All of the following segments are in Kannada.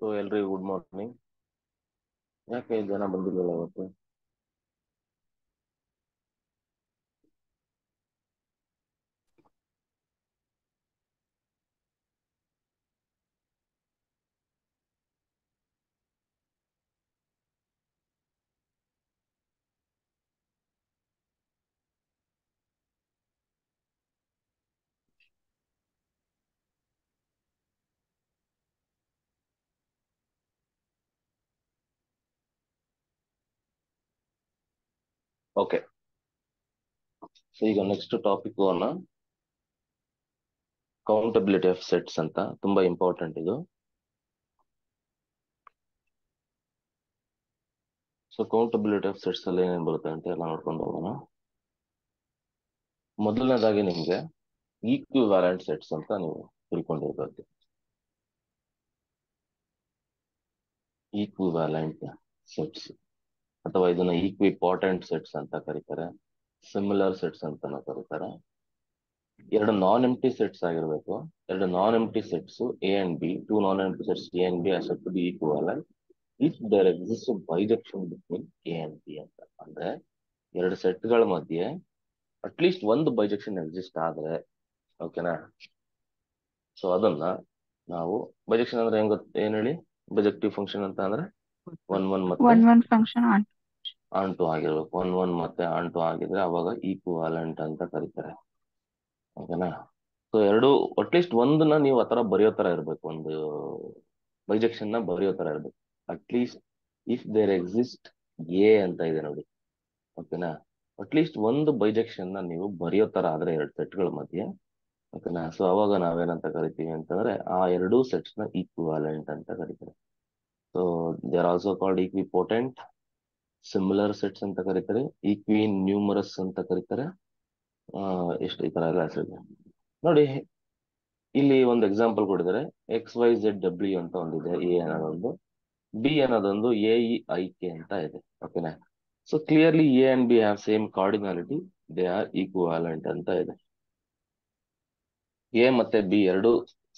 ಸೊ ಎಲ್ರಿಗೂ ಗುಡ್ ಮಾರ್ನಿಂಗ್. ಯಾಕೆ ಜನ ಬಂದಿರಲಿಲ್ಲ ಇವತ್ತು? ಓಕೆ, ಸೊ ಈಗ ನೆಕ್ಸ್ಟ್ ಟಾಪಿಕ್ ಹೋಗೋಣ. ಕೌಂಟಬಿಲಿಟಿ ಆಫ್ ಸೆಟ್ಸ್ ಅಂತ, ತುಂಬಾ ಇಂಪಾರ್ಟೆಂಟ್ ಇದು. ಸೊ ಕೌಂಟಬಿಲಿಟಿ ಆಫ್ ಸೆಟ್ಸ್ ಅಲ್ಲಿ ಏನೇನು ಬರುತ್ತೆ ಅಂತ ಎಲ್ಲ ನೋಡ್ಕೊಂಡು ಹೋಗೋಣ. ಮೊದಲನೇದಾಗಿ ನಿಮ್ಗೆ ಈಕ್ವಿವ್ಯಾಲೆಂಟ್ ಸೆಟ್ಸ್ ಅಂತ ನೀವು ತಿಳ್ಕೊಂಡಿರ್ಬೇಕು. ಈಕ್ವಿವ್ಯಾಲೆಂಟ್ ಸೆಟ್ಸ್ ಅಥವಾ ಇದನ್ನ ಈಕ್ವಿಪಾರ್ಟೆಂಟ್ ಸೆಟ್ಸ್ ಅಂತ ಕರೀತಾರೆ, ಸಿಮಿಲರ್ ಸೆಟ್ಸ್ ಅಂತಾನು ಕರೀತಾರೆ. ಎರಡು ನಾನ್ ಎಂಪ್ಟಿ ಸೆಟ್ಸ್ ಆಗಿರ್ಬೇಕು. ಎರಡು non empty sets A and B, two non empty sets A and B are said to be equivalent if there exist bijection between A and B ಅಂತ. ಅಂದ್ರೆ ಎರಡು ಸೆಟ್ಗಳ ಮಧ್ಯೆ ಅಟ್ಲೀಸ್ಟ್ ಒಂದು ಬೈಜೆಕ್ಷನ್ ಎಕ್ಸಿಸ್ಟ್ ಆದ್ರೆ, ಓಕೆನಾ, ಸೊ ಅದನ್ನ ನಾವು ಬೈಜೆಕ್ಷನ್ ಅಂದ್ರೆ ಏನ್ ಹೇಳಿ, ಬೈಜೆಕ್ಟಿವ್ ಫಂಕ್ಷನ್ ಅಂತ ಅಂದ್ರೆ ಒನ್ ಒನ್ ಮತ್ತೆ ಫಂಕ್ಷನ್ ಆನ್ ಟು ಆಗಿರ್ಬೇಕು. ಒನ್ ಒನ್ ಮತ್ತೆ ಆನ್ ಟು ಆಗಿದ್ರೆ ಅವಾಗ ಈಕ್ವಿವ್ಯಾಲೆಂಟ್ ಅಂತ ಕರೀತಾರೆ, ಓಕೆನಾ. ಸೊ ಎರಡು ಅಟ್ಲೀಸ್ಟ್ ಒಂದನ್ನ ನೀವು ಆತರ ಬರೆಯೋ ತರ ಇರ್ಬೇಕು, ಒಂದು ಬೈಜೆಕ್ಷನ್ ನ ಬರೆಯೋ ತರ ಇರ್ಬೇಕು. At least if there exist a ಅಂತ ಇದೆ ನೋಡಿ, ಓಕೆನಾ, ಅಟ್ಲೀಸ್ಟ್ ಒಂದು ಬೈಜೆಕ್ಷನ್ ನ ನೀವು ಬರೆಯೋ ತರ ಆದ್ರೆ ಎರಡು ಸೆಟ್ಗಳ ಮಧ್ಯೆ, ಓಕೆನಾ. ಸೊ ಅವಾಗ ನಾವೇನಂತ ಕರಿತೀವಿ ಅಂತಂದ್ರೆ ಆ ಎರಡೂ ಸೆಟ್ಸ್ ನ ಈಕ್ವಿವ್ಯಾಲೆಂಟ್ ಅಂತ ಕರಿತಾರೆ. So they are also called equipotent, similar sets ಅಂತ ಕರೀತಾರೆ, ಈಕ್ವಿ ನ್ಯೂಮರಸ್ ಅಂತ ಕರೀತಾರೆ. ಎಷ್ಟು ಈ ತರ ಎಲ್ಲ ಹೆಸರಿದೆ ನೋಡಿ. ಇಲ್ಲಿ ಒಂದು ಎಕ್ಸಾಂಪಲ್ ಕೊಟ್ಟಿದ್ದಾರೆ, ಎಕ್ಸ್ ವೈ ಝೆಡ್ ಡಬ್ಲ್ಯೂ ಅಂತ ಒಂದಿದೆ, ಎ ಅನ್ನೋದೊಂದು, ಬಿ ಅನ್ನೋದೊಂದು ಎ ಇ ಐ ಕೆ ಅಂತ ಇದೆ, ಓಕೆನಾ. So clearly A and B have same cardinality, they are equivalent ಅಂತ ಇದೆ. ಎ ಮತ್ತೆ ಬಿ ಎರಡು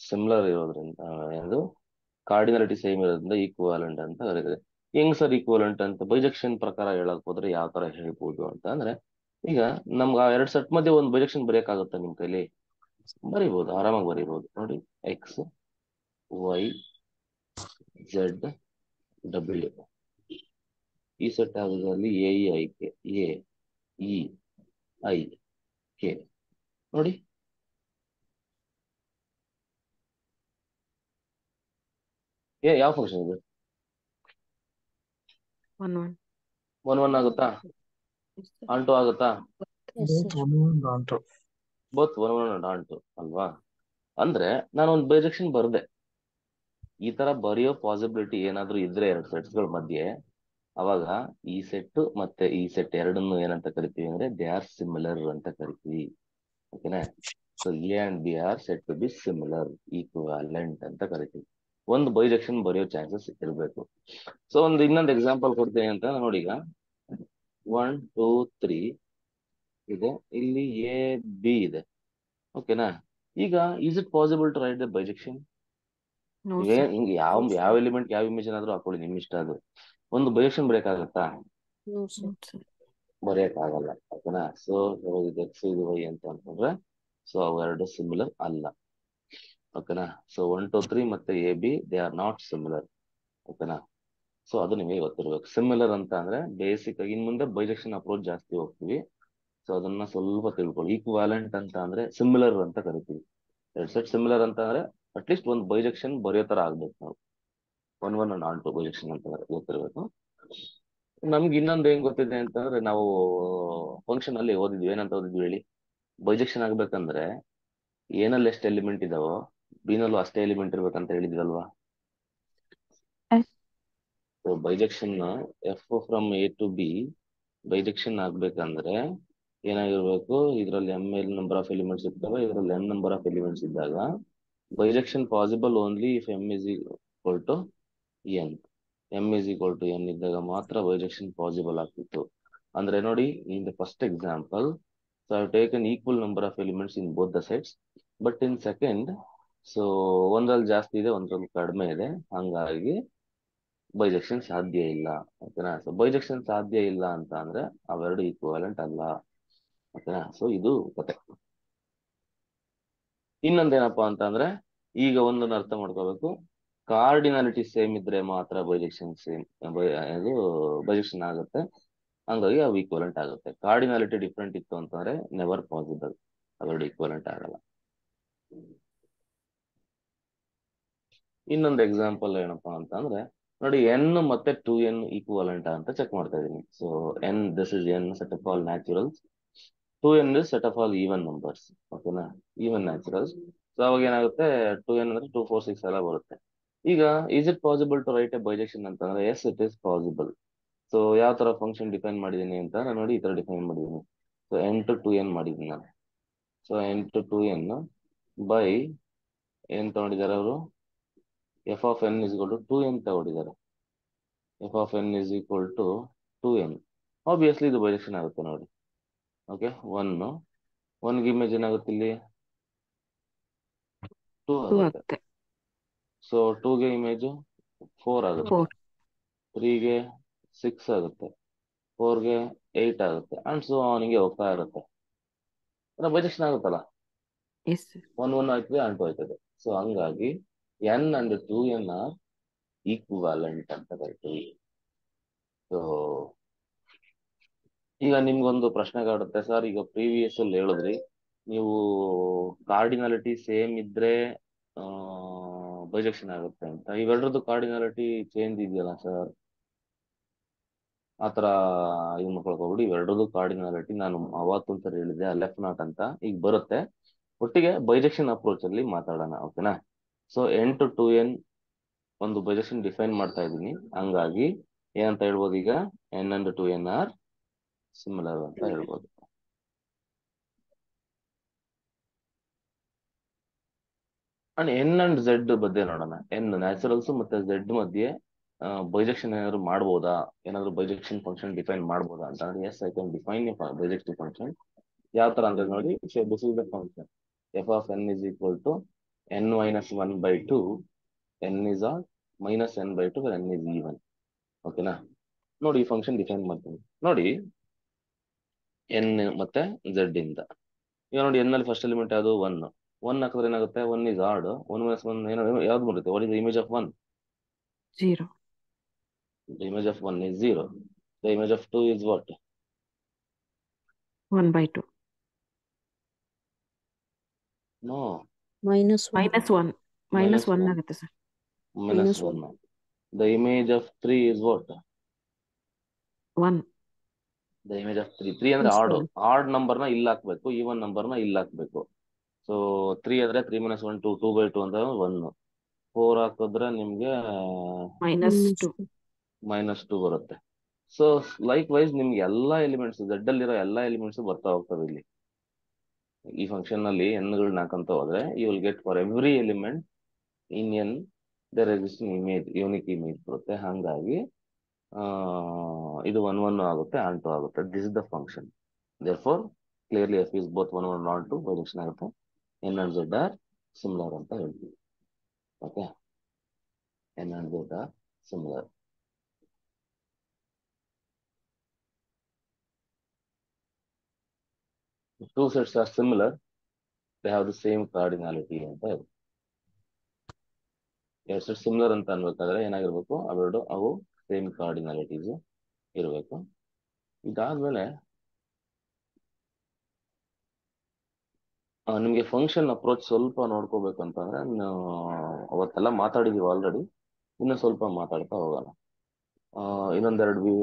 ಸಿಮಿಲರ್ ಇರೋದ್ರಿಂದ, ಎಂದು ಕಾರ್ಡಿನಾಲಿಟಿ ಸೇಮ್ ಇರೋದ್ರಿಂದ ಈಕ್ವಿವ್ಯಾಲೆಂಟ್ ಅಂತ ಕರೀತಾರೆ. ಹೆಂಗ್ ಸರ್ ಈಕ್ವಿವ್ಯಾಲೆಂಟ್ ಅಂತ ಬೈಜೆಕ್ಷನ್ ಪ್ರಕಾರ ಹೇಳಕ್ ಹೋದ್ರೆ ಯಾವ ತರ ಹೇಳ್ಬೋದು ಅಂತ ಅಂದ್ರೆ, ಈಗ ನಮ್ಗೆ ಆ ಎರಡು ಸೆಟ್ ಮಧ್ಯೆ ಒಂದು ಬೈಜೆಕ್ಷನ್ ಬರೆಯಕ್ಕಾಗುತ್ತಾ ನಿಮ್ ಕೈಲಿ? ಬರಿಬಹುದು, ಆರಾಮಾಗಿ ಬರಿಬಹುದು ನೋಡಿ. ಎಕ್ಸ್ ವೈ ಝೆಡ್ ಡಬ್ಲ್ಯೂ ಈ ಸೆಟ್ ಆಗೋದ್ರಲ್ಲಿ A E I K, A E I K ನೋಡಿ. ಯಾವ ಫಂಕ್ಷನ್ ಇದು? ಒನ್ ಒನ್ ಒನ್ ಒನ್ ಆಗುತ್ತಾ? ಆನ್ ಟು ಆಗುತ್ತಾ? Both one one and onto ಅಲ್ವಾ? ಅಂದ್ರೆ ನಾನು ಒಂದು ಬೈಜೆಕ್ಷನ್ ಬರ್ದೆ. ಈ ತರ ಬರೆಯೋ ಪಾಸಿಬಿಲಿಟಿ ಏನಾದ್ರೂ ಇದ್ರೆ ಎರಡು ಸೆಟ್ಸ್ಗಳ ಮಧ್ಯೆ, ಅವಾಗ ಈ ಸೆಟ್ ಮತ್ತೆ ಈ ಸೆಟ್ ಎರಡನ್ನು ಏನಂತ ಕರಿತೀವಿ ಅಂದ್ರೆ ದೇ ಆರ್ ಸಿಮಿಲರ್ ಅಂತ ಕರಿತೀವಿ, ಓಕೆನಾ. So A and B are said to be similar, equivalent ಅಂತ ಕರಿತೀವಿ. ಒಂದು ಬೈಜೆಕ್ಷನ್ ಬರೆಯೋ ಚಾನ್ಸಸ್ ಇರಬೇಕು. ಸೊ ಇನ್ನೊಂದು ಎಕ್ಸಾಂಪಲ್ ಕೊಡ್ತೀನಿ ಅಂತ ನೋಡಿ. ಈಗ 1 2 3 ಇದೆ, ಇಲ್ಲಿ ಎ ಬಿ ಇದೆ, ಓಕೆನಾ. ಈಗ is it possible to write the bijection? ಹಿಂಗೆ ಯಾವ ಯಾವ ಎಲಿಮೆಂಟ್ ಯಾವ ಇಮೇಜ್ ಏನಾದ್ರು ಹಾಕೊಳ್ಳಿ, ನಿಮ್ ಇಷ್ಟ. ಅದು ಒಂದು ಬೈಜೆಕ್ಷನ್ ಬರೆಯಕ್ಕಾಗತ್ತಾ? ಬರೆಯಕ್ಕಾಗಲ್ಲ, ಓಕೆನಾ. ಸೊ ಇದು ಎಕ್ಸ್ ಇದು ವೈ ಅಂತ ಅಂತಂದ್ರೆ ಸೊ ಅವೆರಡು ಸಿಮಿಲರ್ ಅಲ್ಲ, ಓಕೆನಾ. ಸೊ 1 2 3 ಮತ್ತೆ A B they are not similar, ಓಕೆನಾ. ಸೊ ಅದು ನಿಮಗೆ ಗೊತ್ತಿರ್ಬೇಕು. ಸಿಮಿಲರ್ ಅಂತ ಅಂದ್ರೆ ಬೇಸಿಕ್ ಆಗಿ, ಇನ್ ಮುಂದೆ ಬೈಜೆಕ್ಷನ್ ಅಪ್ರೋಚ್ ಜಾಸ್ತಿ ಹೋಗ್ತೀವಿ, ಸೊ ಅದನ್ನ ಸ್ವಲ್ಪ ತಿಳ್ಕೊಳ್ಳಿ. ಈಕ್ವಾಲೆಂಟ್ ಅಂತ ಅಂದ್ರೆ ಸಿಮಿಲರ್ ಅಂತ ಕರಿತೀವಿ. ಎರಡು ಸೆಟ್ ಸಿಮಿಲರ್ ಅಂತ ಅಂದ್ರೆ ಅಟ್ಲೀಸ್ಟ್ ಒಂದು ಬೈಜೆಕ್ಷನ್ ಬರೆಯೋ ತರ ಆಗ್ಬೇಕು ನಾವು. One one and onto bijection ಅಂತ ಗೊತ್ತಿರ್ಬೇಕು. ನಮ್ಗೆ ಇನ್ನೊಂದು ಏನ್ ಗೊತ್ತಿದೆ ಅಂತಂದ್ರೆ, ನಾವು ಫಂಕ್ಷನ್ ಅಲ್ಲಿ ಓದಿದ್ವಿ, ಏನಂತ ಓದಿದ್ವಿ ಹೇಳಿ? ಬೈಜೆಕ್ಷನ್ ಆಗ್ಬೇಕಂದ್ರೆ ಏನಲ್ಲಿ ಎಷ್ಟು ಎಲಿಮೆಂಟ್ ಇದಾವೋ ಬಿನಲ್ಲೂ ಅಷ್ಟೇ ಎಲಿಮೆಂಟ್ ಇರ್ಬೇಕಂತ ಹೇಳಿದ್ವಲ್ವಾ? Bijection F from A to B bijection ಆಗ್ಬೇಕಂದ್ರೆ ಏನಾಗಿರ್ಬೇಕು? ಇದ್ರಲ್ಲಿ M L number of elements ಇರ್ತವೆ, ಇದ್ರಲ್ಲಿ ಎನ್ ನಂಬರ್ ಆಫ್ ಎಲಿಮೆಂಟ್ಸ್ ಇದ್ದಾಗ bijection possible only if M is equal to N. M is equal to N ಇದ್ದಾಗ ಮಾತ್ರ ಬೈಜೆಕ್ಷನ್ ಪಾಸಿಬಲ್ ಆಗ್ತಿತ್ತು. ಅಂದ್ರೆ ನೋಡಿ, in the first example, so I taken equal number of elements in both the sets, but in second so ಒಂದ್ರಲ್ಲಿ ಜಾಸ್ತಿ ಇದೆ, ಒಂದ್ರಲ್ಲಿ ಕಡಿಮೆ ಇದೆ, ಹಂಗಾಗಿ ಬೈಜೆಕ್ಷನ್ ಸಾಧ್ಯ ಇಲ್ಲ. ಓಕೆನಾ. ಸೊ ಬೈಜೆಕ್ಷನ್ ಸಾಧ್ಯ ಇಲ್ಲ ಅಂತ ಅಂದ್ರೆ ಅವೆರಡು ಈಕ್ವಾಲೆಂಟ್ ಅಲ್ಲ. ಓಕೆನಾ. ಸೊ ಇದು ಕತೆ. ಇನ್ನೊಂದೇನಪ್ಪಾ ಅಂತ ಅಂದ್ರೆ, ಈಗ ಒಂದನ್ನ ಅರ್ಥ ಮಾಡ್ಕೋಬೇಕು, ಕಾರ್ಡಿನಾಲಿಟಿ ಸೇಮ್ ಇದ್ರೆ ಮಾತ್ರ ಬೈಜೆಕ್ಷನ್ ಸೇಮ್, ಇದು ಬೈಜೆಕ್ಷನ್ ಆಗುತ್ತೆ, ಹಂಗಾಗಿ ಅವು ಈಕ್ವಲೆಂಟ್ ಆಗುತ್ತೆ. ಕಾರ್ಡಿನಾಲಿಟಿ ಡಿಫ್ರೆಂಟ್ ಇತ್ತು ಅಂತಂದ್ರೆ ನೆವರ್ ಪಾಸಿಬಲ್, ಅವೆರಡು ಈಕ್ವಲೆಂಟ್ ಆಗಲ್ಲ. ಇನ್ನೊಂದು ಎಕ್ಸಾಂಪಲ್ ಏನಪ್ಪಾ ಅಂತ ಅಂದ್ರೆ, ನೋಡಿ ಎನ್ ಮತ್ತೆ 2n ಈಕ್ವಲೆಂಟ್ ಅಂತ ಚೆಕ್ ಮಾಡ್ತಾ ಇದೀನಿ. So N, this is N set of all naturals, 2n is set of all even numbers. ಓಕೆನಾ, ಈವನ್ ನ್ಯಾಚುರಲ್ಸ್. ಸೊ ಅವಾಗ ಏನಾಗುತ್ತೆ, 2n ಅಂದ್ರೆ 2 4 6 ಎಲ್ಲ ಬರುತ್ತೆ. ಈಗ is it possible to write a bijection ಅಂತಂದ್ರೆ yes it is possible. So ಯಾವ ತರ ಫಂಕ್ಷನ್ ಡಿಫೈನ್ ಮಾಡಿದೀನಿ ಅಂತ ನೋಡಿ, ಈ ತರ ಡಿಫೈನ್ ಮಾಡಿದೀನಿ. ಸೊ ಎನ್ ಟು 2n ಮಾಡಿದೀನಿ ನಾನು. So N to 2n by ಏನ್ ತಗೊಂಡಿದ್ದಾರೆ ಅವರು, f of N is equal to 2n ತಗೊಂಡಿದ್ದಾರೆ. F of N is equal to 2n. Obviously ಇದು ಬೈಜೆಕ್ಷನ್ ಆಗುತ್ತೆ ನೋಡಿ. ಓಕೆ, ಒನ್ಗೆ ಇಮೇಜ್ ಏನಾಗುತ್ತೆ ಇಲ್ಲಿ, 2 2 ಆಗುತ್ತೆ. ಆಗುತ್ತೆ. ಸೊ 2ಗೆ ಇಮೇಜ್ 4 ಆಗುತ್ತೆ, 4. 3ಗೆ 6 ಆಗುತ್ತೆ, 4ಗೆ 8 ಆಗುತ್ತೆ, ಅಂಡ್ ಸೊ ಅವನಿಗೆ ಹೋಗ್ತಾ ಇರುತ್ತೆ. ಬೈಜೆಕ್ಷನ್ ಆಗುತ್ತಲ್ಲ, ಎಸ್ ಸರ್. 1 1 ಆಯ್ತದೆ, ಅಂಟು ಆಯ್ತದೆ. ಸೊ ಹಂಗಾಗಿ N and 2n R equivalent ಅಂತ ಕರಿತೀವಿ. ಸೊ ಈಗ ನಿಮ್ಗೊಂದು ಪ್ರಶ್ನೆ ಕಾಡುತ್ತೆ, ಸರ್ ಈಗ ಪ್ರೀವಿಯಸ್ ಅಲ್ಲಿ ಹೇಳಿದ್ರಿ ನೀವು ಕಾರ್ಡಿನಾಲಿಟಿ ಸೇಮ್ ಇದ್ರೆ ಬೈಜೆಕ್ಷನ್ ಆಗುತ್ತೆ ಅಂತ. ಇವೆರಡರದ್ದು ಕಾರ್ಡಿನಾಲಿಟಿ ಚೇಂಜ್ ಇದೆಯಲ್ಲ ಸರ್, ಆತರ ಇದು ಮಾಡ್ಕೊಳ್ಕೋಬಿಡಿ. ಇವೆರಡರದ್ದು ಕಾರ್ಡಿನಾಲಿಟಿ ನಾನು ಅವತ್ತೊಂದ್ಸರಿ ಹೇಳಿದೆ, ಲೆಫ್ಟ್ ನಾಟ್ ಅಂತ, ಈಗ ಬರುತ್ತೆ. ಒಟ್ಟಿಗೆ ಬೈಜೆಕ್ಷನ್ ಅಪ್ರೋಚ್ ಅಲ್ಲಿ ಮಾತಾಡೋಣ. ಓಕೆನಾ. ಸೊ ಎನ್ ಟು 2n ಒಂದು ಬೈಜೆಕ್ಷನ್ ಡಿಫೈನ್ ಮಾಡ್ತಾ ಇದ್ದೀನಿ, ಹಂಗಾಗಿ ಏನಂತ ಹೇಳ್ಬೋದು, ಈಗ N and 2n R similar ಅಂತ ಹೇಳ್ಬೋದು. ಅಂಡ್ ಎನ್ ಅಂಡ್ ಝೆಡ್ ಬಗ್ಗೆ ನೋಡೋಣ. ಎನ್ ನ್ಯಾಚುರಲ್ಸ್ ಮತ್ತೆ ಝೆಡ್ ಮಧ್ಯೆ ಬೈಜೆಕ್ಷನ್ ಏನಾದ್ರು ಮಾಡ್ಬೋದಾ, ಏನಾದ್ರು ಬೈಜೆಕ್ಷನ್ ಫಂಕ್ಷನ್ ಡಿಫೈನ್ ಮಾಡ್ಬೋದಾ ಅಂತ ಅಂದ್ರೆ, yes I can define bijective function. ಯಾವ ತರ ಅಂದ್ರೆ ನೋಡಿ, this is the function f of N is equal to n minus 1/2, n is or minus n by two n is even. ಓಕೆನಾ. ನೋಡಿ ಈ ಫಂಕ್ಷನ್ ಡಿಫೈನ್ ಮಾಡ್ತೀನಿ ನೋಡಿ, ಎನ್ ಮತ್ತೆ ಝೆಡ್ ಇಂದ. ಈಗ ನೋಡಿ ಎನ್ ಅಲ್ಲಿ ಫಸ್ಟ್ ಎಲಿಮೆಂಟ್ ಯಾವುದು, 1 ಹಾಕಿದ್ರೆ ಏನಾಗುತ್ತೆ, 1 ಇಸ್ ಆಡ್, 1 ಮೈನಸ್ 1 ಏನೋ ಯಾವ್ದು ಬರುತ್ತೆ, what is the image of 1? 0. The image of 1 is 0. The image of 2 is what? 1/2. No, -1. -1. minus -1 1. ಆಗುತ್ತೆ sir. Minus -1. 1. The image of 3 is what? 1. The image of 3. 3 ಅಂದ್ರೆ ಆಡ್, 1. ಆಡ್ ನಂಬರ್ನ ಇಲ್ಲಿ ಹಾಕ್ಬೇಕು, ಈವನ್ ನಂಬರ್ನ ಇಲ್ಲಿ ಹಾಕ್ಬೇಕು. ಸೊ 3 ಅಂದ್ರೆ 3 minus 1 2, 2/2 ಅಂದ್ರೆ 1. 4 ಹಾಕಿದ್ರೆ ನಿಮ್ಗೆ -2. -2 ಬರುತ್ತೆ. ಸೊ ಲೈಕ್ ವೈಸ್ ನಿಮ್ಗೆ ಎಲ್ಲಾ ಎಲಿಮೆಂಟ್ಸ್, ಝೆಡ್ ಅಲ್ಲಿರೋ ಎಲ್ಲಾ ಎಲಿಮೆಂಟ್ಸ್ ಬರ್ತಾ ಹೋಗ್ತವೆ ಇಲ್ಲಿ. ಈ ಫಂಕ್ಷನ್ ನಲ್ಲಿ ಎನ್ಗಳನ್ನ ಹಾಕಂತ ಹೋದ್ರೆ you will get for every element in N there existing image, unique image ಬರುತ್ತೆ. ಹಾಗಾಗಿ ಇದು 1 1 ಆಗುತ್ತೆ, ಆನ್ 2 ಆಗುತ್ತೆ. This is the function. There for clearly f is both 1 1 on 2 bijection ಆಗುತ್ತೆ. N and Z are similar ಅಂತ ಹೇಳ್ತೀವಿ. Okay, N and Z are similar. Two sets are similar, they have the same cardinality ಅಂತ ಇರುತ್ತೆ. ಎರಡು ಸೆಟ್ ಸಿಮಿಲರ್ ಅಂತ ಅನ್ಬೇಕಾದ್ರೆ ಏನಾಗಿರ್ಬೇಕು, ಅವೆರಡು ಅವು ಸೇಮ್ ಕಾರ್ಡಿನಾಲಿಟೀಸ್ ಇರಬೇಕು. ಇದಾದ್ಮೇಲೆ ನಿಮಗೆ ಫಂಕ್ಷನ್ ಅಪ್ರೋಚ್ ಸ್ವಲ್ಪ ನೋಡ್ಕೋಬೇಕು ಅಂತಂದ್ರೆ, ಅವತ್ತೆಲ್ಲ ಮಾತಾಡಿದೀವಿ ಆಲ್ರೆಡಿ, ಇನ್ನು ಸ್ವಲ್ಪ ಮಾತಾಡ್ತಾ ಹೋಗೋಣ. ಇನ್ನೊಂದೆರಡು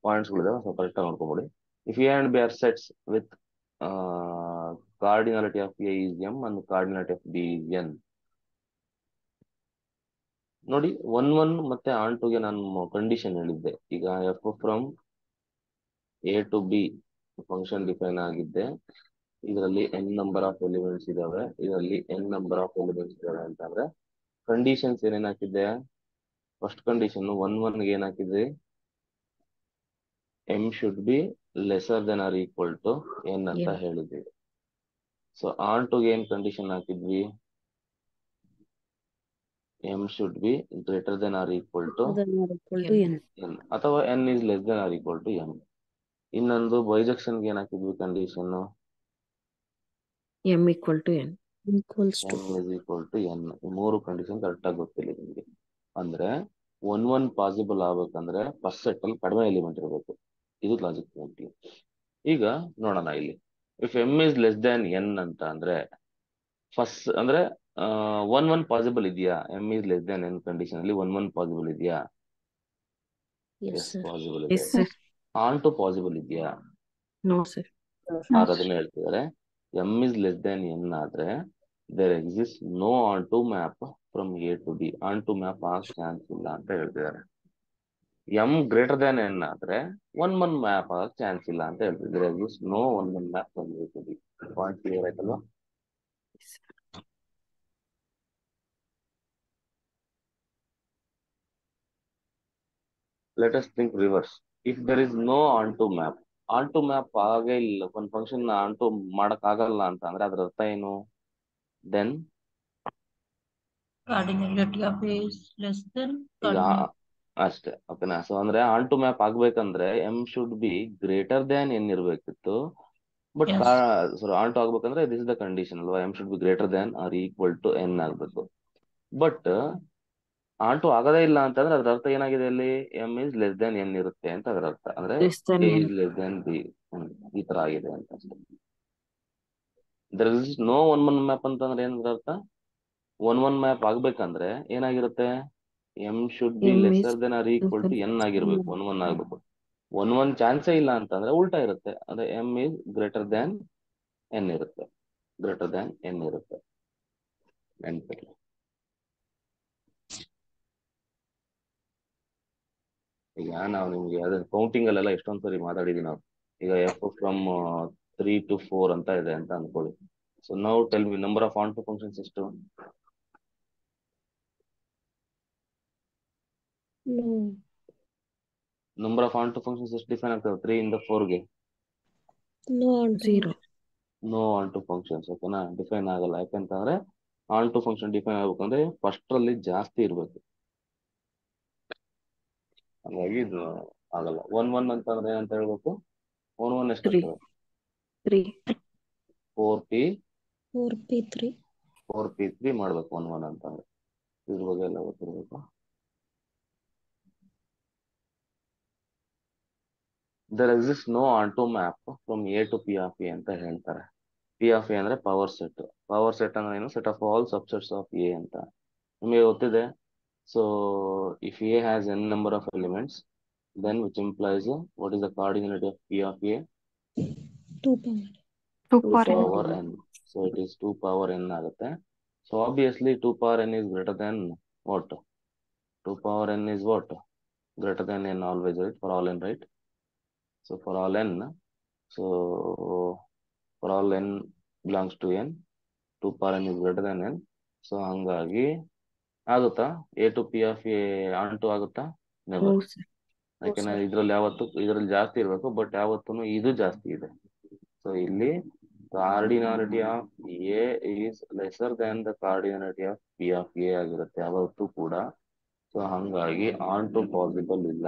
ಪಾಯಿಂಟ್ಸ್ಗಳಿದಾವೆ, ಸ್ವಲ್ಪ ಕರೆಕ್ಟಾಗಿ ನೋಡ್ಕೊಬಿಡಿ. If A and B are sets with cardinality of A is M and cardinality of B is N. ನೋಡಿ 1 1 ಮತ್ತೆ ಆನ್ ಟುಗೆ ನಾನು ಕಂಡೀಷನ್ ಹೇಳಿದ್ದೆ. ಈಗ f from A to B function define ಆಗಿದ್ದೆ. ಇದರಲ್ಲಿ ಎನ್ ನಂಬರ್ ಆಫ್ ಎಲಿಮೆಂಟ್ಸ್ ಇದಾವೆ, ಇದರಲ್ಲಿ ಎನ್ ನಂಬರ್ ಆಫ್ ಎಲಿಮೆಂಟ್ಸ್ ಇದಾವೆ ಅಂತಂದ್ರೆ ಕಂಡೀಷನ್ಸ್ ಏನೇನ್ ಹಾಕಿದ್ದೆ. ಫಸ್ಟ್ ಕಂಡೀಷನ್ 1 1 ಗೆ ಏನ್ ಹಾಕಿದ್ವಿ, m should be lesser then or equal to N ಅಂತ ಹೇಳಿದ್ವಿ. ಸೊ ಆನ್ ಟುಗೆ ಏನ್ ಕಂಡೀಷನ್ ಹಾಕಿದ್ವಿ, m should be greater than or equal to n. n ಅಥವಾ n is less than or equal to m. ಇನ್ನೊಂದು ಬೈಜೆಕ್ಷನ್ಗೆ ಏನ್ ಹಾಕಿದ್ವಿ condition m equal to n. Equals to m is equal to n. ಈ ಮೂರು ಕಂಡೀಷನ್ ಕರೆಕ್ಟ್ ಆಗಿ ಗೊತ್ತಿಲ್ಲ ನಿಮಗೆ. ಅಂದ್ರೆ ಒನ್ ಪಾಸಿಬಲ್ ಆಗ್ಬೇಕಂದ್ರೆ ಫಸ್ಟ್ ಸೆಟ್ ಅಲ್ಲಿ ಕಡಿಮೆ ಎಲಿಮೆಂಟ್ ಇರಬೇಕು. ಇದು ಲಾಜಿಕ್ ಪಾಯಿಂಟ್. ಈಗ ನೋಡೋಣ ಇಲ್ಲಿ if m is less than n ಅಂತ ಅಂದ್ರೆ ಫಸ್ಟ್ ಅಂದ್ರೆ ಒನ್ ಪಾಸಿಬಲ್ ಇದೆಯಾ? m is less than n condition ಅಲ್ಲಿ ಒನ್ ಪಾಸಿಬಲ್ ಇದೆಯಾ? Yes yes sir possible Yes, ಇದೆ. sir. ಆನ್ ಟು ಪಾಸಿಬಲ್ ಇದೆಯಾ? No, sir. ಆಗ ಅದನ್ನ ಹೇಳ್ತಿದ್ದಾರೆ m is less than n ಆದ್ರೆ there exist no onto map from A to B. Onto map ಆಗ ಚಾನ್ಸ್ ಇಲ್ಲ ಅಂತ ಹೇಳ್ತಿದ್ದಾರೆ. m ಗ್ರೇಟರ್ ದ್ಯಾನ್ n ಆದ್ರೆ ಒನ್ ಮ್ಯಾಪ್ ಆಗಕ್ ಚಾನ್ಸ್ ಇಲ್ಲ ಅಂತ ಹೇಳ್ತಿದ್ದಾರೆ. Exist no one map from A to B. Point clear ಆಯ್ತಲ್ವಾ? Yes, sir. Let us think reverse. If there is no onto map, onto map ಆಗೇ ಇಲ್ಲ, ಒಂದು ಫಂಕ್ಷನ್ ಆನ್ ಟು ಮಾಡಕ್ ಆಗಲ್ಲ ಅಂತ ಅಂದ್ರೆ ಅದ್ರ ಅರ್ಥ ಏನು? Then cardinality of A is less than ಈಗ cardinality. ಅಷ್ಟೇ. ಓಕೆನಾ? ಸೊ ಅಂದ್ರೆ ಆನ್ ಟು ಮ್ಯಾಪ್ ಆಗ್ಬೇಕಂದ್ರೆ M should be greater than N ಇರ್ಬೇಕಿತ್ತು. But Yes. Sorry onto ಆಗ್ಬೇಕಂದ್ರೆ ದಿಸ್ ಇಸ್ ದ ಕಂಡೀಷನ್ ಅಲ್ವಾ? M should be greater than or equal to N ಆಗ್ಬೇಕು. ಬಟ್ ಆನ್ ಟು ಆಗದೇ ಇಲ್ಲ ಅಂತಂದ್ರೆ ಅದ್ರ ಅರ್ಥ ಏನಾಗಿದೆ ಅಲ್ಲಿ? M is less than N ಇರುತ್ತೆ ಅಂತ ಅದರ ಅರ್ಥ. ಅಂದ್ರೆ Less than a n. Is less than B ಈ ತರ ಆಗಿದೆ ಅಂತ ಅಷ್ಟೇ. There is no one map ಅಂತಂದ್ರೆ ಏನಂದ್ರ ಅರ್ಥ? ಒನ್ ಮ್ಯಾಪ್ ಆಗ್ಬೇಕಂದ್ರೆ ಏನಾಗಿರುತ್ತೆ? M should be m is lesser then or equal to N ಆಗಿರ್ಬೇಕು. ಒನ್ ಆಗ್ಬೇಕು. ಒನ್ ಚಾನ್ಸೇ ಇಲ್ಲ ಅಂತಂದ್ರೆ ಉಲ್ಟಾ ಇರುತ್ತೆ. ಅಂದ್ರೆ M is greater than N ಇರುತ್ತೆ. ಗ್ರೇಟರ್ ದ್ಯಾನ್ ಎನ್ ಇರುತ್ತೆ. ನೆನ್ಪಿರ್ಲಿ. ಈಗ ನಾವು ನಿಮ್ಗೆ ಅದೇ ಕೌಂಟಿಂಗ್ ಅಲ್ಲೆಲ್ಲ ಎಷ್ಟೊಂದ್ ಸರಿ ಮಾತಾಡಿದೀವಿ ನಾವು. ಈಗ ಎಫ್ ಫ್ರಮ್ 3 to 4 ಅಂತ ಇದೆ ಅಂತ ಅನ್ಕೊಳ್ಳಿ. ಸೊ ನಾವು tell me number of onto functions ಎಷ್ಟು? No number of onto functions ಎಷ್ಟು ಡಿಫೈನ್ ಆಗ್ತವೆ 3 ಇಂದ 4ಗೆ? No onto 0. No onto functions. ಓಕೆನಾ? ಡಿಫೈನ್ ಆಗಲ್ಲ. ಯಾಕಂತಂದ್ರೆ ಆನ್ ಟು ಫಂಕ್ಷನ್ ಡಿಫೈನ್ ಆಗ್ಬೇಕಂದ್ರೆ ಫಸ್ಟ್ ಅಲ್ಲಿ ಜಾಸ್ತಿ ಇರ್ಬೇಕು. ಹಾಗಾಗಿ ಇದು ಆಗಲ್ಲ. ಒನ್ ಅಂತಂದ್ರೆ ಏನಂತ ಹೇಳ್ಬೇಕು? ಒನ್ ಎಷ್ಟು 3. ಆಗ್ತದೆ? 3. 4p 4p3 4p3 ಮಾಡ್ಬೇಕು ಒನ್ ಅಂತಂದ್ರೆ. ಇದ್ರ ಬಗ್ಗೆ ಎಲ್ಲ ಗೊತ್ತಿರ್ಬೇಕು. There exist no onto map from A to P of A ಅಂತ ಹೇಳ್ತಾರೆ. ಪಿ ಆಫ್ ಎ ಅಂದ್ರೆ ಪವರ್ ಸೆಟ್. ಪವರ್ ಸೆಟ್ ಅಂದ್ರೆ ಏನು? Set of all subsets of A ಅಂತ ನಿಮಗೆ ಗೊತ್ತಿದೆ. So if A has N number of elements then which implies what is the cardinality of P of A? 2 2 2 power n. power n. So it is 2 power n ಆಗುತ್ತೆ. So obviously 2 power n is greater than what? 2 power n is what? Greater than n always, right? For all n, right? So for all n, so for all n belongs to n, 2 power n is greater than n. So ಹಂಗಾಗಿ ಆಗುತ್ತಾ A to P of A onto ಆಗುತ್ತಾ? No, never. sir. ಯಾಕೆಂದ್ರೆ ಇದ್ರಲ್ಲಿ ಜಾಸ್ತಿ ಇರ್ಬೇಕು, ಬಟ್ ಯಾವತ್ತೂ ಇದು ಜಾಸ್ತಿ ಇದೆ. ಸೊ ಇಲ್ಲಿ cardinality of A is lesser than the cardinality of P of A ಆಗಿರುತ್ತೆ ಯಾವತ್ತೂ ಕೂಡ. ಸೊ ಹಂಗಾಗಿ ಆನ್ ಟು ಪಾಸಿಬಲ್ ಇಲ್ಲ.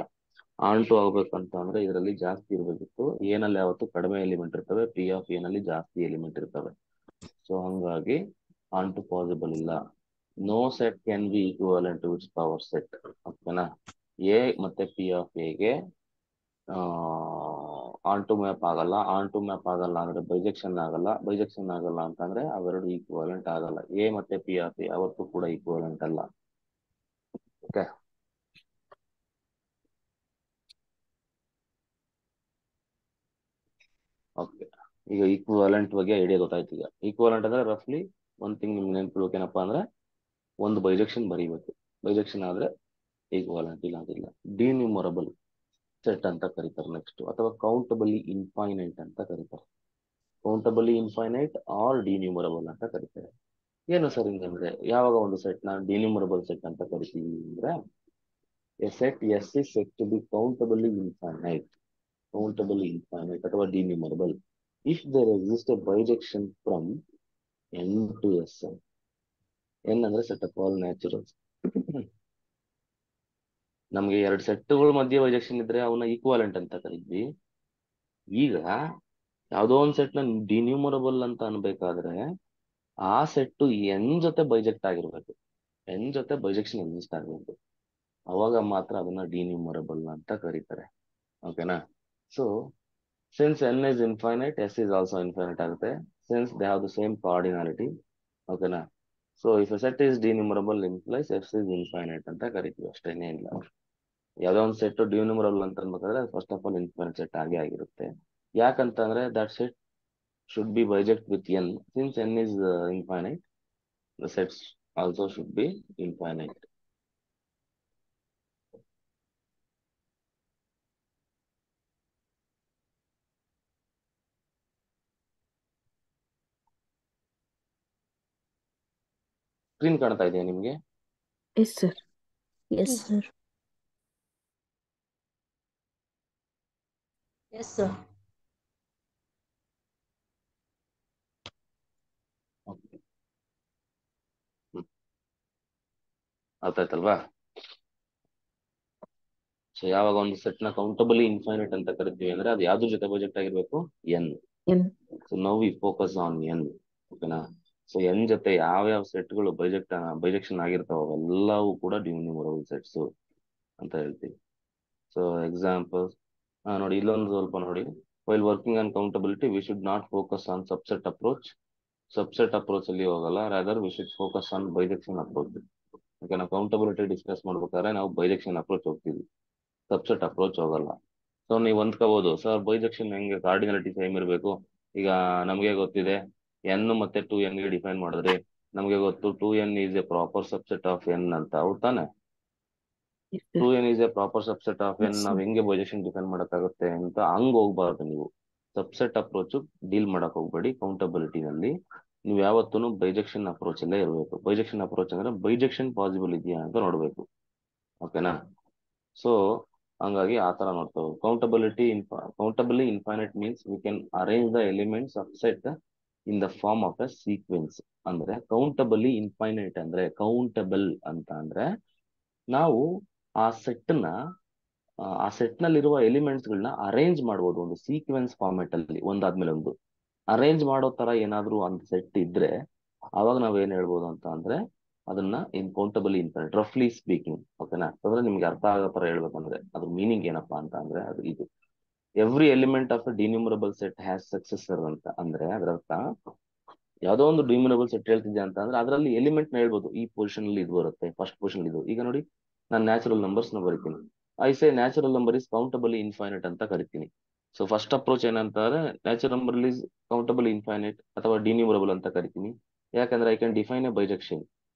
ಆನ್ ಟು ಆಗ್ಬೇಕಂತ ಅಂದ್ರೆ ಇದರಲ್ಲಿ ಜಾಸ್ತಿ ಇರ್ಬೇಕಿತ್ತು. ಏನಲ್ಲಿ ಯಾವತ್ತು ಕಡಿಮೆ ಎಲಿಮೆಂಟ್ ಇರ್ತವೆ, ಪಿ ಆಫ್ ಎ ನಲ್ಲಿ ಜಾಸ್ತಿ ಎಲಿಮೆಂಟ್ ಇರ್ತವೆ. ಸೊ ಹಂಗಾಗಿ ಆನ್ ಟು ಪಾಸಿಬಲ್ ಇಲ್ಲ. No set can be equivalent to its power set. ಓಕೆನಾ? ಎ ಮತ್ತೆ ಪಿ ಆಫ್ ಎಗೆ ಆನ್ ಟು ಮ್ಯಾಪ್ ಆಗಲ್ಲ. ಆನ್ ಟು ಮ್ಯಾಪ್ ಆಗಲ್ಲ ಅಂದ್ರೆ ಬೈಜೆಕ್ಷನ್ ಆಗಲ್ಲ. ಬೈಜೆಕ್ಷನ್ ಆಗಲ್ಲ ಅಂತಂದ್ರೆ ಅವೆರಡು ಈಕ್ವಲೆಂಟ್ ಆಗಲ್ಲ. ಎ ಮತ್ತೆ ಪಿ ಆಫ್ ಎ ಯಾವತ್ತೂ ಕೂಡ ಈಕ್ವಲೆಂಟ್ ಅಲ್ಲ. ಓಕೆ? ಓಕೆ, ಈಗ ಈಕ್ವಲೆಂಟ್ ಬಗ್ಗೆ ಐಡಿಯಾ ಗೊತ್ತಾಯ್ತು. ಈಗ ಈಕ್ವಲೆಂಟ್ ಅಂದ್ರೆ ರಫ್ಲಿ ಒಂದ್ ಥಿಂಗ್ ನಿಮ್ಗೆ ನೆನ್ಪಿಡ್ಬೇಕೇನಪ್ಪ ಅಂದ್ರೆ ಒಂದು ಬೈಜೆಕ್ಷನ್ ಬರೀಬೇಕು. ಬೈಜೆಕ್ಷನ್ ಆದ್ರೆ ಈಕ್ವಲೆಂಟ್, ಇಲ್ಲ ಅಂತಿಲ್ಲ. ಡಿನ್ಯೂಮರಬಲ್ ಸೆಟ್ ಅಂತ ಕರೀತಾರೆ ನೆಕ್ಸ್ಟ್, ಅಥವಾ ಕೌಂಟಬಲಿ ಇನ್ಫೈನೈಟ್ ಅಂತ ಕರೀತಾರೆ. ಕೌಂಟಬಲಿ ಇನ್ಫೈನೈಟ್ ಆರ್ ಡಿನ್ಯೂಮರಬಲ್ ಅಂತ ಕರೀತಾರೆ. ಏನು ಸರ್ ಹಿಂಗಂದ್ರೆ? ಯಾವಾಗ ಒಂದು ಸೆಟ್ ನ ಡಿನ್ಯೂಮರಬಲ್ ಸೆಟ್ ಅಂತ ಕರಿತೀವಿ ಅಂದ್ರೆ A set S is set to be countably infinite. Countably infinite ಅಥವಾ denumerable if there exist a bijection from N to S. N ಅಂದ್ರೆ ಸೆಟ್ ಆಫ್ ಆಲ್ ನ್ಯಾಚುರಲ್ಸ್. ನಮ್ಗೆ ಎರಡು ಸೆಟ್ಗಳ ಮಧ್ಯೆ ಬೈಜೆಕ್ಷನ್ ಇದ್ರೆ ಅವನ್ನ ಈಕ್ವಾಲೆಂಟ್ ಅಂತ ಕರಿದ್ವಿ. ಈಗ ಯಾವ್ದೋ ಒಂದ್ ಸೆಟ್ ನ ಡಿನ್ಯೂಮರಬಲ್ ಅಂತ ಅನ್ಬೇಕಾದ್ರೆ ಆ ಸೆಟ್ ಎನ್ ಜೊತೆ ಬೈಜೆಕ್ಟ್ ಆಗಿರ್ಬೇಕು, ಎನ್ ಜೊತೆ ಬೈಜೆಕ್ಷನ್ ಎಕ್ಸಿಸ್ಟ್ ಆಗ್ಬೇಕು, ಅವಾಗ ಮಾತ್ರ ಅದನ್ನ ಡಿನ್ಯೂಮರಬಲ್ ಅಂತ ಕರೀತಾರೆ. ಓಕೆನಾ? So since N is infinite, S is also infinite ಆಗುತ್ತೆ, since they have the same cardinality. ಓಕೆನಾ? So if a set is denumerable implies S is infinite ಅಂತ ಕರಿತೀವಿ, ಅಷ್ಟೇನೇ ಇಲ್ಲ. ಯಾವ್ದೋ ಒಂದು ಸೆಟ್ ಡಿನ್ಯೂಮರಬಲ್ ಅಂತ ಅನ್ಬೇಕಾದ್ರೆ first of all infinite set ಆಗೇ ಆಗಿರುತ್ತೆ. ಯಾಕಂತಂದ್ರೆ that set should be biject with n. Since n is infinite, the sets also should be infinite. Screen ಕಾಣ್ತಾ ಇದೆಯಾ ನಿಮ್ಗೆ? Yes sir. Yes, sir. Yes, sir. Okay. ಅರ್ಥ ಆಯ್ತಲ್ವಾ? ಸೊ ಯಾವಾಗ ಒಂದು ಸೆಟ್ ನ ಕೌಂಟಬಲಿ ಇನ್ಫೈನೈಟ್ ಅಂತ ಕರಿತೀವಿ ಅಂದ್ರೆ ಅದು ಯಾವ್ದ್ರ ಜೊತೆ ಬೈಜೆಕ್ಟ್ ಆಗಿರ್ಬೇಕು? N. N. So now we focus on N. ಓಕೆನಾ? ಸೊ ಎನ್ ಜೊತೆ ಯಾವ ಸೆಟ್ಗಳು ಬೈಜೆಕ್ಷನ್ ಆಗಿರ್ತಾವ ಅವೆಲ್ಲವೂ ಕೂಡ ಡಿನ್ಯೂಮರಬಲ್ ಸೆಟ್ಸ್ ಅಂತ ಹೇಳ್ತೀವಿ. ಸೊ ಎಕ್ಸಾಂಪಲ್ ನೋಡಿ, ಇಲ್ಲೊಂದು ಸ್ವಲ್ಪ ನೋಡಿ. While working on countability we should not focus on subset approach. Subset approach ಅಲ್ಲಿ ಹೋಗಲ್ಲ, rather we should focus on bijection approach. Okay, ನಾವು ಕೌಂಟಬಿಲಿಟಿ ಡಿಸ್ಕಸ್ ಮಾಡ್ಬೇಕಾದ್ರೆ ನಾವು ಬೈಜೆಕ್ಷನ್ ಅಪ್ರೋಚ್ ಹೋಗ್ತೀವಿ, ಸಬ್ಸೆಟ್ ಅಪ್ರೋಚ್ ಹೋಗಲ್ಲ. ಸೊ ನೀವು ಹೊಂದ್ಕೋಬಹುದು, ಸರ್ ಬೈಜೆಕ್ಷನ್ ಹೆಂಗೆ ಕಾರ್ಡಿನಾಲಿಟಿ ಸೇಮ್ ಇರಬೇಕು? ಈಗ ನಮಗೆ ಗೊತ್ತಿದೆ ಎನ್ ಮತ್ತೆ 2n ಗೆ ಡಿಫೈನ್ ಮಾಡಿದ್ರೆ ನಮಗೆ ಗೊತ್ತು 2n is a proper subset of N ಅಂತ. ಹೌದ್ ತಾನೆ? S sir. 2n is a proper subset of N. Yes, ನಾವ್ sir. ಹೆಂಗೆ ಬೈಜೆಕ್ಷನ್ ಡಿಫೈನ್ ಮಾಡಕ್ಕಾಗುತ್ತೆ ಅಂತ ಹಂಗ್ ಹೋಗ್ಬಾರ್ದು ನೀವು. ಸಬ್ಸೆಟ್ ಅಪ್ರೋಚ್ ಡೀಲ್ ಮಾಡಕ್ ಹೋಗ್ಬೇಡಿ. ಕೌಂಟಬಿಲಿಟಿನಲ್ಲಿ ನೀವು ಯಾವತ್ತೂ ಬೈಜೆಕ್ಷನ್ ಅಪ್ರೋಚ್ ಅಲ್ಲೇ ಇರಬೇಕು. ಬೈಜೆಕ್ಷನ್ ಅಪ್ರೋಚ್ ಅಂದ್ರೆ ಬೈಜೆಕ್ಷನ್ ಪಾಸಿಬಲ್ ಇದೆಯಾ ಅಂತ ನೋಡ್ಬೇಕು. ಓಕೆನಾ? ಸೊ ಹಂಗಾಗಿ ಆ ತರ ನೋಡ್ತೇವೆ. Countably infinite means we can arrange the elements of set in the form of a sequence. ಅಂದ್ರೆ ಕೌಂಟಬಲಿ ಇನ್ಫೈನೈಟ್ ಅಂದ್ರೆ ಕೌಂಟಬಲ್ ಅಂತ ಅಂದ್ರೆ ನಾವು ಆ ಸೆಟ್ ನಲ್ಲಿರುವ ಎಲಿಮೆಂಟ್ಸ್ ಗಳನ್ನ ಅರೇಂಜ್ ಮಾಡ್ಬೋದು ಒಂದು ಸೀಕ್ವೆನ್ಸ್ ಫಾರ್ಮೆಟ್ ಅಲ್ಲಿ, ಒಂದಾದ್ಮೇಲೆ ಒಂದು ಅರೇಂಜ್ ಮಾಡೋ ತರ ಏನಾದ್ರು ಒಂದು ಸೆಟ್ ಇದ್ರೆ ಅವಾಗ ನಾವ್ ಏನ್ ಹೇಳ್ಬೋದು ಅಂತ ಅಂದ್ರೆ ಅದನ್ನ ಕೌಂಟಬಲಿ ಇನ್ಫೈನೈಟ್, ರಫ್ಲಿ ಸ್ಪೀಕಿಂಗ್. ಓಕೆನಾ? ಅಂದ್ರೆ ನಿಮ್ಗೆ ಅರ್ಥ ಆಗೋ ತರ ಹೇಳ್ಬೇಕಂದ್ರೆ ಅದ್ರ ಮೀನಿಂಗ್ ಏನಪ್ಪಾ ಅಂತ ಅಂದ್ರೆ ಅದು ಇದು. Every element of a denumerable set has successor ಅಂತ ಅಂದ್ರೆ ಅದರ ಅರ್ಥ ಯಾವ್ದೋ ಒಂದು ಡಿನ್ಯೂಮರಬಲ್ ಸೆಟ್ ಹೇಳ್ತಿದ್ದೆ ಅಂತ ಅಂದ್ರೆ ಅದರಲ್ಲಿ ಎಲಿಮೆಂಟ್ ನ ಹೇಳ್ಬೋದು, ಈ ಪೊಸಿಷನ್ ಅಲ್ಲಿ ಇದು ಬರುತ್ತೆ, ಫಸ್ಟ್ ಪೊಸಿಷನ್ ಇದು. ಈಗ ನೋಡಿ, ನಾನು ನ್ಯಾಚುರಲ್ ನಂಬರ್ಸ್ ನ ಬರಿತೀನಿ. I say natural number is countably infinite ಅಂತ ಕರಿತೀನಿ. ಸೊ ಫಸ್ಟ್ ಅಪ್ರೋಚ್ ಏನಂತಾರೆ, natural number is countably infinite ಅಥವಾ ಡಿನ್ಯೂಮರಬಲ್ ಅಂತ ಕರಿತೀನಿ. ಯಾಕಂದ್ರೆ I can define a bijection,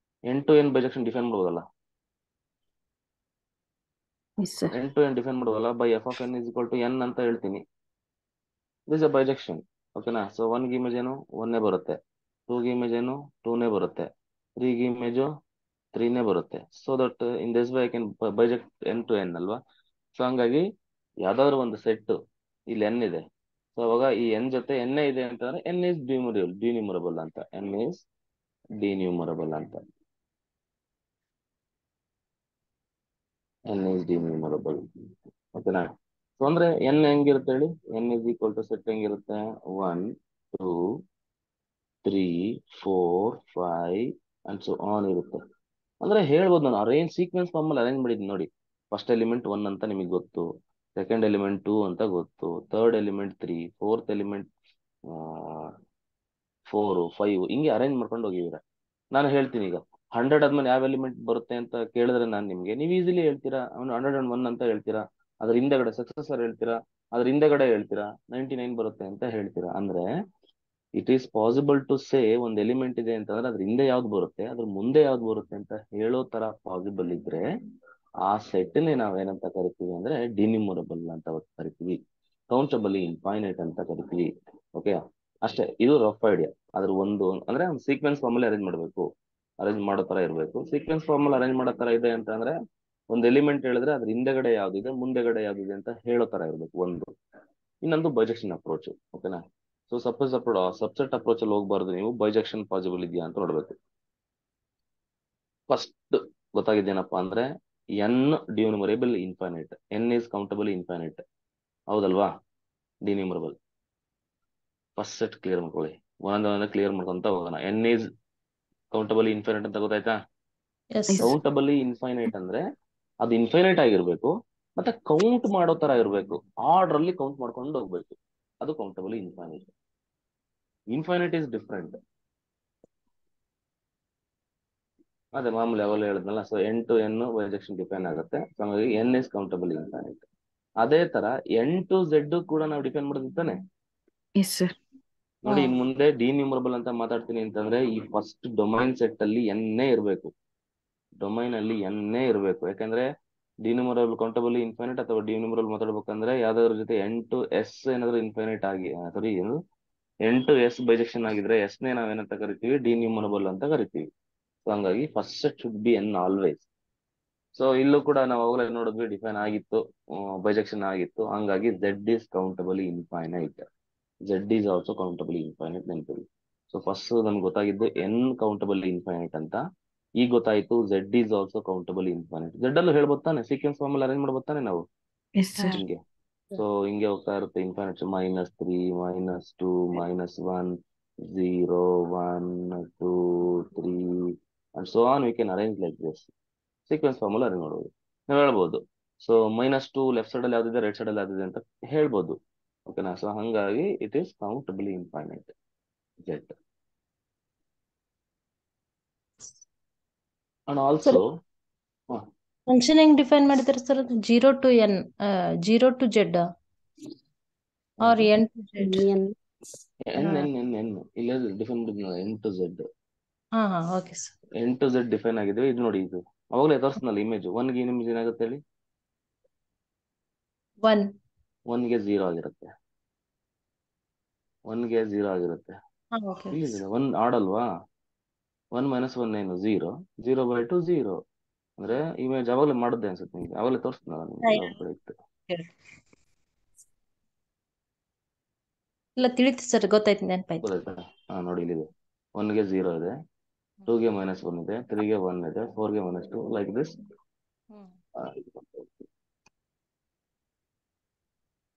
N to N bijection define ಮಾಡ್ಬೋದಲ್ಲ. Yes sir. N to N define ಮಾಡ್ಬೋದಲ್ಲ. By F of N is equal to N ಅಂತ ಹೇಳ್ತೀನಿ. This a bijection. ಓಕೆನಾ? ಸೊ 1 ಗೆ ಇಮೇಜ್ ಏನು 1 ಬರುತ್ತೆ, 2 ಗೆ ಇಮೇಜ್ ಏನು 2 ಬರುತ್ತೆ, 3 ಗೆ ಇಮೇಜ್ 3 ಬರುತ್ತೆ. So that in this way I can biject N to N ಅಲ್ವಾ. ಸೊ ಹಂಗಾಗಿ ಯಾವ್ದಾದ್ರು ಒಂದು ಸೆಟ್ ಇಲ್ಲಿ ಎನ್ ಇದೆ, ಸೊ ಅವಾಗ ಈ ಎನ್ ಜೊತೆ ಎನ್ ಇದೆ ಅಂತಂದ್ರೆ ಎನ್ ಇಸ್ ಡಿನ್ಯೂಮರಬಲ್ ಅಂತ. ಎನ್ ಇಸ್ ಡಿನ್ಯೂಮರಬಲ್ ಅಂತ. N is denumerable. ಓಕೆನಾ? ಸೊ ಅಂದ್ರೆ ಎನ್ ಹೆಂಗಿರುತ್ತೆ ಹೇಳಿ? N is equal to set ಹೆಂಗಿರುತ್ತೆ? 1 2 3 4 5 ಅಂಡ್ ಸೊ ಆನ್ ಇರುತ್ತೆ. ಅಂದ್ರೆ ಹೇಳ್ಬೋದು, ನಾನು ಅರೇಂಜ್ ಸೀಕ್ವೆನ್ಸ್ ಫಾರ್ಮ್ ಅಲ್ಲಿ ಅರೇಂಜ್ ಮಾಡಿದ್ದೀನಿ ನೋಡಿ. ಫಸ್ಟ್ ಎಲಿಮೆಂಟ್ 1 ಅಂತ ನಿಮಗೆ ಗೊತ್ತು, ಸೆಕೆಂಡ್ ಎಲಿಮೆಂಟ್ 2 ಅಂತ ಗೊತ್ತು, ಥರ್ಡ್ ಎಲಿಮೆಂಟ್ 3, ಫೋರ್ತ್ ಎಲಿಮೆಂಟ್ 4 5, ಹಿಂಗೆ ಅರೇಂಜ್ ಮಾಡ್ಕೊಂಡು ಹೋಗಿದ್ದೀರಾ. ನಾನು ಹೇಳ್ತೀನಿ ಈಗ 100 ಆದ್ಮೇಲೆ ಯಾವ ಎಲಿಮೆಂಟ್ ಬರುತ್ತೆ ಅಂತ ಕೇಳಿದ್ರೆ ನಾನು ನಿಮ್ಗೆ, ನೀವು ಈಸಿಲಿ ಹೇಳ್ತೀರಾ 101 ಅಂತ ಹೇಳ್ತೀರಾ. ಅದ್ರ ಹಿಂದೆಗಡೆ ಸಕ್ಸೆಸರ್ ಹೇಳ್ತೀರಾ, ಅದ್ರ ಹಿಂದೆಗಡೆ ಹೇಳ್ತೀರಾ 99 ಬರುತ್ತೆ ಅಂತ ಹೇಳ್ತೀರಾ. ಅಂದ್ರೆ it is possible to say ಒಂದು ಎಲಿಮೆಂಟ್ ಇದೆ ಅಂತಂದ್ರೆ ಅದ್ರ ಹಿಂದೆ ಯಾವ್ದು ಬರುತ್ತೆ, ಅದ್ರ ಮುಂದೆ ಯಾವ್ದು ಬರುತ್ತೆ ಅಂತ ಹೇಳೋ ತರ ಪಾಸಿಬಲ್ ಇದ್ರೆ ಆ ಸೆಟ್ ನೇ ನಾವೇನಂತ ಕರಿತೀವಿ ಅಂದ್ರೆ ಡಿನ್ಯೂಮರಬಲ್ ಅಂತ ಕರಿತೀವಿ, ಕೌಂಟಬಲಿ ಇನ್ಫೈನೈಟ್ ಅಂತ ಕರಿತೀವಿ. ಓಕೆ, ಅಷ್ಟೇ. ಇದು ರಫ್ ಐಡಿಯಾ. ಅದ್ರ ಒಂದು ಅಂದ್ರೆ ಒಂದು ಸೀಕ್ವೆನ್ಸ್ ಫಾರ್ಮ್ ಅಲ್ಲಿ ಅರೇಂಜ್ ಮಾಡಬೇಕು, ಅರೇಂಜ್ ಮಾಡೋ ತರ ಇರಬೇಕು. ಸೀಕ್ವೆನ್ಸ್ ಫಾರ್ಮ್ ಅಲ್ಲಿ ಅರೇಂಜ್ ಮಾಡೋ ತರ ಇದೆ ಅಂತ ಅಂದ್ರೆ ಒಂದು ಎಲಿಮೆಂಟ್ ಹೇಳಿದ್ರೆ ಅದ್ರ ಹಿಂದೆಗಡೆ ಯಾವ್ದಿದೆ ಮುಂದೆಗಡೆ ಯಾವ್ದಿದೆ ಅಂತ ಹೇಳೋ ತರ ಇರಬೇಕು ಒಂದು. ಇನ್ನೊಂದು ಬೈಜೆಕ್ಷನ್ ಅಪ್ರೋಚ್. ಓಕೆನಾ? ಸೊ ಸಪೋಸ್ ಸಬ್ಸೆಟ್ ಅಪ್ರೋಚ್ ಅಲ್ಲಿ ಹೋಗ್ಬಾರ್ದು, ನೀವು ಬೈಜೆಕ್ಷನ್ ಪಾಸಿಬಲ್ ಇದೆಯಾ ಅಂತ ನೋಡ್ಬೇಕು. ಫಸ್ಟ್ ಗೊತ್ತಾಗಿದ್ದೇನಪ್ಪಾ ಅಂದ್ರೆ N denumerable infinite, N is countable infinite, ಹೌದಲ್ವಾ? ಡಿನ್ಯೂಮರಬಲ್. ಫಸ್ಟ್ ಸೆಟ್ ಕ್ಲಿಯರ್ ಮಾಡ್ಕೊಳ್ಳಿ, ಒಂದೊಂದೇ ಕ್ಲಿಯರ್ ಮಾಡ್ಕೊಂತ ಹೋಗೋಣ. ಎನ್ ಈಸ್ ಕೌಂಟಬಲ್ ಇನ್ಫೈನೈಟ್ ಅಂತ ಗೊತ್ತಾಯ್ತಾ? Yes. Yes. ಕೌಂಟಬಲಿ ಇನ್ಫೈನೈಟ್ ಅಂದ್ರೆ ಅದು ಇನ್ಫೈನೈಟ್ ಆಗಿರ್ಬೇಕು, ಮತ್ತೆ ಕೌಂಟ್ ಮಾಡೋ ತರ ಇರಬೇಕು, ಆರ್ಡರ್ ಅಲ್ಲಿ ಕೌಂಟ್ ಮಾಡ್ಕೊಂಡು ಹೋಗ್ಬೇಕು, ಅದು countably infinite. Infinite is different. ಅದೇ ಮಾಮೂಲಿ ಯಾವಾಗ ಹೇಳಿದ್ನಲ್ಲ, so N to N bijection depend ಆಗುತ್ತೆ, ಸೊ ಹಾಗಾಗಿ ಎನ್ ಇಸ್ ಕೌಂಟಬಲ್ ಇನ್ಫೈನೈಟ್. ಅದೇ ತರ ಎನ್ ಟು ಝೆಡ್ ಕೂಡ ನಾವು ಡಿಪೆಂಡ್ ಮಾಡೋದಿತ್ತಾನೆ. Yes, sir. ನೋಡಿ, ಇನ್ ಮುಂದೆ ಡಿನ್ಯೂಮರಬಲ್ ಅಂತ ಮಾತಾಡ್ತೀನಿ ಅಂತಂದ್ರೆ ಈ ಫಸ್ಟ್ ಡೊಮೈನ್ ಸೆಟ್ ಅಲ್ಲಿ ಎನ್ನೇ ಇರಬೇಕು, ಡೊಮೈನ್ ಅಲ್ಲಿ ಎನ್ನೇ ಇರಬೇಕು. ಯಾಕಂದ್ರೆ ಡಿನ್ಯೂಮರಬಲ್ ಕೌಂಟಬಲ್ ಇನ್ಫೈನೈಟ್ ಅಥವಾ ಡಿನ್ಯೂಮರಬಲ್ ಮಾತಾಡ್ಬೇಕಂದ್ರೆ ಯಾವ್ದಾದ್ರ ಜೊತೆ ಎನ್ ಟು ಎಸ್ ಏನಾದ್ರು ಇನ್ಫೈನೈಟ್ ಆಗಿ, ಸಾರಿ ಏನು, ಎನ್ ಟು ಎಸ್ ಬೈಜೆಕ್ಷನ್ ಆಗಿದ್ರೆ ಎಸ್ ನೇ ನಾವೇನಂತ ಕರಿತೀವಿ, ಡಿನ್ಯೂಮರಬಲ್ ಅಂತ ಕರಿತೀವಿ. ಸೊ ಹಂಗಾಗಿ first set should B N always. So ಇಲ್ಲೂ ಕೂಡ ನಾವು ಅವಾಗಲೇ ನೋಡಿದ್ವಿ, ಡಿಫೈನ್ ಆಗಿತ್ತು, ಬೈಜೆಕ್ಷನ್ ಆಗಿತ್ತು, ಹಂಗಾಗಿ Z is countably infinite, Z is also countably infinite ನೆನಪಿರಿ. ಸೊ ಫಸ್ಟ್ ನಮ್ಗೆ ಗೊತ್ತಾಗಿದ್ದು ಎನ್ ಕೌಂಟಬಲ್ ಇನ್ಫೈನೈಟ್ ಅಂತ, ಈಗ ಗೊತ್ತಾಯ್ತು Z is also countable infinite. Z ಅಲ್ಲೂ ಹೇಳ್ಬೋತಾನೆ, ಸೀಕ್ವೆನ್ಸ್ ಫಾರ್ಮ್ ಅಲ್ಲಿ ಅರೇಂಜ್ ಮಾಡ್ಬೋತಾನೆ ನಾವು Yes, sir. ಹಿಂಗೆ. ಸೊ ಹಿಂಗೆ ಹೋಗ್ತಾ ಇರುತ್ತೆ infinite, -3 -2 -1 0 1 2 3 and so on. We can arrange like this, sequence form ಅಲ್ಲಿ ಅರೇಂಜ್ ಮಾಡ್ಬೋದು. ನಾವು ಹೇಳ್ಬೋದು, ಸೊ -2 ಲೆಫ್ಟ್ ಸೈಡ್ ಅಲ್ಲಿ ಯಾವ್ದಿದೆ, ರೈಟ್ ಸೈಡ್ ಅಲ್ಲಿ ಯಾವ್ದಿದೆ ಅಂತ ಹೇಳ್ಬೋದು. ಓಕೆನಾ? ಸೊ ಹಂಗಾಗಿ it is countably infinite Z. And also function ಹೆಂಗ್ ಡಿಫೈನ್ ಮಾಡಿದಾರೆ sir? 0 to n, 0 to z or n to z? N N N N ಇಲ್ಲ ಡಿಫೈನ್ ಮಾಡಿದ್ನಲ್ಲ, ಎನ್ ಟು ಝೆಡ್. ಹಾ okay sir. N to Z define ಆಗಿದೆ. ಇದು ನೋಡಿ, ಇದು ಅವಾಗಲೇ ತೋರಿಸ್ನಲ್ಲ ಇಮೇಜ್. ಒನ್ಗೆ ಇಮೇಜ್ ಏನಾಗುತ್ತೆ ಹೇಳಿ? 1. 1ಗೆ 0 ಆಗಿರುತ್ತೆ, 1ಗೆ 0 ಆಗಿರುತ್ತೆ. ಹಾ ಓಕೆ. ಇಲ್ಲಿದೆ 1 ಆಡಲ್ವಾ? 1 - 1 ಏನು? 0, 0/2 0 ಅಂದ್ರೆ ಇಮೇಜ್ ಅವಾಗಲೇ ಮಾಡಿದ್ದೆ ಅನ್ಸುತ್ತೆ ನಿಮ್ಗೆ, ಅವಾಗಲೇ ತೋರಿಸ್ನಲ್ಲ ನಿಮ್ಗೆ ಎಲ್ಲ ಕಡೆ ಇತ್ತು. ಇಲ್ಲ ತಿಳಿತು ಸರ್, ಗೊತ್ತಾಯ್ತು, ನೆನಪಾಯ್ತು. ಗೊತ್ತಾಯ್ತಾ? ಹಾ ನೋಡಿ, ಇಲ್ಲಿದೆ 1ಗೆ 0 ಇದೆ, 2ಗೆ -1 ಇದೆ, 3ಗೆ 1 ಇದೆ, 4ಗೆ -2, ಲೈಕ್ ದಿಸ್.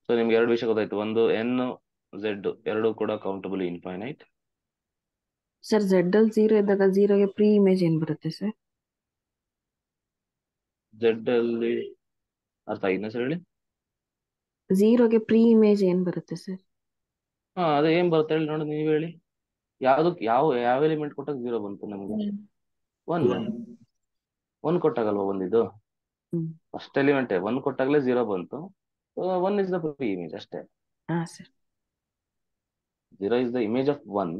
ಸೊ ನಿಮ್ಗೆ ಎರಡು ವಿಷಯ ಗೊತ್ತಾಯ್ತು, ಒಂದು ಎನ್ ಝೆಡ್ ಎರಡು ಕೂಡ ಕೌಂಟಬಲಿ ಇನ್ಫೈನೈಟ್. ಸರ್, ಝೆಡ್ ಅಲ್ಲಿ 0 ಇದ್ದಾಗ 0ಗೆ ಪ್ರೀ ಇಮೇಜ್ ಏನ್ ಬರುತ್ತೆ ಸರ್? ಝೆಡ್ ಅಲ್ಲಿ ಅರ್ಥ ಆಗಿದ್ನ ಸರ್ ಹೇಳಿ? 0ಗೆ ಪ್ರೀ ಇಮೇಜ್ ಏನ್ ಬರುತ್ತೆ ಸರ್? ಹಾ, ಅದೇ ಏನ್ ಬರುತ್ತೆ ಹೇಳಿ ನೋಡಿ, ನೀವು ಹೇಳಿ. ಯಾವ್ದಕ್ ಯಾವ ಯಾವ ಎಲಿಮೆಂಟ್ ಕೊಟ್ಟಾಗ 0 ಬಂತು ನಮ್ಗೆ? 1 ಕೊಟ್ಟಾಗಲ್ವಾ ಬಂದಿದ್ದು? ಫಸ್ಟ್ ಎಲಿಮೆಂಟ್ 1 ಕೊಟ್ಟಾಗಲೇ 0 ಬಂತು. 1 ಇಸ್ ದ ಪ್ರೀ ಇಮೇಜ್ ಅಷ್ಟೇ. ಹಾ sir. 0 is the image of 1,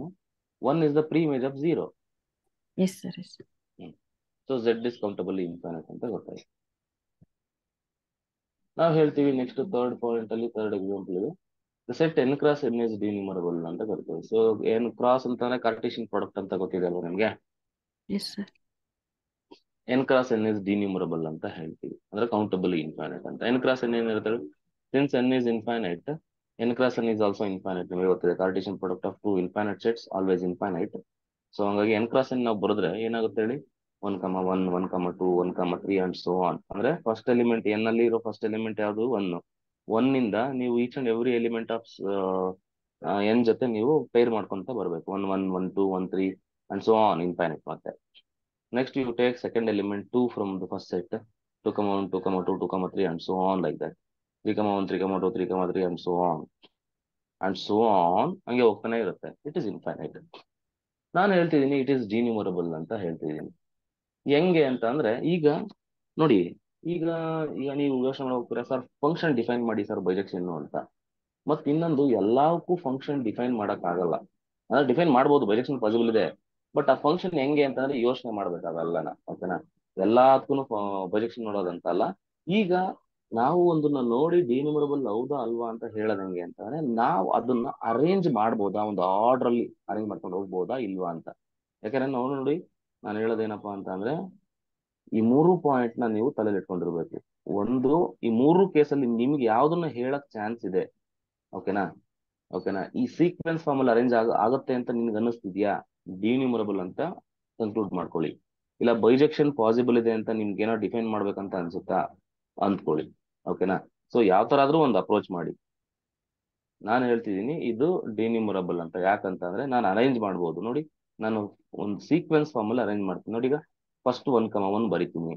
1 is the pre-image of 0. Yes sir, yes. So Z is countably infinite ಅಂತ ಗೊತ್ತಾಯ್ತು. ನಾವು ಹೇಳ್ತೀವಿ ನೆಕ್ಸ್ಟ್ ಥರ್ಡ್ ಪಾಯಿಂಟ್ ಅಲ್ಲಿ, ಥರ್ಡ್ ಎಕ್ಸಾಂಪಲ್ ಇದೆ, the set n cross n is denumerable ಅಂತ ಕರಿತೀವಿ. ಸೊ n ಕ್ರಾಸ್ ಅಂತಾನೆ ಕಾರ್ಟೇಶಿಯನ್ ಪ್ರಾಡಕ್ಟ್ ಅಂತ ಗೊತ್ತಿದೆ ಅಲ್ವಾ ನಿಮ್ಗೆ? Yes sir. n cross n is denumerable ಅಂತ ಹೇಳ್ತೀವಿ, ಅಂದ್ರೆ ಕೌಂಟಬಲಿ ಇನ್ಫೈನೈಟ್ ಅಂತ. n ಕ್ರಾಸ್ n ಏನಿರುತ್ತೆ? Since n is infinite, n cross n is also infinite. ನಿಮಗೆ ಗೊತ್ತಿದೆ, Cartesian product of two infinite sets always infinite. So ಹಂಗಾಗಿ n ಕ್ರಾಸ್ n ನಾವು ಬರೆದ್ರೆ ಏನಾಗುತ್ತೆ ಹೇಳಿ? 1, 1, 1, 2, 1, 3 ಅಂಡ್ ಸೋ ಆನ್. ಅಂದ್ರೆ ಫಸ್ಟ್ ಎಲಿಮೆಂಟ್ ಎನ್ ಅಲ್ಲಿ ಇರೋ ಫಸ್ಟ್ ಎಲಿಮೆಂಟ್ ಯಾವುದು? 1. 1 ಇಂದ ನೀವು each and every element of N ಜೊತೆ ನೀವು ಪೇರ್ ಮಾಡ್ಕೊಂತ ಬರಬೇಕು. 1, 1, 1, 2, 1, 3 ಅಂಡ್ ಸೋ ಆನ್ ಇನ್ಫೈನೈಟ್. ಮತ್ತೆ next you take second element 2 from the first set, 2, 1, 2, 2, 2, 3 and so on like that. 3, 1, 3, 2, 3, 3 and so on and so on. ಹಂಗೆ ಹೋಗ್ತಾನೆ ಇರುತ್ತೆ. It is infinite. ನಾನು ಹೇಳ್ತಿದ್ದೀನಿ ಇಟ್ ಈಸ್ ಡಿನ್ಯೂಮರಬಲ್ ಅಂತ ಹೇಳ್ತಿದ್ದೀನಿ. ಹೆಂಗೆ ಅಂತ ಅಂದ್ರೆ, ಈಗ ನೋಡಿ, ಈಗ ಈಗ ನೀವು ಯೋಚನೆ ಹೋಗ್ತೀರಾ, ಸರ್ ಫಂಕ್ಷನ್ ಡಿಫೈನ್ ಮಾಡಿ ಸರ್ ಬೈಜೆಕ್ಷನ್ ಅಂತ. ಮತ್ ಇನ್ನೊಂದು, ಎಲ್ಲಕ್ಕೂ ಫಂಕ್ಷನ್ ಡಿಫೈನ್ ಮಾಡಕ್ ಆಗಲ್ಲ. ಅಂದ್ರೆ ಡಿಫೈನ್ ಮಾಡ್ಬೋದು, ಬೈಜೆಕ್ಷನ್ ಪಾಸಿಬಲ್ ಇದೆ, ಬಟ್ ಆ ಫಂಕ್ಷನ್ ಹೆಂಗೆ ಅಂತಂದ್ರೆ ಯೋಚನೆ ಮಾಡ್ಬೇಕಾಗಲ್ಲನ. ಓಕೆನಾ? ಎಲ್ಲದಕ್ಕೂ ಬೈಜೆಕ್ಷನ್ ನೋಡೋದಂತಲ್ಲ. ಈಗ ನಾವು ಒಂದನ್ನ ನೋಡಿ ಡಿನ್ಯೂಮರಬಲ್ ಹೌದಾ ಅಲ್ವಾ ಅಂತ ಹೇಳೋದ್ ಹೆಂಗೆ ಅಂತಂದ್ರೆ, ನಾವು ಅದನ್ನ ಅರೇಂಜ್ ಮಾಡ್ಬೋದಾ, ಒಂದು ಆರ್ಡರ್ ಅಲ್ಲಿ ಅರೇಂಜ್ ಮಾಡ್ಕೊಂಡು ಹೋಗ್ಬೋದಾ ಇಲ್ವಾ ಅಂತ. ಯಾಕಂದ್ರೆ ನಾವು ನೋಡಿ, ನಾನು ಹೇಳೋದೇನಪ್ಪಾ ಅಂತ ಅಂದ್ರೆ, ಈ 3 ಪಾಯಿಂಟ್ ನ ನೀವು ತಲೆಯಲ್ಲಿ ಇಟ್ಕೊಂಡಿರ್ಬೇಕು. ಒಂದು, ಈ 3 ಕೇಸಲ್ಲಿ ನಿಮ್ಗೆ ಯಾವ್ದನ್ನ ಹೇಳಕ್ ಚಾನ್ಸ್ ಇದೆ. ಓಕೆನಾ? ಓಕೆನಾ? ಈ ಸೀಕ್ವೆನ್ಸ್ ಫಾರ್ಮ್ ಅಲ್ಲಿ ಅರೇಂಜ್ ಆಗುತ್ತೆ ಅಂತ ನಿನ್ಗೆ ಅನ್ನಿಸ್ತಿದ್ಯಾ? ಡಿನ್ಯೂಮರಬಲ್ ಅಂತ ಕನ್ಕ್ಲೂಡ್ ಮಾಡ್ಕೊಳ್ಳಿ. ಇಲ್ಲ ಬೈಜೆಕ್ಷನ್ ಪಾಸಿಬಲ್ ಇದೆ ಅಂತ ನಿಮ್ಗೆ ಏನೋ ಡಿಫೈನ್ ಮಾಡ್ಬೇಕಂತ ಅನ್ಸುತ್ತಾ ಅಂದ್ಕೊಳ್ಳಿ. ಓಕೆನಾ? ಸೊ ಯಾವ ತರ ಆದ್ರೂ ಒಂದು ಅಪ್ರೋಚ್ ಮಾಡಿ. ನಾನು ಹೇಳ್ತಿದ್ದೀನಿ ಇದು ಡಿನ್ಯೂಮರಬಲ್ ಅಂತ. ಯಾಕಂತಂದ್ರೆ ನಾನು ಅರೇಂಜ್ ಮಾಡ್ಬೋದು ನೋಡಿ. ನಾನು ಒಂದು ಸೀಕ್ವೆನ್ಸ್ ಫಾರ್ಮ್ ಅಲ್ಲಿ ಅರೇಂಜ್ ಮಾಡ್ತೀನಿ ನೋಡಿ. ಈಗ ಫಸ್ಟ್ 1,1 ಬರಿತೀನಿ,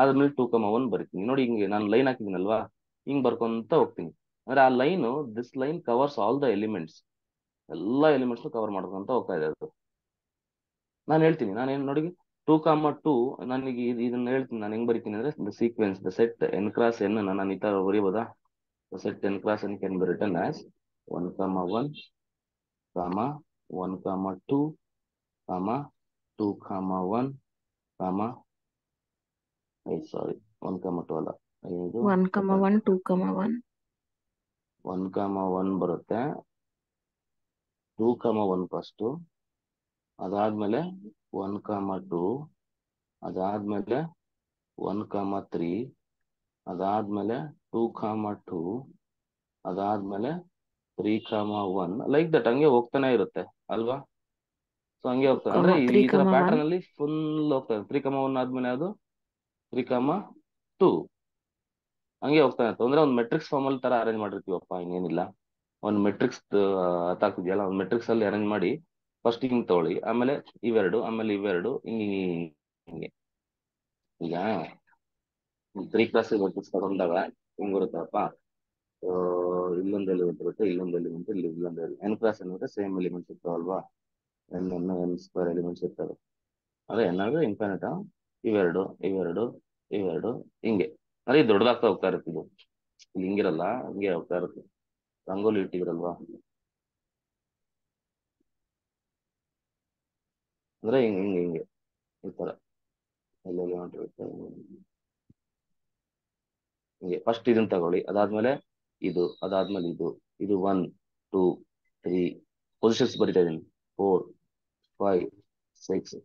ಆದ್ಮೇಲೆ 2,1 ಬರಿತೀನಿ ನೋಡಿ. ಹಿಂಗೆ ನಾನು ಲೈನ್ ಹಾಕಿದ್ದೀನಲ್ವಾ, ಹಿಂಗ್ ಬರ್ಕೊಂತ ಹೋಗ್ತೀನಿ. ಅಂದ್ರೆ ಆ line, this line covers all the elements, ಎಲ್ಲಾ ಎಲಿಮೆಂಟ್ಸ್ ಕವರ್ ಮಾಡ್ಕೊಂತ ಹೋಗ್ತಾ ಇದೆ ಅದು. ನಾನು ಹೇಳ್ತೀನಿ, ನಾನೇನು ನೋಡಿ 2,2 ನನಗೆ ಇದನ್ನ ಹೇಳ್ತೀನಿ. ನಾನು ಹೆಂಗ್ ಬರಿತೀನಿ ಅಂದ್ರೆ the sequence the set n cross n ನಾನು ಈ ತರ ಬರೀಬೋದಾ? The set n class n can be written as 1, 1, 1, 2, 2, 1, sorry, 1, 2 ಅಲ್ಲ, ಇದು 1,1 2,1 1, 1 ಬರುತ್ತೆ. 2, 1 ಫಸ್ಟ್, ಅದಾದ್ಮೇಲೆ 1, 2, ಅದಾದ್ಮೇಲೆ 1, 3, ಅದಾದ್ಮೇಲೆ 2, 2, ಅದಾದ್ಮೇಲೆ 3, 1 ಲೈಕ್ ದಟ್ ಹಂಗೆ ಹೋಗ್ತಾನೆ ಇರುತ್ತೆ ಅಲ್ವಾ? ಸೊ ಹಂಗೆ ಹೋಗ್ತಾರೆ ಅಂದ್ರೆ ಈ ತರ 3,1 ಪ್ಯಾಟರ್ನ್ ಅಲ್ಲಿ ಫುಲ್ ಹೋಗ್ತಾರೆ. 3, 1 ಆದ್ಮೇಲೆ ಅದು 3, 2 ಹಂಗೆ ಹೋಗ್ತಾನೆ ಇರ್ತದೆ. ಅಂದ್ರೆ ಒಂದು ಮೆಟ್ರಿಕ್ಸ್ ಫಾರ್ಮ್ ಅಲ್ಲಿ ತರ ಅರೇಂಜ್ ಮಾಡಿರ್ತೀವಪ್ಪ, ಇನ್ನೇನಿಲ್ಲ. ಒಂದು ಮೆಟ್ರಿಕ್ಸ್ ಅರ್ಥಾಗ್ತಿದೆಯಲ್ಲ, ಒಂದು ಮೆಟ್ರಿಕ್ಸ್ ಅಲ್ಲಿ ಅರೇಂಜ್ ಮಾಡಿ ಫಸ್ಟ್ ಹಿಂಗ್ ತಗೊಳ್ಳಿ, ಆಮೇಲೆ ಇವೆರಡು, ಆಮೇಲೆ ಇವೆರಡು, ಹಿಂಗೆ ಹಿಂಗೆ. ಈಗ 3 ಕ್ಲಾಸ್ ಮೆಟ್ರಿಕ್ಸ್ ತಗೊಂಡಾಗ ಹಿಂಗ್ ಬರುತ್ತಪ್ಪ. ಇಲ್ಲೊಂದು ಎಲಿಮೆಂಟ್ ಇರುತ್ತೆ, ಇಲ್ಲೊಂದು ಎಲಿಮೆಂಟ್, ಇಲ್ಲೊಂದು n ಕ್ಲಾಸ್ ಏನಿರುತ್ತೆ ಸೇಮ್ ಎಲಿಮೆಂಟ್ಸ್ ಇರ್ತಾವಲ್ವಾ, n ಸ್ಕ್ವೇರ್ ಎಲಿಮೆಂಟ್ಸ್ ಇರ್ತವೆ. ಅದೇ ಏನಾದ್ರು ಇನ್ಫಿನಿಟ್, ಇವೆರಡು ಇವೆರಡು ಇವೆರಡು ಹಿಂಗೆ. ಅಂದ್ರೆ ಇದು ದೊಡ್ಡದಾಗ್ತಾ ಹೋಗ್ತಾ ಇರುತ್ತೆ. ಇದು ಇಲ್ಲಿ ಹಿಂಗಿರಲ್ಲ, ಹಿಂಗೆ ಹೋಗ್ತಾ ಇರುತ್ತೆ. ರಂಗೋಲಿ ಇಟ್ಟಿದ್ರಲ್ವಾ, ಅಂದ್ರೆ ಹಿಂಗೆ ಹಿಂಗೆ ಹಿಂಗೆ ಈ ತರ ಎಲ್ಲೆಲ್ಲಿ ಹೊಂಟಿರುತ್ತೆ ಹಿಂಗೆ. ಫಸ್ಟ್ ಇದನ್ನ ತಗೊಳ್ಳಿ, ಅದಾದ್ಮೇಲೆ ಇದು, ಅದಾದ್ಮೇಲೆ ಇದು, ಇದು 1, 2, 3 ಪೊಸಿಷನ್ಸ್ ಬರಿತಾ ಇದೀನಿ. 4, 5, 6,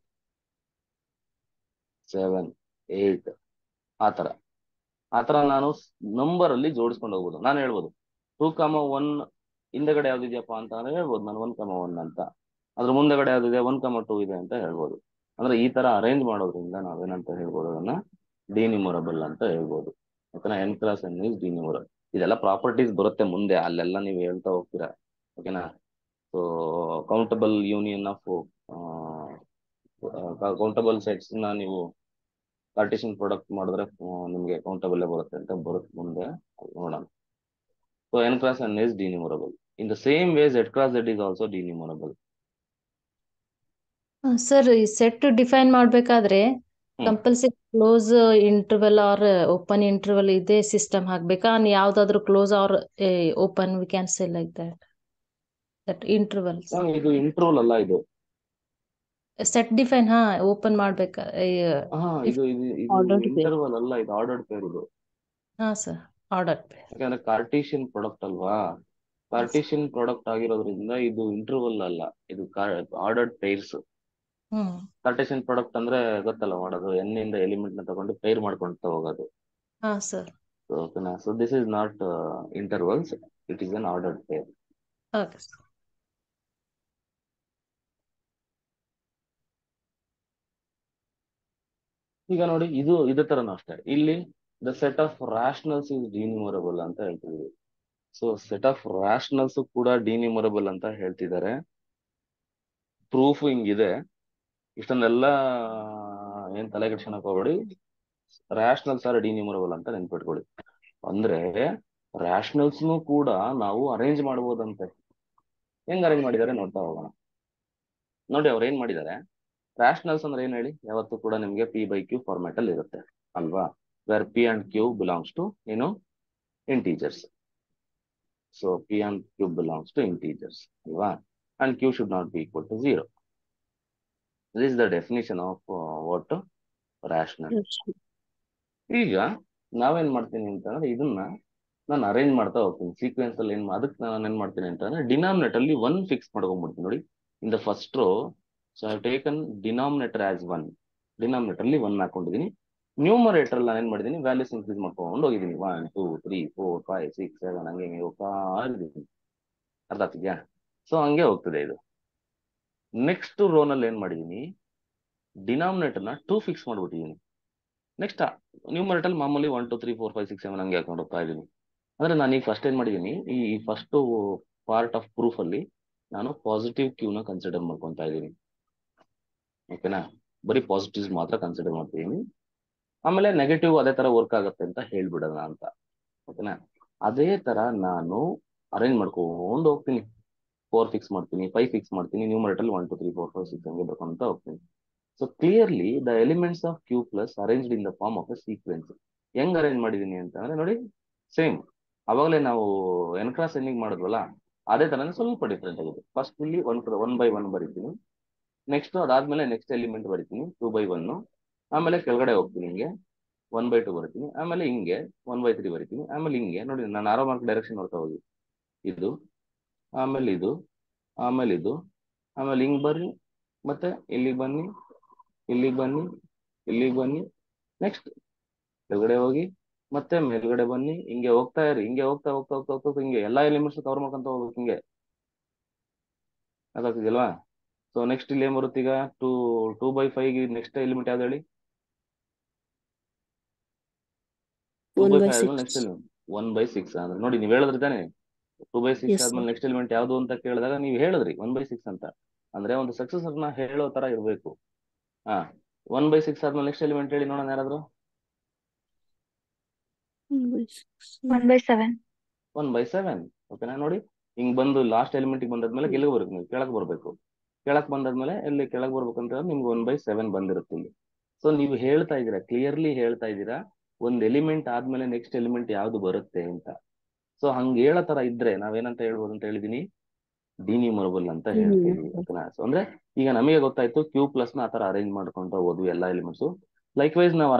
7, 8 ಆ ತರ ನಾನು ನಂಬರ್ ಅಲ್ಲಿ ಜೋಡಿಸ್ಕೊಂಡು ಹೋಗ್ಬೋದು. ನಾನು ಹೇಳ್ಬೋದು 2, 1 ಹಿಂದೆಗಡೆ ಯಾವ್ದಿದೆಯಪ್ಪ ಅಂತ ಅಂದ್ರೆ ಹೇಳ್ಬೋದು ನಾನು 1, 1 ಅಂತ. ಅದ್ರ ಮುಂದೆಗಡೆ ಯಾವ್ದಿದೆ 1, 2 ಇದೆ ಅಂತ ಹೇಳ್ಬೋದು. ಅಂದ್ರೆ ಈ ತರ ಅರೇಂಜ್ ಮಾಡೋದ್ರಿಂದ ನಾವೇನಂತ ಹೇಳ್ಬೋದು, ಅದನ್ನ ಡಿನ್ಯೂಮರಬಲ್ ಅಂತ ಹೇಳ್ಬೋದು. ಓಕೆನಾ? n ಕ್ರಾಸ್ n ಇಸ್ ಡಿನ್ಯೂಮರಬಲ್. ಇದೆಲ್ಲ ಪ್ರಾಪರ್ಟೀಸ್ ಬರುತ್ತೆ ಮುಂದೆ, ಅಲ್ಲೆಲ್ಲ ನೀವು ಹೇಳ್ತಾ ಹೋಗ್ತೀರಾ. ಓಕೆನಾ? So countable union of countable sets ನ ನೀವು ಪಾರ್ಟಿಷನ್ ಪ್ರಾಡಕ್ಟ್ ಮಾಡಿದ್ರೆ ನಿಮಗೆ ಕೌಂಟಬಲ್ ಬರುತ್ತೆ ಅಂತ ಬರುತ್ತೆ ಮುಂದೆ, ನೋಡೋಣ. So n cross n is denumerable. In the same way z cross z is also denumerable. Sir ಈ ಸೆಟ್ ಡಿಫೈನ್ ಮಾಡ್ಬೇಕಾದ್ರೆ compulsory close interval R open interval ಇದೇ ಸಿಸ್ಟಮ್ ಹಾಕ್ಬೇಕಾ? ಯಾವ್ದಾದ್ರು close R open we can say like that intervals ಇದು ಇಂಟರ್ವಲ್ ಅಲ್ಲ, ಇದು ಸೆಟ್ ಡಿಫೈನ್ ಓಪನ್ ಮಾಡ್ಬೇಕಾ? ಇದು Ordered pair. ಇಂಟರ್ವಲ್ ಅಲ್ಲ, ಇದು ಆರ್ಡರ್ಡ್ ಪೇರ್. ಇದು ಸರ್ ಆರ್ಡರ್ ಪೇರ್. ಯಾಕಂದ್ರೆ ಕಾರ್ಟೀಷಿಯನ್ ಪ್ರಾಡಕ್ಟ್ ಅಲ್ವಾ. ಕಾರ್ಟೀಷಿಯನ್ ಪ್ರಾಡಕ್ಟ್ ಆಗಿರೋದ್ರಿಂದ ಇದು ಇಂಟರ್ವಲ್ ಅಲ್ಲ, ಇದು ಆರ್ಡರ್ಡ್ ಪೇರ್ಸ್. ಕಾರ್ಟೇಷಿಯನ್ ಪ್ರಾಡಕ್ಟ್ ಅಂದ್ರೆ ಗೊತ್ತಲ್ಲ ಮಾಡೋದು, n ಇಂದ ಎಲಿಮೆಂಟ್ ನ ತಗೊಂಡು ಪೇರ್ ಮಾಡ್ಕೊಂತ ಹೋಗೋದು. ಸರ್ ಓಕೆನಾ? So this is not intervals, it is an ordered pair. Okay sir. ಈಗ ನೋಡಿ, ಇದೇ ತರನು ಅಷ್ಟೇ. ಇಲ್ಲಿ the set of rationals is denumerable ಅಂತ ಹೇಳ್ತಿದ್ವಿ. ಸೊ ಸೆಟ್ ಆಫ್ ರಾಷನಲ್ಸ್ ಕೂಡ ಡಿನ್ಯೂಮರಬಲ್ ಅಂತ ಹೇಳ್ತಿದ್ದಾರೆ. ಪ್ರೂಫ್ ಹಿಂಗಿದೆ. ಇಷ್ಟನ್ನೆಲ್ಲ ಏನ್ ತಲೆ ಕೆಡ್ಸ್ಕೊಳಕ್ ಹೋಗ್ಬೇಡಿ. ರ್ಯಾಷನಲ್ಸ್ ಆರ್ ಡಿನ್ಯೂಮರಬಲ್ ಅಂತ ನೆನ್ಪಿಟ್ಕೊಳ್ಳಿ. ಅಂದ್ರೆ ರ್ಯಾಷನಲ್ಸ್ನು ಕೂಡ ನಾವು ಅರೇಂಜ್ ಮಾಡ್ಬೋದಂತೆ. ಹೆಂಗ್ ಅರೇಂಜ್ ಮಾಡಿದ್ದಾರೆ ನೋಡ್ತಾ ಹೋಗೋಣ. ನೋಡಿ ಅವ್ರು ಏನ್ ಮಾಡಿದ್ದಾರೆ, ರ್ಯಾಷನಲ್ಸ್ ಅಂದ್ರೆ ಏನ್ ಹೇಳಿ, ಯಾವತ್ತೂ ಕೂಡ ನಿಮ್ಗೆ p/q ಫಾರ್ಮ್ಯಾಟ್ ಅಲ್ಲಿ ಇರುತ್ತೆ ಅಲ್ವಾ, where p and q belongs to ಏನು, integers. So p and q belongs to integers ಅಲ್ವಾ, and q should not be equal to 0. This is the definition of what rational. ಈಗ ನಾವೇನ್ ಮಾಡ್ತೀನಿ ಅಂತಂದ್ರೆ ಇದನ್ನ ನಾನು ಅರೇಂಜ್ ಮಾಡ್ತಾ ಹೋಗ್ತೀನಿ ಸೀಕ್ವೆನ್ಸ್ ಅಲ್ಲಿ. ಅದಕ್ಕೆ ನಾನು ಏನ್ ಮಾಡ್ತೀನಿ ಅಂತಂದ್ರೆ ಡಿನಾಮಿನೇಟರ್ ಅಲ್ಲಿ 1 ಫಿಕ್ಸ್ ಮಾಡ್ಕೊಂಡ್ಬಿಡ್ತೀನಿ ನೋಡಿ. In the first row, so I taken denominator as 1, denominator ಅಲ್ಲಿ 1 ಹಾಕೊಂಡಿದ್ದೀನಿ. ನ್ಯೂಮರೇಟರ್ ನಾನು ಏನ್ ಮಾಡಿದೀನಿ, ವ್ಯಾಲ್ಯೂಸ್ ಇನ್ಕ್ರೀಸ್ ಮಾಡ್ಕೊಂಡು ಹೋಗಿದ್ದೀನಿ. 1, 2, 3, 4, 5, 6, 7 ಹಂಗೆ ಹೋಗ್ತಾ ಇದ್ದೀನಿ. ಅರ್ಥ ಆಗ್ತಿದ್ಯಾ? ಸೊ ಹಂಗೆ ಹೋಗ್ತದೆ ಇದು. ನೆಕ್ಸ್ಟ್ ರೋನಲ್ಲಿ ಏನ್ ಮಾಡಿದೀನಿ, ಡಿನಾಮಿನೇಟರ್ನ 2 ಫಿಕ್ಸ್ ಮಾಡ್ಬಿಟ್ಟಿದ್ದೀನಿ. ನೆಕ್ಸ್ಟ್ ನ್ಯೂಮರೇಟರ್ ಮಾಮೂಲಿ 1 2 3 4 5 6 7 ಹಂಗೆ ಹಾಕೊಂಡು ಹೋಗ್ತಾ ಇದ್ದೀನಿ. ಅಂದ್ರೆ ನಾನು ಈಗ ಫಸ್ಟ್ ಏನ್ ಮಾಡಿದ್ದೀನಿ, ಈ ಫಸ್ಟ್ ಪಾರ್ಟ್ ಆಫ್ ಪ್ರೂಫ್ ಅಲ್ಲಿ ನಾನು ಪಾಸಿಟಿವ್ ಕ್ಯೂನ ಕನ್ಸಿಡರ್ ಮಾಡ್ಕೊತಾ ಇದ್ದೀನಿ. ಓಕೆನಾ, ಬರೀ ಪಾಸಿಟಿವ್ಸ್ ಮಾತ್ರ ಕನ್ಸಿಡರ್ ಮಾಡ್ತೀನಿ. ಆಮೇಲೆ ನೆಗೆಟಿವ್ ಅದೇ ತರ ವರ್ಕ್ ಆಗುತ್ತೆ ಅಂತ ಹೇಳ್ಬಿಡೋಣ ಅಂತ. ಓಕೆನಾ, ಅದೇ ತರ ನಾನು ಅರೇಂಜ್ ಮಾಡ್ಕೊಂಡು ಹೋಗ್ತೀನಿ. 4 ಫಿಕ್ಸ್ ಮಾಡ್ತೀನಿ, 5 ಫಿಕ್ಸ್ ಮಾಡ್ತೀನಿ, ನ್ಯೂಮರೇಟರ್ 1 2 3 4 5 6 ಹಂಗೆ ಬರ್ಕೊಂತ ಹೋಗ್ತೀನಿ. So clearly the elements of Q plus arranged in the form of a sequence. ಹೆಂಗ್ ಅರೇಂಜ್ ಮಾಡಿದೀನಿ ಅಂತಂದ್ರೆ ನೋಡಿ, ಸೇಮ್ ಅವಾಗಲೇ ನಾವು ಎನ್ ಕ್ರಾಸ್ ಎನ್ನಿಗೆ ಮಾಡಿದ್ವಲ್ಲ ಅದೇ ತರನೇ ಸ್ವಲ್ಪ ಡಿಫ್ರೆಂಟ್ ಆಗಿದೆ. ಫಸ್ಟ್ ಇಲ್ಲಿ 1 by 1 ಬರೀತೀನಿ. ನೆಕ್ಸ್ಟ್ ಅದಾದ್ಮೇಲೆ ನೆಕ್ಸ್ಟ್ ಎಲಿಮೆಂಟ್ ಬರೀತೀನಿ 2 by 1. ಆಮೇಲೆ ಕೆಳಗಡೆ ಹೋಗ್ತೀನಿ, ಹಿಂಗೆ 1 by 2 ಬರೀತೀನಿ. ಆಮೇಲೆ ಹಿಂಗೆ 1 by 3 ಬರೀತೀನಿ. ಆಮೇಲೆ ಹಿಂಗೆ ನೋಡಿ, ನಾನು ಆರೋ ಮಾರ್ಕ್ ಡೈರೆಕ್ಷನ್ ನೋಡ್ತಾ ಹೋಗಿ, ಇದು ಆಮೇಲೆ ಇದು ಆಮೇಲೆ ಇದು ಆಮೇಲೆ ಹಿಂಗ್ ಬರ್ರಿ, ಮತ್ತೆ ಇಲ್ಲಿಗೆ ಬನ್ನಿ, ಇಲ್ಲಿಗೆ ಬನ್ನಿ, ಇಲ್ಲಿಗೆ ಬನ್ನಿ, ನೆಕ್ಸ್ಟ್ ಕೆಳಗಡೆ ಹೋಗಿ, ಮತ್ತೆ ಮೇಲ್ಗಡೆ ಬನ್ನಿ, ಹಿಂಗೆ ಹೋಗ್ತಾ ಇರಿ. ಹಿಂಗೆ ಹೋಗ್ತಾ ಹೋಗ್ತಾ ಹೋಗ್ತಾ ಹೋಗ್ತಾ ಹಿಂಗೆ ಎಲ್ಲಾ ಎಲಿಮೆಂಟ್ಸ್ ಕವರ್ ಮಾಡ್ಕೊಂತ ಹೋಗ್ಬೇಕು. ಹಿಂಗೆ ಅದಾಗ್ತಿದಲ್ವಾ? ಸೊ ನೆಕ್ಸ್ಟ್ ಇಲ್ಲಿ ಏನ್ ಬರುತ್ತೆ ಈಗ, 2 by 5 ನೆಕ್ಸ್ಟ್ ಎಲಿಮೆಂಟ್ ಯಾವ್ದು ಹೇಳಿ? 2 1 by by 5 ಆದ್ಮೇಲೆ 6. ನೆಕ್ಸ್ಟ್ ಎಲಿಮೆಂಟ್ 1 by 6 ಅಂದ್ರೆ ನೋಡಿ, ನೀವು ಹೇಳಿದ್ರಿ ತಾನೆ 2 by 6 Yes, sir. ಆದ್ಮೇಲೆ ನೆಕ್ಸ್ಟ್ ಎಲಿಮೆಂಟ್ ಯಾವ್ದು ಅಂತ ಕೇಳಿದಾಗ ನೀವು ಹೇಳಿದ್ರಿ 1 by 6 ಅಂತ. ಅಂದ್ರೆ ಒಂದು ಸಕ್ಸಸ್ಸರ್ನ ಹೇಳೋ ತರ ಇರ್ಬೇಕು. ಹಾ, 1 by 6 ಆದ್ಮೇಲೆ ನೆಕ್ಸ್ಟ್ ಎಲಿಮೆಂಟ್ ಹೇಳಿ ನೋಡೋಣ ಯಾರಾದ್ರು. 1 by 6. 1 by 7. 1 by 7. ಓಕೆನಾ, ನೋಡಿ ಹಿಂಗ್ ಬಂದು ಲಾಸ್ಟ್ ಎಲಿಮೆಂಟ್ ಬಂದಾದ್ಮೇಲೆ ಎಲ್ಲಿಗೆ ಬರ್ಬೇಕು, ನೀವು ಕೆಳಗೆ ಬರ್ಬೇಕು. ಕೆಳಕ್ ಬಂದಾದ್ಮೇಲೆ ಎಲ್ಲಿ ಕೆಳಗೆ ಬರ್ಬೇಕಂತ ನಿಮ್ಗೆ 1 by 7 ಬಂದಿರುತ್ತೆ ಇಲ್ಲಿ. ಸೊ ನೀವು ಹೇಳ್ತಾ ಇದ್ದೀರಾ, ಕ್ಲಿಯರ್ಲಿ ಹೇಳ್ತಾ ಇದ್ದೀರಾ ಒಂದ್ ಎಲಿಮೆಂಟ್ ಆದ್ಮೇಲೆ ನೆಕ್ಸ್ಟ್ ಎಲಿಮೆಂಟ್ ಯಾವ್ದು ಬರುತ್ತೆ ಅಂತ. ಸೊ ಹಂಗ ಹೇಳೋ ತರ ಇದ್ರೆ ನಾವೇನಂತ ಹೇಳ್ಬೋದು ಅಂತ ಹೇಳಿದೀನಿ, ಡಿನ್ಯೂಮರಬಲ್ ಅಂತ ಹೇಳ್ತೀವಿ. ಓಕೆನಾ, ಸೊ ಅಂದ್ರೆ ಈಗ ನಮಗೆ ಗೊತ್ತಾಯ್ತು ಕ್ಯೂ ಪ್ಲಸ್ ನ ಆತರ ಅರೇಂಜ್ ಮಾಡ್ಕೊಂತ ಹೋದ್ವಿ ಎಲ್ಲಾ ಎಲಿಮೆಂಟ್ಸ್. ಲೈಕ್ ವೈಸ್ ನಾವು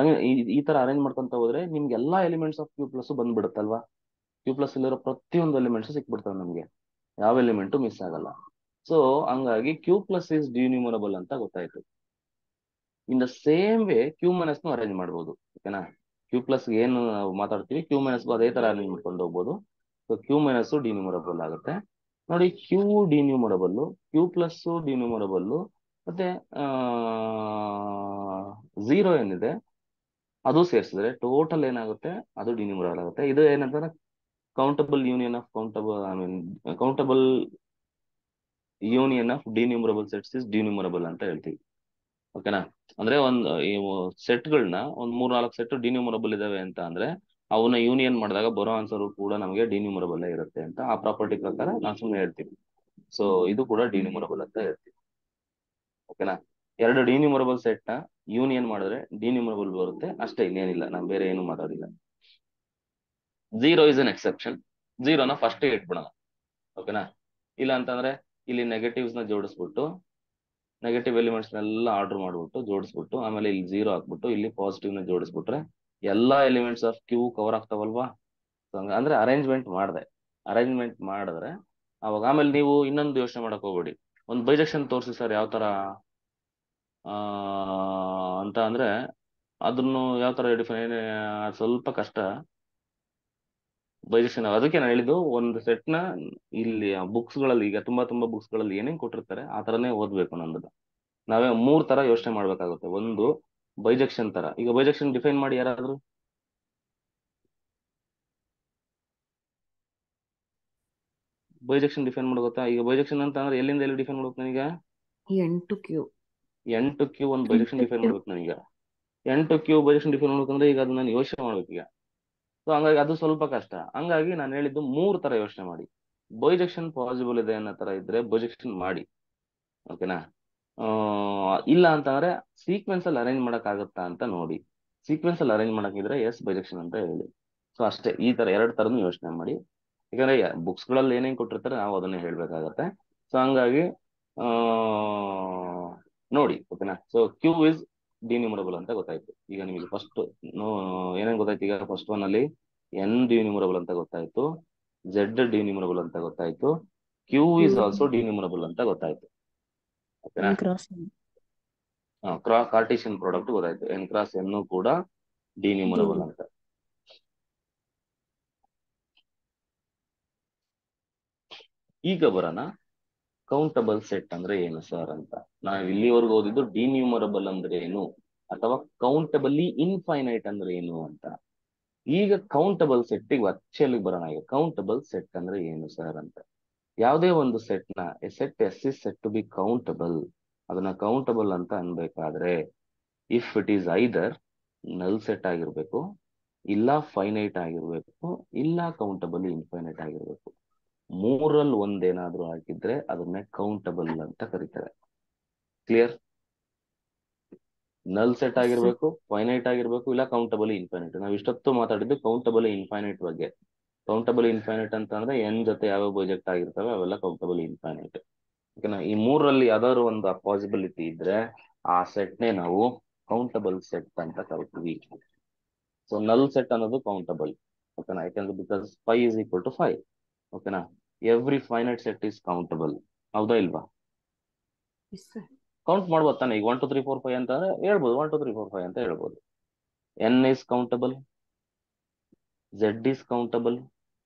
ಈ ತರ ಅರೇಂಜ್ ಮಾಡ್ಕೊಂತ ಹೋದ್ರೆ ನಿಮ್ಗೆ ಎಲ್ಲಾ ಎಲಿಮೆಂಟ್ಸ್ ಆಫ್ ಕ್ಯೂ ಪ್ಲಸ್ ಬಂದ್ಬಿಡುತ್ತಲ್ವಾ. ಕ್ಯೂ ಪ್ಲಸ್ ಇಲ್ಲಿರೋ ಪ್ರತಿಯೊಂದು ಎಲಿಮೆಂಟ್ಸ್ ಸಿಕ್ಬಿಡ್ತಾವೆ ನಮ್ಗೆ, ಯಾವ ಎಲಿಮೆಂಟು ಮಿಸ್ ಆಗಲ್ಲ. ಸೊ ಹಂಗಾಗಿ ಕ್ಯೂ ಪ್ಲಸ್ ಇಸ್ ಡಿನ್ಯೂಮರಬಲ್ ಅಂತ ಗೊತ್ತಾಯ್ತು. In the same way Q minus ನು ಅರೇಂಜ್ ಮಾಡ್ಬೋದು. ಓಕೆನಾ, ಕ್ಯೂ ಪ್ಲಸ್ ಏನು ನಾವು ಮಾತಾಡ್ತೀವಿ ಕ್ಯೂ ಮೈನಸ್ ಅದೇ ತರ ಅರೇಂಜ್ ಮಾಡ್ಕೊಂಡು ಹೋಗ್ಬೋದು. ಸೊ ಕ್ಯೂ ಮೈನಸ್ ಡಿನ್ಯೂಮರಬಲ್ ಆಗುತ್ತೆ. ನೋಡಿ, ಕ್ಯೂ ಡಿನ್ಯೂಮರಬಲ್, ಕ್ಯೂ ಪ್ಲಸ್ ಡಿನ್ಯೂಮರಬಲ್, ಮತ್ತೆ ಝೀರೋ ಏನಿದೆ ಅದು ಸೇರಿಸಿದ್ರೆ ಟೋಟಲ್ ಏನಾಗುತ್ತೆ, ಅದು ಡಿನ್ಯೂಮರಬಲ್ ಆಗುತ್ತೆ. ಇದು ಏನಂತಾರೆ, countable union of countable union of denumerable sets is denumerable ಅಂತ ಹೇಳ್ತೀವಿ. ಓಕೆನಾ, ಅಂದ್ರೆ ಸೆಟ್ಗಳನ್ನ ಒಂದ್ 3-4 ಸೆಟ್ ಡಿನ್ಯೂಮರಬಲ್ ಇದಾವೆ ಅಂತ ಅಂದ್ರೆ ಅವನ್ನ ಯೂನಿಯನ್ ಮಾಡಿದಾಗ ಬರೋ ಆನ್ಸರ್ ಕೂಡ ನಮಗೆ ಡಿನ್ಯೂಮರಬಲ್ ಇರುತ್ತೆ ಅಂತ ಆ ಪ್ರಾಪರ್ಟಿ ಪ್ರಕಾರ ನಾವು ಸುಮ್ಮನೆ ಹೇಳ್ತೀವಿ. ಸೊ ಇದು ಕೂಡ ಡಿನ್ಯೂಮರಬಲ್ ಅಂತ ಹೇಳ್ತೀವಿ. ಓಕೆನಾ, 2 ಡಿನ್ಯೂಮರಬಲ್ ಸೆಟ್ ನ ಯೂನಿಯನ್ ಮಾಡಿದ್ರೆ ಡಿನ್ಯೂಮರಬಲ್ ಬರುತ್ತೆ ಅಷ್ಟೇ, ಇನ್ನೇನಿಲ್ಲ, ನಾವು ಬೇರೆ ಏನು ಮಾತಾಡಿಲ್ಲ. 0 ಇಸ್ ಅನ್ ಎಕ್ಸೆಪ್ಷನ್. 0ನ ಫಸ್ಟ್ ಇಟ್ಬಿಡೋಣ. ಓಕೆನಾ, ಇಲ್ಲ ಅಂತಂದ್ರೆ ಇಲ್ಲಿ ನೆಗೆಟಿವ್ಸ್ ನ ಜೋಡಿಸ್ಬಿಟ್ಟು ನೆಗೆಟಿವ್ ಎಲಿಮೆಂಟ್ಸ್ ನೆಲ್ಲ ಆರ್ಡರ್ ಮಾಡ್ಬಿಟ್ಟು ಜೋಡಿಸ್ಬಿಟ್ಟು ಆಮೇಲೆ ಇಲ್ಲಿ 0 ಹಾಕ್ಬಿಟ್ಟು ಇಲ್ಲಿ ಪಾಸಿಟಿವ್ ನ ಜೋಡಿಸ್ಬಿಟ್ರೆ ಎಲ್ಲಾ ಎಲಿಮೆಂಟ್ಸ್ ಆಫ್ ಕ್ಯೂ ಕವರ್ ಆಗ್ತಾವಲ್ವಾ. ಅಂದ್ರೆ ಅರೇಂಜ್ಮೆಂಟ್ ಮಾಡಿದ್ರೆ ಅವಾಗ ಆಮೇಲೆ ನೀವು ಇನ್ನೊಂದು ಯೋಚನೆ ಮಾಡಕ್ ಹೋಗ್ಬೇಡಿ, ಒಂದು ಬೈಜೆಕ್ಷನ್ ತೋರಿಸಿ ಸರ್ ಯಾವ ತರ ಅಂತ ಅಂದ್ರೆ ಅದನ್ನು ಯಾವ ತರ ಡಿಫೈನ್, ಸ್ವಲ್ಪ ಕಷ್ಟ ಬೈಜೆಕ್ಷನ್. ಅದಕ್ಕೆ ನಾನು ಹೇಳಿದ್ದು ಒಂದು ಸೆಟ್ ನ ಇಲ್ಲಿ ಬುಕ್ಸ್ ಗಳಲ್ಲಿ ಈಗ ತುಂಬಾ ಬುಕ್ಸ್ ಗಳಲ್ಲಿ ಏನೇನ್ ಕೊಟ್ಟಿರ್ತಾರೆ ಆ ತರನೇ ಓದ್ಬೇಕು. ನಂದು ನಾವೇ 3 ತರ ಯೋಚನೆ ಮಾಡ್ಬೇಕಾಗುತ್ತೆ. ಒಂದು ಬೈಜೆಕ್ಷನ್ ತರ, ಈಗ ಬೈಜೆಕ್ಷನ್ ಡಿಫೈನ್ ಮಾಡಿ ಯಾರಾದ್ರೂ. ಬೈಜೆಕ್ಷನ್ ಡಿಫೈನ್ ಮಾಡಿ ಗೊತ್ತಾ? ಈಗ ಬೈಜೆಕ್ಷನ್ ಅಂತ ಅಂದ್ರೆ ಎಲ್ಲಿಂದ ಎಲ್ಲಿ ಡಿಫೈನ್ ಮಾಡ್ಬೇಕು ನನಗ? N to Q. N to Q ಒಂದು ಬೈಜೆಕ್ಷನ್ ಡಿಫೈನ್ ಮಾಡ್ಬೇಕು ನನಗ. N to Q ಬೈಜೆಕ್ಷನ್ ಡಿಫೈನ್ ಮಾಡ್ಬೇಕಂದ್ರೆ ಈಗ ಅದು ನಾನು ಯೋಚನೆ ಮಾಡ್ಬೇಕು ಈಗ. ಸೊ ಹಂಗಾಗಿ ಅದು ಸ್ವಲ್ಪ ಕಷ್ಟ. ಹಂಗಾಗಿ ನಾನು ಹೇಳಿದ್ದು 3 ತರ ಯೋಚನೆ ಮಾಡಿ. ಬೈಜೆಕ್ಷನ್ ಪಾಸಿಬಲ್ ಇದೆ ಅನ್ನೋ ತರ ಇದ್ರೆ ಬೈಜೆಕ್ಷನ್ ಮಾಡಿ. ಓಕೆನಾ, ಇಲ್ಲ ಅಂತಂದ್ರೆ ಸೀಕ್ವೆನ್ಸ್ ಅಲ್ಲಿ ಅರೇಂಜ್ ಮಾಡಕ್ ಆಗುತ್ತಾ ಅಂತ ನೋಡಿ. ಸೀಕ್ವೆನ್ಸ್ ಅಲ್ಲಿ ಅರೇಂಜ್ ಮಾಡಕ್ಕಿದ್ರೆ ಎಸ್ ಬೈಜೆಕ್ಷನ್ ಅಂತ ಹೇಳಿ. ಸೊ ಅಷ್ಟೇ, ಈ ತರ 2 ತರನು ಯೋಚನೆ ಮಾಡಿ. ಯಾಕಂದ್ರೆ ಬುಕ್ಸ್ ಗಳಲ್ಲಿ ಏನೇನ್ ಕೊಟ್ಟಿರ್ತಾರೆ ನಾವು ಅದನ್ನೇ ಹೇಳ್ಬೇಕಾಗತ್ತೆ. ಸೊ ಹಂಗಾಗಿ ಆ ನೋಡಿ. ಓಕೆನಾ, ಸೊ ಕ್ಯೂ ಇಸ್ ಡಿನ್ಯೂಮರಬಲ್ ಅಂತ ಗೊತ್ತಾಯ್ತು. ಈಗ ನಿಮಗೆ ಫಸ್ಟ್ ಏನೇನ್ ಗೊತ್ತಾಯ್ತು? ಈಗ ಫಸ್ಟ್ ಒನ್ ಅಲ್ಲಿ ಎನ್ ಡಿನ್ಯೂಮರಬಲ್ ಅಂತ ಗೊತ್ತಾಯ್ತು, ಝೆಡ್ ಡಿನ್ಯೂಮರಬಲ್ ಅಂತ ಗೊತ್ತಾಯ್ತು, ಕ್ಯೂ ಇಸ್ ಆಲ್ಸೋ ಡಿನ್ಯೂಮರಬಲ್ ಅಂತ ಗೊತ್ತಾಯ್ತು. ಓಕೆನಾ, N cross N. Cartesian product ಗೊತ್ತಾಯ್ತು, ಎನ್ ಕ್ರಾಸ್ ಎನ್ ಕೂಡ ಡಿನ್ಯೂಮರಬಲ್ ಅಂತ. ಈಗ ಬರೋಣ ಕೌಂಟಬಲ್ ಸೆಟ್ ಅಂದ್ರೆ ಏನು ಸರ್ ಅಂತ. ನಾವು ಇಲ್ಲಿವರೆಗೂ ಓದಿದ್ದು ಡಿನ್ಯೂಮರಬಲ್ ಅಂದ್ರೆ ಏನು ಅಥವಾ ಕೌಂಟಬಲಿ ಇನ್ಫೈನೈಟ್ ಅಂದ್ರೆ ಏನು ಅಂತ. ಈಗ ಕೌಂಟಬಲ್ ಸೆಟ್ಟಿಗೆ ಅಚ್ಚಲ್ಲಿ ಬರೋಣ. ಈಗ ಕೌಂಟಬಲ್ ಸೆಟ್ ಅಂದ್ರೆ ಏನು ಸರ್ ಅಂತ. ಯಾವುದೇ ಒಂದು ಸೆಟ್ ನ set S is set to be countable. ಅದನ್ನ ಕೌಂಟಬಲ್ ಅಂತ ಅನ್ಬೇಕಾದ್ರೆ if it is either null set ಆಗಿರ್ಬೇಕು, ಇಲ್ಲ ಫೈನೈಟ್ ಆಗಿರ್ಬೇಕು, ಇಲ್ಲ ಕೌಂಟಬಲ್ ಇನ್ಫೈನೈಟ್ ಆಗಿರ್ಬೇಕು. ಮೂರಲ್ಲಿ ಒಂದೇನಾದ್ರೂ ಆಗಿದ್ರೆ ಅದನ್ನ ಕೌಂಟಬಲ್ ಅಂತ ಕರೀತಾರೆ. ಕ್ಲಿಯರ್? ನಲ್ ಸೆಟ್ Yes, sir. ಆಗಿರ್ಬೇಕು, ಫೈನೈಟ್ ಆಗಿರ್ಬೇಕು, ಇಲ್ಲ ಕೌಂಟಬಲ್ ಇನ್ಫೈನೈಟ್. ನಾವು ಇಷ್ಟೊತ್ತು ಮಾತಾಡಿದ್ದು ಕೌಂಟಬಲ್ ಇನ್ಫೈನೈಟ್ ಬಗ್ಗೆ. ಕೌಂಟಬಲ್ ಇನ್ಫೈನೈಟ್ ಅಂತ ಅಂದ್ರೆ ಎನ್ ಜೊತೆ ಯಾವ್ಯಾವ ಪ್ರೊಜೆಕ್ಟ್ ಆಗಿರ್ತವೆ ಅವೆಲ್ಲ ಕೌಂಟಬಲ್ ಇನ್ಫೈನೈಟ್. ಓಕೆನಾ? ಈ ಮೂರಲ್ಲಿ ಯಾವ್ದಾದ್ರು ಒಂದು ಪಾಸಿಬಿಲಿಟಿ ಇದ್ರೆ ಆ ಸೆಟ್ನೇ ನಾವು ಕೌಂಟಬಲ್ ಸೆಟ್ ಅಂತ ಕರಿತೀವಿ. ಸೊ ನಲ್ ಸೆಟ್ ಅನ್ನೋದು ಕೌಂಟಬಲ್. ಓಕೆನಾ? ಯಾಕಂದ್ರೆ ಬಿಕಾಸ್ 5 is equal to 5. ಓಕೆನಾ? Every finite set is countable. ಹೌದಾ ಇಲ್ವಾ? Yes, sir. ಕೌಂಟ್ ಮಾಡ್ಬೋದು ತಾನೆ. ಈಗ 1 2 3 4 5 ಅಂತ ಹೇಳ್ಬೋದು. 1 2 3 4 5 ಅಂತ ಹೇಳ್ಬೋದು. N is countable, Z is countable,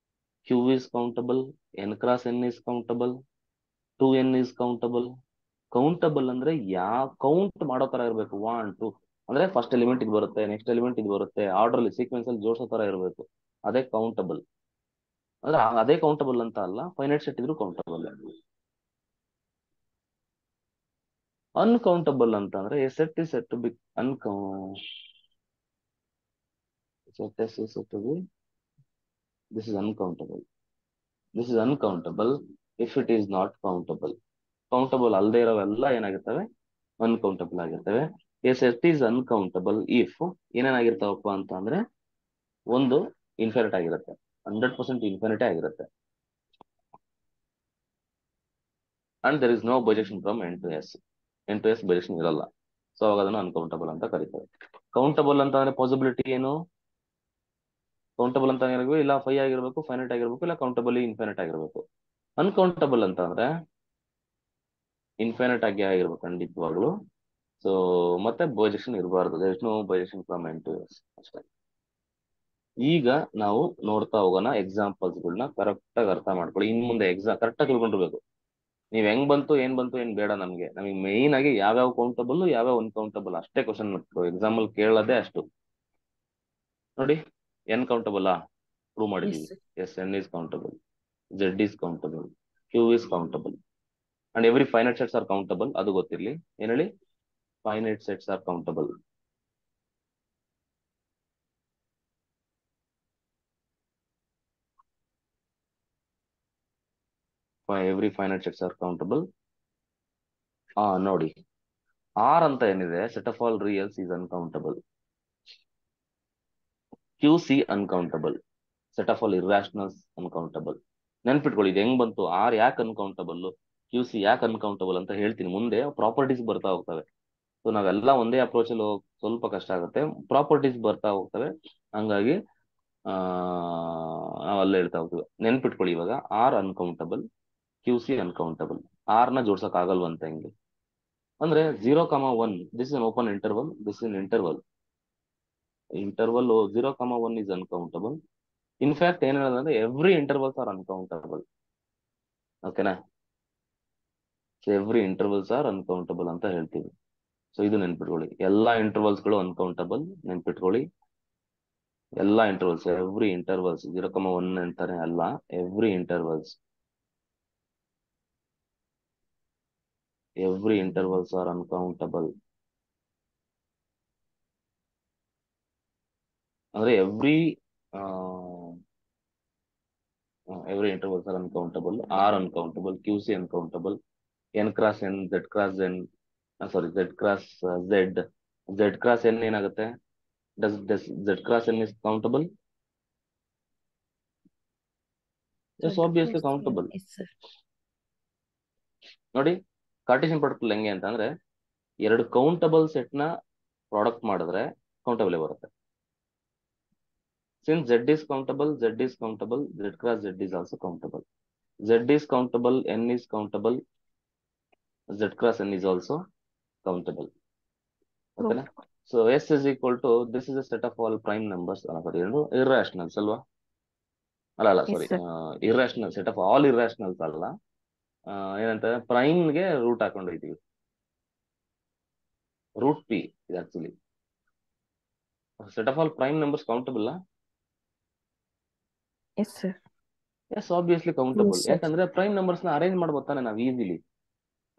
Q is countable, N cross N is countable, 2n is countable. Countable ಅಂದ್ರೆ ಕೌಂಟ್ ಮಾಡೋ ತರ ಇರಬೇಕು. 1 2 ಅಂದ್ರೆ ಫಸ್ಟ್ ಎಲಿಮೆಂಟ್ ಇದು ಬರುತ್ತೆ, ನೆಕ್ಸ್ಟ್ ಎಲಿಮೆಂಟ್ ಇದು ಬರುತ್ತೆ, ಆರ್ಡರ್ ಅಲ್ಲಿ ಸೀಕ್ವೆನ್ಸ್ ಅಲ್ಲಿ ಜೋಡಿಸೋ ತರ ಇರಬೇಕು. ಅದೇ ಕೌಂಟಬಲ್. ಅಂದ್ರೆ ಅದೇ ಕೌಂಟಬಲ್ ಅಂತ ಅಲ್ಲ, ಫೈನೈಟ್ ಸೆಟ್ ಇದ್ರು ಕೌಂಟಬಲ್. ಅನ್ಕೌಂಟಬಲ್ ಅಂತ ಅಂದ್ರೆ set is set to be set S is set to be, this is uncountable. This is uncountable if it is not countable. Countable ಅಲ್ಲದೆ ಇರೋವೆಲ್ಲ ಏನಾಗಿರ್ತವೆ? ಅನ್ಕೌಂಟಬಲ್ ಆಗಿರ್ತವೆ. A set is uncountable if ಏನೇನಾಗಿರ್ತಾವಪ್ಪ ಅಂತ ಅಂದ್ರೆ ಒಂದು ಇನ್ಫಿನಿಟ್ ಆಗಿರುತ್ತೆ, 100% ಇನ್ಫಿನಿಟಿ ಆಗಿರುತ್ತೆ, and there is no bijection from N to S. N to S bijection ಇರಲ್ಲ. ಸೊ ಅವಾಗ ಅದನ್ನು ಅನ್ಕೌಂಟಬಲ್ ಅಂತ ಕರೀತಾರೆ. ಕೌಂಟಬಲ್ ಅಂತ ಅಂದ್ರೆ ಪಾಸಿಬಿಲಿಟಿ ಏನು? ಕೌಂಟಬಲ್ ಅಂತ ಆಗಿರ್ಬೇಕು, ಇಲ್ಲ 5 ಆಗಿರ್ಬೇಕು, ಫೈನೈಟ್ ಆಗಿರ್ಬೇಕು, ಇಲ್ಲ ಕೌಂಟಬಲ್ ಇನ್ಫೈನೈಟ್ ಆಗಿರ್ಬೇಕು. ಅನ್ಕೌಂಟಬಲ್ ಅಂತ ಅಂದ್ರೆ ಇನ್ಫೈನೈಟ್ ಆಗಿ ಆಗಿರ್ಬೇಕು ಖಂಡಿತವಾಗ್ಲು. ಸೊ ಮತ್ತೆ ಬೈಜೆಕ್ಷನ್ ಇರಬಾರ್ದು. There is no bijection from N to S ಅಷ್ಟೇ. ಈಗ ನಾವು ನೋಡ್ತಾ ಹೋಗೋಣ ಎಕ್ಸಾಂಪಲ್ಸ್ ಗಳನ್ನ. ಕರೆಕ್ಟ್ ಆಗಿ ಅರ್ಥ ಮಾಡ್ಕೊಳ್ಳಿ. ಇನ್ ಮುಂದೆ ಎಕ್ಸಾಮ್ ಕರೆಕ್ಟ್ ಆಗಿ ತಿಳ್ಕೊಂಡಿರ್ಬೇಕು. ನೀವ್ ಹೆಂಗ್ ಬಂತು ಏನ್ ಬೇಡ ನಮಗೆ ಮೇಯ್ನ್ ಆಗಿ ಯಾವ್ಯಾವ ಕೌಂಟಬಲ್ ಯಾವ್ಯಾವ ಅನ್ಕೌಂಟಬಲ್ ಅಷ್ಟೇ ಕ್ವಶನ್ ಎಕ್ಸಾಂಪಲ್ ಕೇಳೋದೇ ಅಷ್ಟು. ನೋಡಿ, ಎನ್ ಕೌಂಟಬಲ್ ಪ್ರೂವ್ Yes, ಮಾಡಿದೀವಿ. sir. Yes, N is countable, Z is countable, Q is countable, and every finite sets are countable. ಅದು ಗೊತ್ತಿರ್ಲಿ. ಏನ್ ಹೇಳಿ? Finite sets are countable. Every finite sets are countable. ನೋಡಿ, ಆರ್ ಅಂತ ಏನಿದೆ, set of all reals is uncountable. Q C uncountable. Set of all irrationals uncountable. ನೆನ್ಪಿಟ್ಕೊಳ್ಳಿ, ಇದು ಹೆಂಗ್ ಬಂತು, ಆರ್ ಯಾಕೆ ಅನ್ಕೌಂಟಬಲ್, ಕ್ಯೂ ಸಿ ಯಾಕೆ ಅನ್ಕೌಂಟಬಲ್ ಅಂತ ಹೇಳ್ತೀನಿ. ಮುಂದೆ ಪ್ರಾಪರ್ಟೀಸ್ ಬರ್ತಾ ಹೋಗ್ತವೆ. ಸೊ ನಾವೆಲ್ಲ ಒಂದೇ ಅಪ್ರೋಚ್ ಅಲ್ಲಿ ಸ್ವಲ್ಪ ಕಷ್ಟ ಆಗುತ್ತೆ. ಪ್ರಾಪರ್ಟೀಸ್ ಬರ್ತಾ ಹೋಗ್ತವೆ. ಹಂಗಾಗಿ ನಾವ್ ಅಲ್ಲೇ ಹೇಳ್ತಾ ಹೋಗ್ತೀವಿ. ನೆನ್ಪಿಟ್ಕೊಳ್ಳಿ, ಇವಾಗ R uncountable, Q C uncountable. R ನ ಜೋಡ್ಸಕ್ ಆಗಲ್ವಂತ ಹೆಂಗೆ ಅಂದ್ರೆ 0,1 this is an open interval, this in interval 0,1 is uncountable. In fact, ಏನ್ ಹೇಳೋದಂದ್ರೆ ಎವ್ರಿ ಇಂಟರ್ವಲ್ಸ್ ಆರ್ ಅನ್ಕೌಂಟಬಲ್. ಓಕೆನಾ? So every intervals are uncountable ಅಂತ ಹೇಳ್ತೀವಿ. ಸೊ ಇದು ನೆನ್ಪಿಟ್ಕೊಳ್ಳಿ. ಎಲ್ಲಾ ಇಂಟರ್ವಲ್ಸ್ ಗಳು ಅನ್ಕೌಂಟಬಲ್. ನೆನ್ಪಿಟ್ಕೊಳ್ಳಿ, ಎಲ್ಲಾ ಇಂಟರ್ವಲ್ಸ್, ಎವ್ರಿ ಇಂಟರ್ವಲ್ಸ್ 0,1 ಅಂತಾನೆ ಅಲ್ಲ, ಎವ್ರಿ ಇಂಟರ್ವಲ್ಸ್ ಆರ್ ಅನ್ಕೌಂಟಬಲ್. ಅಂದ್ರೆ every intervals are uncountable. R uncountable, QC uncountable, N cross N, Z cross N, Z cross Z, Z cross N ಏನಾಗುತ್ತೆ? Does Z cross N is countable? Yes, obviously countable. Yes, sir. ನೋಡಿ, ಕಾರ್ಟೇಶಿಯನ್ ಪ್ರಾಡಕ್ಟ್ ಹೆಂಗೆ ಅಂತಂದ್ರೆ ಎರಡು ಕೌಂಟಬಲ್ ಸೆಟ್ ನ ಪ್ರಾಡಕ್ಟ್ ಮಾಡಿದ್ರೆ ಕೌಂಟಬಲ್ ಬರುತ್ತೆ. Since Z is countable, Z cross Z is also countable. Z is countable, N is countable, Z cross N is also countable. Okay. So S is equal to, this is a set of all prime numbers, irrationals ಅಲ್ವಾ? ಅಲ್ಲ Yes, sorry, sir. irrational set of all irrationals ಅಲ್ಲ, ಏನಂತ ಪ್ರೈಮ್ಗೆ ರೂಟ್ ಹಾಕೊಂಡು ಹೋಗ್ತೀವಿ. ರೂಟ್ ಪಿ ಇದು actually set of all prime numbers countable. S sir. Yes obviously countable. Yes, sir. ಯಾಕಂದ್ರೆ ಪ್ರೈಮ್ ನಂಬರ್ಸ್ ನ ಅರೇಂಜ್ ಮಾಡ್ಬೋದು ತಾನೆ ನಾವು ಈಸಿಲಿ.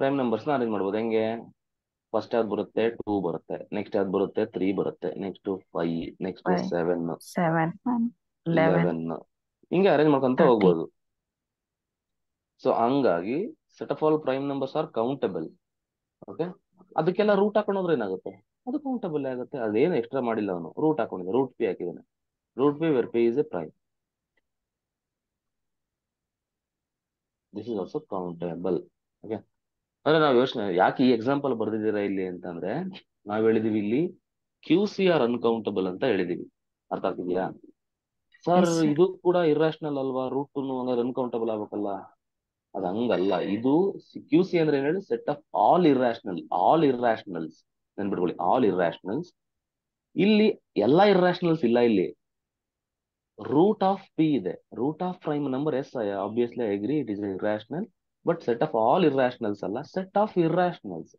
ಪ್ರೈಮ್ ನಂಬರ್ಸ್ ನ ಅರೇಂಜ್ ಮಾಡ್ಬೋದು ಹೆಂಗೆ? ಫಸ್ಟ್ ಯಾವ್ದು ಬರುತ್ತೆ? 2 ಬರುತ್ತೆ. ನೆಕ್ಸ್ಟ್ ಯಾವ್ದು ಬರುತ್ತೆ? 3 ಬರುತ್ತೆ. ನೆಕ್ಸ್ಟ್ 5, ನೆಕ್ಸ್ಟ್ 5, 7, 7, 11, 11 ಹಿಂಗೆ ಅರೇಂಜ್ ಮಾಡ್ಕೊಂತ 13. ಹೋಗ್ಬೋದು. ಸೊ ಹಂಗಾಗಿ set of all prime numbers are countable. Okay, ಅದಕ್ಕೆಲ್ಲ ರೂಟ್ ಹಾಕೊಂಡು ಹೋದ್ರೆ ಏನಾಗುತ್ತೆ? ಅದು ಕೌಂಟಬಲ್ ಆಗುತ್ತೆ. ಅದೇನು ಎಕ್ಸ್ಟ್ರಾ ಮಾಡಿಲ್ಲ ಅವನು, ರೂಟ್ ಹಾಕೊಂಡಿದ್ದ, ರೂಟ್ ಪಿ ಹಾಕಿದ್ದಾನೆ. Root P where P is a prime. This is also countable. Okay, ಅಂದ್ರೆ ನಾವು ಯೋಚನೆ ಯಾಕೆ ಈ ಎಕ್ಸಾಂಪಲ್ ಬರ್ದಿದ್ದೀರಾ ಇಲ್ಲಿ ಅಂತಂದ್ರೆ, ನಾವ್ ಹೇಳಿದೀವಿ ಇಲ್ಲಿ ಕ್ಯೂ ಸಿ ಆರ್ ಅನ್ಕೌಂಟಬಲ್ ಅಂತ ಹೇಳಿದೀವಿ. ಅರ್ಥ ಆಗ್ತಿದ್ಯಾ ಸರ್? Yes, sir. ಇದು ಕೂಡ ಇರ್ರಾಷನಲ್ ಅಲ್ವಾ? ರೂಟ್ ಅಂದ್ರೆ ಅನ್ಕೌಂಟಬಲ್ ಆಗ್ಬೇಕಲ್ಲ. ಅದು ಹಂಗಲ್ಲ. ಇದು ಕ್ಯೂ ಸಿ ಅಂದ್ರೆ ಏನ್ ಹೇಳಿ? Set of all irrationals. ನೆನ್ಬಿಟ್ಕೊಳ್ಳಿ, ಆಲ್ ಇರ್ರಾಷನಲ್ಸ್. ಇಲ್ಲಿ ಎಲ್ಲಾ ಇರ್ರಾಷನಲ್ಸ್ ಇಲ್ಲ. ಇಲ್ಲಿ ರೂಟ್ ಆಫ್ ಪಿ ಇದೆ. Root of prime number. Yes, obviously I agree, it is irrational. But set of all irrationals ಅಲ್ಲ, set of irrationals.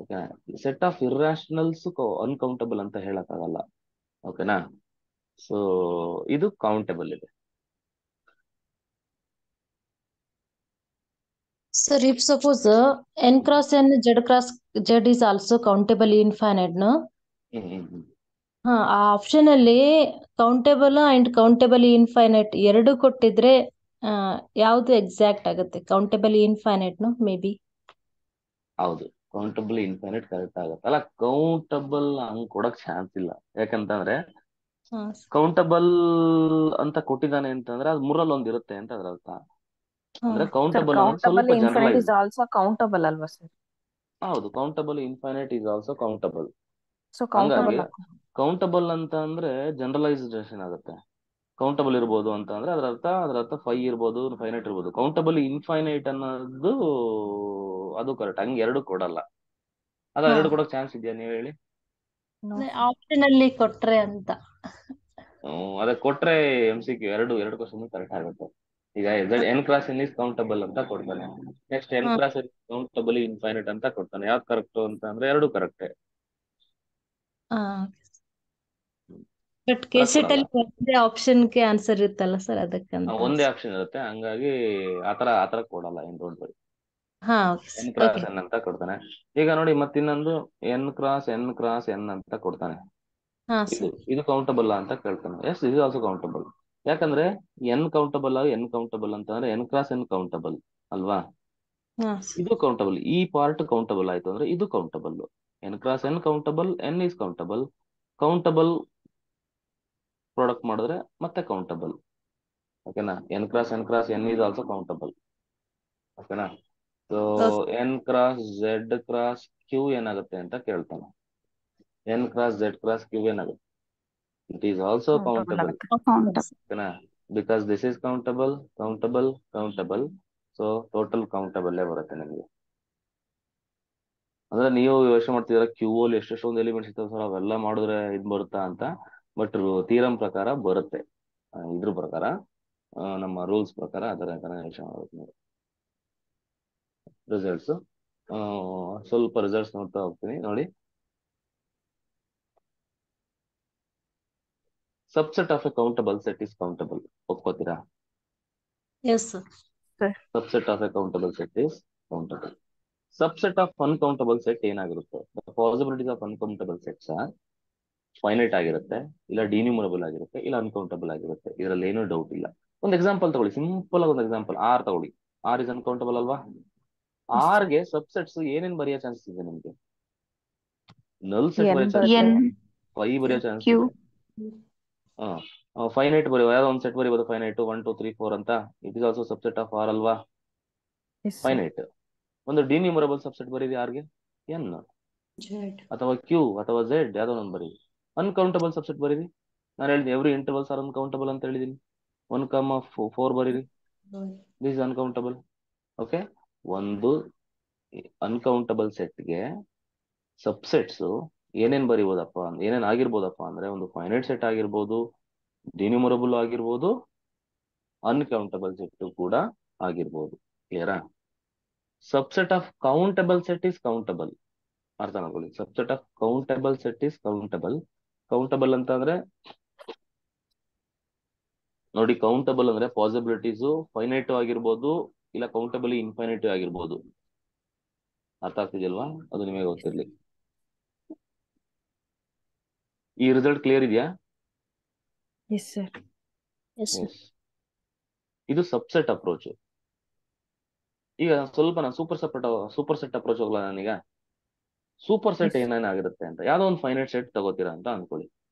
Okay, set of irrationals uncountable ಅಂತ ಹೇಳಕ್ಕಾಗಲ್ಲ. ಓಕೆನಾ? ಸೊ ಇದು ಕೌಂಟಬಲ್ ಇದೆ. Sir, if suppose n cross n z cross z is also countable infinite, no? ಆ ಆಪ್ಷನ್ ಅಲ್ಲಿ ಕೌಂಟೇಬಲ್ ಅಂಡ್ ಕೌಂಟೇಬಲ್ ಇನ್ಫೈನೈಟ್ ಎರಡು ಕೊಟ್ಟಿದ್ರೆ ಯಾವ್ದು ಎಕ್ಸಾಕ್ಟ್ ಆಗುತ್ತೆ? Countable infinite no maybe. ಹೌದು, ಕೌಂಟಬಲ್ ಇನ್ಫೈನೈಟ್ ಕರೆಕ್ಟ್ ಆಗುತ್ತೆ. ಅಲ್ಲ, ಕೌಂಟಬಲ್ ಹಂಗ್ ಕೊಡಕ್ ಚಾನ್ಸ್ ಇಲ್ಲ. ಯಾಕಂತಂದ್ರೆ ಕೌಂಟಬಲ್ ಅಂತ ಕೊಟ್ಟಿದ್ದಾನೆ ಅಂತಂದ್ರೆ ಅದು ಮೂರಲ್ಲಿ ಒಂದ್ ಇರುತ್ತೆ ಅಂತ ಅದ್ರ ಅರ್ಥ. ಅಂದ್ರೆ Sir, ಕೌಂಟಬಲ್ ಅನ್ನೋದು countable ಸ್ವಲ್ಪ infinite generalise. is also countable ಅಲ್ವಾ ಸರ್? ಹೌದು, countable infinite is also countable. So ಹಂಗಾಗಿ ಕೌಂಟಬಲ್. ಕೌಂಟಬಲ್ ಅಂತ ಅಂದ್ರೆ ಜನರಲೈಸೇಷನ್ ಆಗುತ್ತೆ. ಕೌಂಟಬಲ್ ಇರ್ಬೋದು ಅಂತ ಅಂದ್ರೆ ಅದರ ಅರ್ಥ 5 ಇರ್ಬೋದು, ಫೈನೈಟ್ ಇರ್ಬೋದು. ಕೌಂಟಬಲ್ ಇನ್ಫೈನೈಟ್ ಅನ್ನೋದು ಅದು ಕರೆಕ್ಟ್. ಹಂಗೆ ಎರಡು ಕೊಡಲ್ಲ. ಅದ ಎರಡು ಕೊಡೋಕ್ ಚಾನ್ಸ್ ಇದೆಯಾ ನೀವು ಹೇಳಿ? ಆಪ್ಷನ್ ಅಲ್ಲಿ ಕೊಟ್ರೆ ಅಂತ. ಅದೇ ಕೊಟ್ರೆ MCQ ಎರಡು ಕ್ವಶನ್ ಕರೆಕ್ಟ್ ಆಗುತ್ತೆ. ಈಗ N cross N is countable ಅಂತ ಕೊಡ್ತಾನೆ. Next N cross countable infinite ಅಂತ ಕೊಡ್ತಾನೆ. ಯಾವ್ದು ಕರೆಕ್ಟ್ ಅಂತ ಅಂದ್ರೆ ಎರಡು ಕರೆಕ್ಟೇ. ಬಟ್ ಕೆಸೆಟ್ ಅಲ್ಲಿ ಒಂದೇ ಆಪ್ಷನ್ ಗೆ ಆನ್ಸರ್ ಇರುತ್ತಲ್ಲ ಸರ್, ಅದಕ್ಕಂತ. ಒಂದೇ ಆಪ್ಷನ್ ಇರುತ್ತೆ, ಹಂಗಾಗಿ ಆತರ ಕೊಡಲ್ಲ. ಏನ್ don't worry. N cross N ಅಂತ ಕೊಡ್ತಾನೆ. ಈಗ ನೋಡಿ ಮತ್ತಿನ್ನೊಂದು ಎನ್ ಕ್ರಾಸ್ ಎನ್ ಅಂತ ಕೊಡ್ತಾನೆ. ಇದು ಕೌಂಟಬಲ್ ಅಂತ ಕೇಳ್ತಾನೆ. ಎಸ್, ಇದು ಆಲ್ಸೋ ಕೌಂಟಬಲ್. ಯಾಕಂದ್ರೆ ಎನ್ ಕೌಂಟಬಲ್ ಅಂತಂದ್ರೆ ಎನ್ ಕ್ರಾಸ್ ಎನ್ ಕೌಂಟಬಲ್ ಅಲ್ವಾ? ಇದು ಕೌಂಟಬಲ್. ಈ ಪಾರ್ಟ್ ಕೌಂಟಬಲ್ ಆಯ್ತು ಅಂದ್ರೆ ಇದು countable. N cross N countable, N is countable. Countable product ಮಾಡಿದ್ರೆ ಮತ್ತೆ ಕೌಂಟಬಲ್. ಓಕೆನಾ? N cross N is also countable. ಓಕೆನಾ? So N cross Z cross Q ಏನಾಗುತ್ತೆ ಅಂತ ಕೇಳ್ತಾನೆ. N cross Z cross Q ಏನಾಗುತ್ತೆ? It is also countable. ಓಕೆನಾ? Because this is countable. So total countable ಬರುತ್ತೆ ನಿಮಗೆ. ಅಂದ್ರೆ ನೀವು ಯೋಚನೆ ಮಾಡ್ತಿದ್ದೀರಾ ಕ್ಯೂ ಅಲ್ಲಿ ಎಷ್ಟೊಂದು ಎಲಿಮೆಂಟ್ಸ್ ಇರ್ತಾವೆ ಸರ್, ಅವೆಲ್ಲ ಮಾಡಿದ್ರೆ ಇದು ಬರುತ್ತಾ ಅಂತ. ಬಟ್ ಥಿಯರಮ್ ಪ್ರಕಾರ ಬರುತ್ತೆ. ಇದ್ರ ಪ್ರಕಾರ, ನಮ್ಮ ರೂಲ್ಸ್ ಪ್ರಕಾರ ಅದರ ಯೋಚನೆ ಮಾಡ್ಬೇಕು ನೀವು. ರಿಸಲ್ಟ್ಸ್ ಸ್ವಲ್ಪ ರಿಸಲ್ಟ್ಸ್ ನೋಡ್ತಾ ಹೋಗ್ತೀನಿ ನೋಡಿ. Subset of a countable set is countable. ಒಪ್ಕೋತೀರಾ? Yes sir. Subset of a countable set is countable. Subset of uncountable set ಏನಾಗಿರುತ್ತೆ? The possibilities of uncountable sets finite ಆಗಿರುತ್ತೆ, ಇಲ್ಲ ಡಿನ್ಯೂಮರಬಲ್ ಆಗಿರುತ್ತೆ, ಇಲ್ಲ ಅನ್ಕೌಂಟಬಲ್ ಆಗಿರುತ್ತೆ. ಇದರಲ್ಲಿ ಏನೂ ಡೌಟ್ ಇಲ್ಲ. ಒಂದು ಎಕ್ಸಾಂಪಲ್ ತಗೊಳ್ಳಿ, ಸಿಂಪಲ್ ಆಗಿ ಒಂದು ಎಕ್ಸಾಂಪಲ್. ಆರ್ ತಗೊಳ್ಳಿ. ಆರ್ ಇಸ್ ಅನ್ಕೌಂಟಬಲ್ ಅಲ್ವಾ? ಆರ್ಗೆ ಸಬ್ಸೆಟ್ಸ್ ಏನೇನ್ ಬರೆಯೋ ಚಾನ್ಸಸ್ ಇದೆ ನಿಮ್ಗೆ? ನಲ್ ಸೆಟ್ ಬರೆಯೋ ಚಾನ್ಸ್ ಇದೆ, 5 ಬರೆಯೋ ಚಾನ್ಸ್ ಇದೆ. ಫೈನೈಟ್ ಬರೆಯುವ ಯಾವ್ದೋ ಒಂದು ಸೆಟ್ ಬರೀಬಹುದು. ಫೈನೈಟ್ 1 2 3 4 ಅಂತ. It is also subset of R ಅಲ್ವಾ? ಫೈನೈಟ್. ಒಂದು ಡಿನ್ಯೂಮರಬಲ್ ಸಬ್ಸೆಟ್ ಬರೀರಿ ಆರ್ಗೆ, ಎನ್ ಅಥವಾ ಕ್ಯೂ ಅಥವಾ ಝೆಡ್ ಯಾವ್ದೋ ಒಂದು ಬರೀರಿ. ಅನ್ಕೌಂಟಬಲ್ ಸಬ್ಸೆಟ್ ಬರೀರಿ. ನಾನು ಹೇಳಿದ್ದೀನಿ ಎವ್ರಿ ಇಂಟರ್ವಲ್ಸ್ ಆರ್ ಅನ್ಕೌಂಟಬಲ್ ಅಂತ ಹೇಳಿದೀನಿ. 1, 4 ಬರೀರಿ. This is uncountable. ಓಕೆ, ಒಂದು ಅನ್ಕೌಂಟಬಲ್ ಸೆಟ್ಗೆ ಸಬ್ಸೆಟ್ಸ್ ಏನೇನ್ ಬರೀಬೋದಪ್ಪ, ಏನೇನ್ ಆಗಿರ್ಬೋದಪ್ಪ ಅಂದ್ರೆ, ಒಂದು ಫೈನೈಟ್ ಸೆಟ್ ಆಗಿರ್ಬೋದು, ಡಿನ್ಯೂಮರಬಲ್ ಆಗಿರ್ಬೋದು, ಅನ್ಕೌಂಟಬಲ್ ಸೆಟ್ ಕೂಡ ಆಗಿರ್ಬೋದು. ಕ್ಲಿಯರಾ? Subset of countable set is countable. ಅರ್ಥ ಮಾಡ್ಕೊಳ್ಳಿ, subset of countable set is countable. Countable ಅಂತ ಅಂದ್ರೆ ನೋಡಿ, ಕೌಂಟಬಲ್ ಅಂದ್ರೆ ಪಾಸಿಬಿಲಿಟೀಸು ಫೈನೈಟ್ ಆಗಿರ್ಬೋದು, ಇಲ್ಲ ಕೌಂಟಬಲ್ ಇನ್ಫೈನೈಟ್ ಆಗಿರ್ಬೋದು. ಅರ್ಥ ಆಗ್ತಿದೆಯಲ್ವಾ? ಅದು ನಿಮಗೆ ಗೊತ್ತಿರ್ಲಿ. ಈ ರಿಸಲ್ಟ್ ಕ್ಲಿಯರ್ ಇದೆಯಾ? S sir. ಎಸ್. ಇದು ಸಬ್ಸೆಟ್ ಅಪ್ರೋಚ್. ಈಗ ಸ್ವಲ್ಪ ನಾನು ಸೂಪರ್ ಸೆಟ್ ಅಪ್ರೋಚ್ ಹೋಗ್ಲಾ ನಾನೀಗ. Super set Yes. ಏನೇನಾಗಿರುತ್ತೆ ಅಂತ, ಯಾವ್ದೋ ಒಂದು ಫೈನೈಟ್ ಸೆಟ್ ತಗೋತೀರಾ ಅಂತ ಅನ್ಕೊಳ್ಳಿ.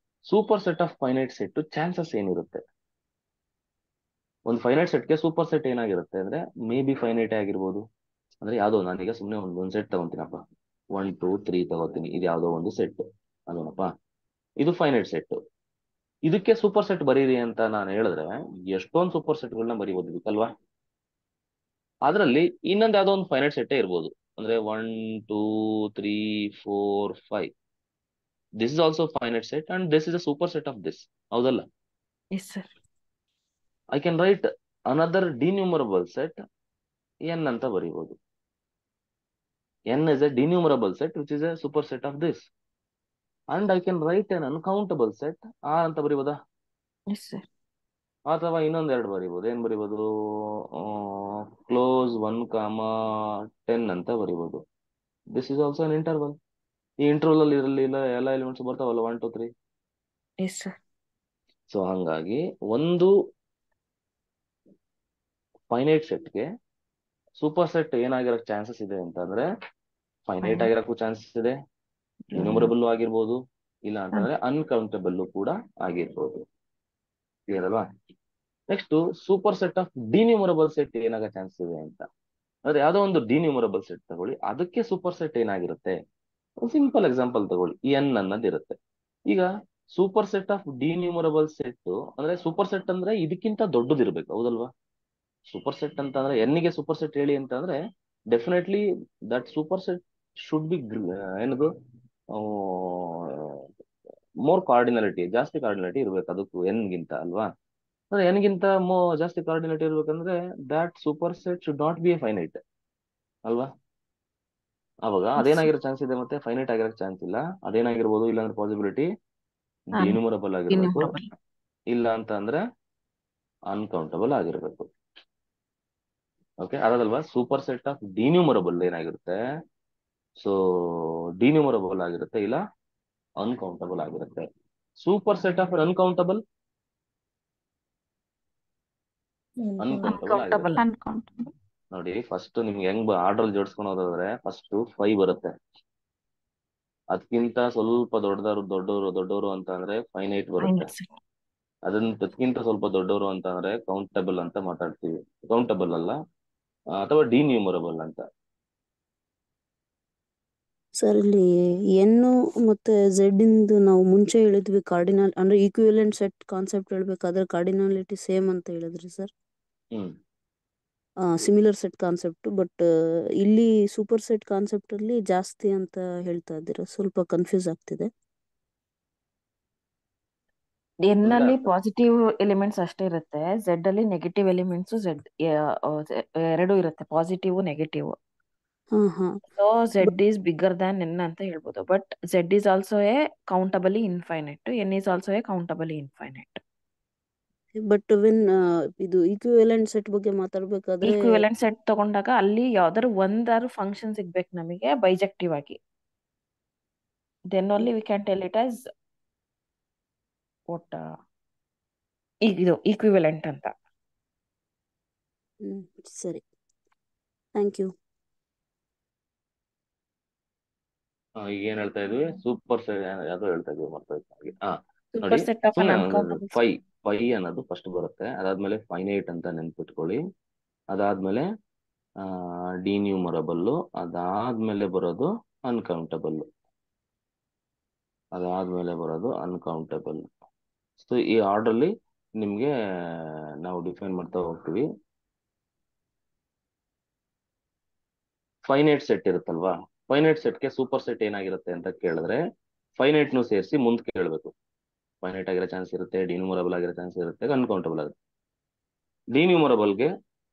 Super set of finite set chances ಏನಿರುತ್ತೆ? ಒಂದು ಫೈನೈಟ್ ಸೆಟ್ಗೆ ಸೂಪರ್ ಸೆಟ್ ಏನಾಗಿರುತ್ತೆ ಅಂದ್ರೆ ಮೇ ಬಿ ಫೈನೈಟ್ ಆಗಿರ್ಬೋದು. ಅಂದ್ರೆ ಯಾವ್ದೋ, ನಾನೀಗ ಸುಮ್ಮನೆ ಒಂದು ಸೆಟ್ ತಗೊಂತೀನಪ್ಪ, 1 2 3 ತಗೋತೀನಿ, ಇದು ಯಾವ್ದೋ ಒಂದು ಸೆಟ್ ಅಲ್ವನಪ್ಪ, ಇದು ಫೈನೈಟ್ ಸೆಟ್. ಇದಕ್ಕೆ ಸೂಪರ್ ಸೆಟ್ ಬರೀರಿ ಅಂತ ನಾನು ಹೇಳಿದ್ರೆ ಎಷ್ಟೊಂದು ಸೂಪರ್ ಸೆಟ್ಗಳನ್ನ ಬರೀಬೋದು ಇದಕ್ಕಲ್ವಾ? ಅದರಲ್ಲಿ ಇನ್ನೊಂದು ಯಾವ್ದೋ ಒಂದು ಫೈನೈಟ್ ಸೆಟ್ಟೇ ಇರ್ಬೋದು. ಅಂದ್ರೆ 1 2 3 4 5. This is also finite set and this is a superset of this. ಹೌದಲ್ಲ? Yes sir. I can write another denumerable set N ಅಂತ ಬರೀಬಹುದು. N is a denumerable set which is a superset of this. And I can write N uncountable set R ಅಂತ ಬರೀಬೋದಾ? Yes sir. ಅಥವಾ ಇನ್ನೊಂದೆರಡು ಬರೀಬೋದು. ಏನ್ ಬರೀಬೋದು? ಕ್ಲೋಸ್ 1, 10 ಅಂತ ಬರೀಬೋದು. This is also an interval. ಈ ಇಂಟರ್ವಲ್ ಅಲ್ಲಿ ಇರಲಿಲ್ಲ ಎಲ್ಲ ಎಲಿಮೆಂಟ್ಸ್ ಬರ್ತಾವಲ್ಲ, 1 2 3. S sir. ಸೊ ಹಂಗಾಗಿ ಒಂದು ಫೈನೈಟ್ ಸೆಟ್ಗೆ ಸೂಪರ್ ಸೆಟ್ ಏನಾಗಿರಕ್ ಚಾನ್ಸಸ್ ಇದೆ ಅಂತಂದ್ರೆ ಫೈನೈಟ್ ಆಗಿರಕ್ಕೂ ಚಾನ್ಸಸ್ ಇದೆ, ಇನ್ಯೂಮರಬಲ್ ಆಗಿರ್ಬೋದು, ಇಲ್ಲ ಅಂತಂದ್ರೆ ಅನ್ಕೌಂಟಬಲ್ ಕೂಡ ಆಗಿರ್ಬೋದು. ಕ್ಲಿಯರ್ ಅಲ್ವಾ? Next superset of denumerable set ಏನಾಗ ಚಾನ್ಸ್ ಇದೆ ಅಂತ ಅಂದ್ರೆ ಯಾವ್ದೋ ಒಂದು ಡಿನ್ಯೂಮರಬಲ್ ಸೆಟ್ ತಗೊಳ್ಳಿ, ಅದಕ್ಕೆ ಸೂಪರ್ ಸೆಟ್ ಏನಾಗಿರುತ್ತೆ? ಸಿಂಪಲ್ ಎಕ್ಸಾಂಪಲ್ ತಗೊಳ್ಳಿ, ಎನ್ ಅನ್ನೋದು ಇರುತ್ತೆ. ಈಗ superset of denumerable set ಅಂದ್ರೆ ಸೂಪರ್ ಸೆಟ್ ಅಂದ್ರೆ ಇದಕ್ಕಿಂತ ದೊಡ್ಡದಿರ್ಬೇಕು, ಹೌದಲ್ವಾ? ಸೂಪರ್ ಸೆಟ್ ಅಂತ ಅಂದ್ರೆ ಎನ್ನಿಗೆ ಸೂಪರ್ ಸೆಟ್ ಹೇಳಿ ಅಂತ ಅಂದ್ರೆ definitely that superset should be ಏನದು ಮೋರ್ ಕಾರ್ಡಿನಾಲಿಟಿ, ಜಾಸ್ತಿ ಕಾರ್ಡಿನಾಲಿಟಿ ಇರ್ಬೇಕು ಅದಕ್ಕೂ ಎನ್ಗಿಂತ ಅಲ್ವಾ? ಅಂದ್ರೆ ಎನ್ಗಿಂತ ಜಾಸ್ತಿ ಕಾರ್ಡಿನಾಲಿಟಿ ಇರ್ಬೇಕಂದ್ರೆ that superset should not be a finite ಅಲ್ವಾ? ಅವಾಗ ಅದೇನಾಗಿರೋ ಚಾನ್ಸ್ ಇದೆ, ಮತ್ತೆ ಫೈನೈಟ್ ಆಗಿರೋ ಚಾನ್ಸ್ ಇಲ್ಲ. ಅದೇನಾಗಿರ್ಬೋದು, ಇಲ್ಲಾಂದ್ರೆ ಪಾಸಿಬಿಲಿಟಿ ಡಿನ್ಯೂಮರಬಲ್ ಆಗಿರ್ಬೇಕು, Innumerable. ಇಲ್ಲ ಅಂತ ಅಂದ್ರೆ ಅನ್ಕೌಂಟಬಲ್ ಆಗಿರ್ಬೇಕು. ಓಕೆ, ಅದಲ್ವಾ ಸೂಪರ್ ಸೆಟ್ ಆಫ್ ಡಿನ್ಯೂಮರಬಲ್ ಏನಾಗಿರುತ್ತೆ? ಸೊ ಡಿನ್ಯೂಮರಬಲ್ ಆಗಿರುತ್ತೆ, ಇಲ್ಲ ಅನ್ಕೌಂಟಬಲ್ ಆಗಿರುತ್ತೆ. Super set of uncountable uncountable Uncountable. ಆಗಿರುತ್ತೆ. Uncountable. ನೋಡಿ, ಫಸ್ಟ್ ನಿಮ್ಗೆ ಹೆಂಗ್ ಆರ್ಡರ್ ಜೋಡಿಸ್ಕೊಂಡು ಹೋದ್ರೆ ಫಸ್ಟ್ 5 ಬರುತ್ತೆ. ಅದಕ್ಕಿಂತ ಸ್ವಲ್ಪ ದೊಡ್ಡವರು ಅಂತ ಅಂದ್ರೆ ಫೈನೈಟ್ ಬರುತ್ತೆ. Finite set. ಅದಕ್ಕಿಂತ ಸ್ವಲ್ಪ ದೊಡ್ಡವರು ಅಂತ ಅಂದ್ರೆ ಕೌಂಟಬಲ್ ಅಂತ ಮಾತಾಡ್ತೀವಿ. ಕೌಂಟಬಲ್ ಅಲ್ಲ, ಅಥವಾ ಡಿನ್ಯೂಮರಬಲ್ ಅಂತ. ಸರ್ ಇಲ್ಲಿ ಎನ್ನು ಮತ್ತೆ ಝೆಡ್ ಇಂದು ನಾವು ಮುಂಚೆ ಹೇಳಿದ್ವಿ ಕಾರ್ಡಿನಲ್ ಅಂದ್ರೆ ಈಕ್ವಿವೆಲೆಂಟ್ ಸೆಟ್ ಕಾನ್ಸೆಪ್ಟ್ ಹೇಳ್ಬೇಕಾದ್ರೆ ಕಾರ್ಡಿನಾಲಿಟಿ ಸೇಮ್ ಅಂತ ಹೇಳಿದ್ರಿ sir, hmm similar set concept. But ಇಲ್ಲಿ ಸೂಪರ್ ಸೆಟ್ ಕಾನ್ಸೆಪ್ಟ್ ಅಲ್ಲಿ ಜಾಸ್ತಿ ಅಂತ ಹೇಳ್ತಾ ಇದ್ದೀರಾ, ಸ್ವಲ್ಪ ಕನ್ಫ್ಯೂಸ್ ಆಗ್ತಿದೆ. ಎನ್ ಅಂದ್ರೆ ಅಲ್ಲಿ ಪಾಸಿಟಿವ್ ಎಲಿಮೆಂಟ್ಸ್ ಅಷ್ಟೇ ಇರುತ್ತೆ, ಝೆಡ್ ಅಲ್ಲಿ ನೆಗೆಟಿವ್ ಎಲಿಮೆಂಟ್ಸ್ ಎರಡು ಇರುತ್ತೆ, ಪಾಸಿಟಿವ್ ನೆಗೆಟಿವ್. ಹಾ ಹಾ so Z is bigger than N ಅಂತ ಹೇಳ್ಬೋದು. But Z is also a countably infinite, N is also a countably infinite. But when ಇದು ಈಕ್ವಿವೆಲೆಂಟ್ ಸೆಟ್ ಬಗ್ಗೆ ಮಾತಾಡ್ಬೇಕಾದ್ರೆ ಈಕ್ವಿವೆಲೆಂಟ್ ಸೆಟ್ ತಗೊಂಡಾಗ ಅಲ್ಲಿ ಯಾವ್ದಾದ್ರು ಒಂದಾದ್ರು ಫಂಕ್ಷನ್ ಸಿಗ್ಬೇಕು ನಮಗೆ ಬೈಜೆಕ್ಟಿವ್ ಆಗಿ, then only we can tell it as what ಇದು ಈಕ್ವಿವೆಲೆಂಟ್ ಅಂತ. ಸರಿ, ಥ್ಯಾಂಕ್ ಯು. ಈಗ ಏನ್ ಹೇಳ್ತಾ ಇದ್ವಿ? ಸೂಪರ್ ಸೆಟ್ ಯಾವ್ದೋ ಹೇಳ್ತಾ ಇದ್ವಿ, ಮರ್ತೋಯ್ತು ಹಾಗೆ. ನೋಡಿ, super set of an uncountable. 5 ಅನ್ನೋದು ಫಸ್ಟ್ ಬರುತ್ತೆ. ಅದಾದ್ಮೇಲೆ ಫೈನೈಟ್ ಅಂತ ನೆನ್ಪಿಟ್ಕೊಳ್ಳಿ. ಅದಾದ್ಮೇಲೆ ಡಿನ್ಯೂಮರಬಲ್, ಅದಾದ್ಮೇಲೆ ಬರೋದು ಅನ್ಕೌಂಟಬಲ್, ಸೊ ಈ ಆರ್ಡರ್ ಅಲ್ಲಿ ನಿಮ್ಗೆ ನಾವು ಡಿಫೈನ್ ಮಾಡ್ತಾ ಹೋಗ್ತೀವಿ. ಫೈನೈಟ್ ಸೆಟ್ ಇರುತ್ತಲ್ವಾ, ಫೈನೈಟ್ ಸೆಟ್ಗೆ ಸೂಪರ್ ಸೆಟ್ ಏನಾಗಿರುತ್ತೆ ಅಂತ ಕೇಳಿದ್ರೆ ಫೈನೈಟ್ನು ಸೇರಿಸಿ ಮುಂದೆ ಕೇಳಬೇಕು. ಫೈನೈಟ್ ಆಗಿರೋ ಚಾನ್ಸ್ ಇರುತ್ತೆ, ಡಿನ್ಯೂಮರಬಲ್ ಆಗಿರೋ ಚಾನ್ಸ್ ಇರುತ್ತೆ, ಅನ್ಕೌಂಟಬಲ್ ಆಗುತ್ತೆ. ಡಿನ್ಯೂಮರಬಲ್ಗೆ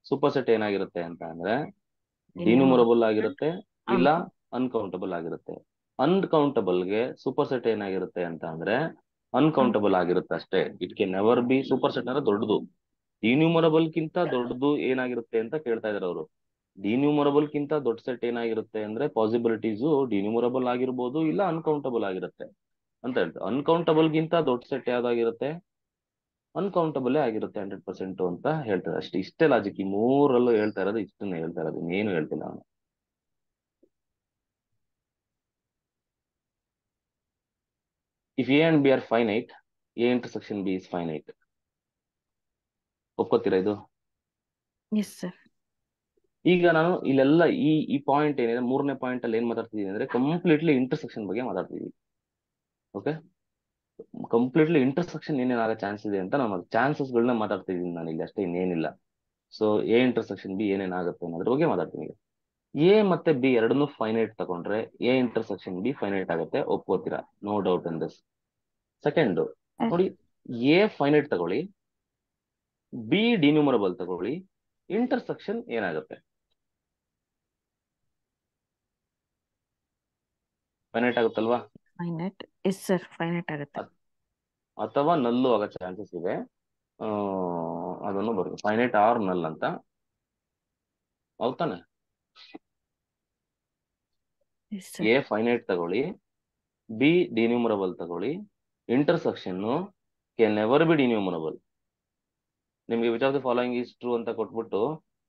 ಸೂಪರ್ ಸೆಟ್ ಏನಾಗಿರುತ್ತೆ ಅಂತ ಅಂದ್ರೆ Innumerable. ಡಿನ್ಯೂಮರಬಲ್ ಆಗಿರುತ್ತೆ ಇಲ್ಲ Uncountable. ಅನ್ಕೌಂಟಬಲ್ ಆಗಿರುತ್ತೆ. ಅನ್ಕೌಂಟಬಲ್ಗೆ ಸೂಪರ್ ಸೆಟ್ ಏನಾಗಿರುತ್ತೆ ಅಂತ ಅಂದ್ರೆ ಅನ್ಕೌಂಟಬಲ್ ಆಗಿರುತ್ತೆ ಅಷ್ಟೇ. It can never be super set ಅಂದ್ರೆ ದೊಡ್ಡದು. ಡಿನ್ಯೂಮರಬಲ್ ಕಿಂತ ದೊಡ್ಡದು ಏನಾಗಿರುತ್ತೆ ಅಂತ ಕೇಳ್ತಾ ಇದಾರೆ ಅವರು. ಡಿನ್ಯೂಮರಬಲ್ ಕಿಂತ ದೊಡ್ಡ ಸೆಟ್ ಏನಾಗಿರುತ್ತೆ ಅಂದ್ರೆ ಪಾಸಿಬಿಲಿಟೀಸು ಡಿನ್ಯೂಮರಬಲ್ ಆಗಿರ್ಬೋದು ಇಲ್ಲ ಅನ್ಕೌಂಟಬಲ್ ಆಗಿರುತ್ತೆ ಅಂತ ಹೇಳ್ತಾರೆ. ಅನ್ಕೌಂಟಬಲ್ ಗಿಂತ ದೊಡ್ಡ ಸೆಟ್ ಯಾವ್ದಾಗಿರುತ್ತೆ? ಅನ್ಕೌಂಟಬಲ್ ಆಗಿರುತ್ತೆ 100% ಅಂತ ಹೇಳ್ತಾರೆ ಅಷ್ಟೇ. ಇಷ್ಟೇ ಲಾಜಿಕ್, ಈ ಮೂರಲ್ಲೂ ಹೇಳ್ತಾ ಇರೋದು ಇಷ್ಟನ್ನೇ ಹೇಳ್ತಾ ಇರೋದು, ಇನ್ನೇನು ಹೇಳ್ತಿಲ್ಲ ನಾನು. If A and B are finite, A intersection B is finite. ಒಪ್ಕೋತೀರಾ ಇದು? Yes, sir. ಈಗ ನಾನು ಇಲ್ಲೆಲ್ಲ ಈ ಪಾಯಿಂಟ್ ಏನಿದೆ, ಮೂರನೇ ಪಾಯಿಂಟ್ ಅಲ್ಲಿ ಏನ್ ಮಾತಾಡ್ತಿದೀನಿ ಅಂದ್ರೆ ಕಂಪ್ಲೀಟ್ಲಿ ಇಂಟರ್ಸೆಕ್ಷನ್ ಬಗ್ಗೆ ಮಾತಾಡ್ತಿದೀವಿ. ಓಕೆ, ಕಂಪ್ಲೀಟ್ಲಿ ಇಂಟರ್ಸೆಕ್ಷನ್ ಏನೇನಾಗೋ ಚಾನ್ಸ್ ಇದೆ ಅಂತ ನಾನು ಚಾನ್ಸಸ್ಗಳನ್ನ ಮಾತಾಡ್ತಿದ್ದೀನಿ ನಾನು ಇಲ್ಲಿ ಅಷ್ಟೇ, ಇನ್ನೇನಿಲ್ಲ. ಸೊ ಎ ಇಂಟರ್ಸೆಕ್ಷನ್ ಬಿ ಏನೇನಾಗುತ್ತೆ ಅನ್ನೋದ್ರ ಬಗ್ಗೆ ಮಾತಾಡ್ತೀನಿ. ಎ ಮತ್ತೆ ಬಿ ಎರಡನ್ನೂ ಫೈನೈಟ್ ತಗೊಂಡ್ರೆ ಎ ಇಂಟರ್ಸೆಕ್ಷನ್ ಬಿ ಫೈನೈಟ್ ಆಗುತ್ತೆ, ಒಪ್ಕೋತೀರಾ? No doubt in this. Second ನೋಡಿ, ಎ ಫೈನೈಟ್ ತಗೊಳ್ಳಿ, ಬಿ ಡಿನ್ಯೂಮರಬಲ್ ತಗೊಳ್ಳಿ, ಇಂಟರ್ಸೆಕ್ಷನ್ ಏನಾಗುತ್ತೆ? ಫೈನೈಟ್ ಆಗುತ್ತಲ್ವಾ? Finite. Yes, sir. Finite ಆಗುತ್ತೆ. ಅಥವಾ ನಲ್ಲು ಆಗೋ ಚಾನ್ಸಸ್ ಇದೆ. ಆ, ಅದನ್ನು ಬರುತ್ತೆ ಫೈನೈಟ್ ಆರ್ ನಲ್ ಅಂತ. ಹೌದಾನೆ? Yes, sir. ಎ ಫೈನೈಟ್ ತಗೊಳ್ಳಿ, ಬಿ ಡಿನ್ಯೂಮರಬಲ್ ತಗೊಳ್ಳಿ, intersection can never be denumerable. ನಿಮ್ಗೆ which of the following is true ಅಂತ ಕೊಟ್ಬಿಟ್ಟು,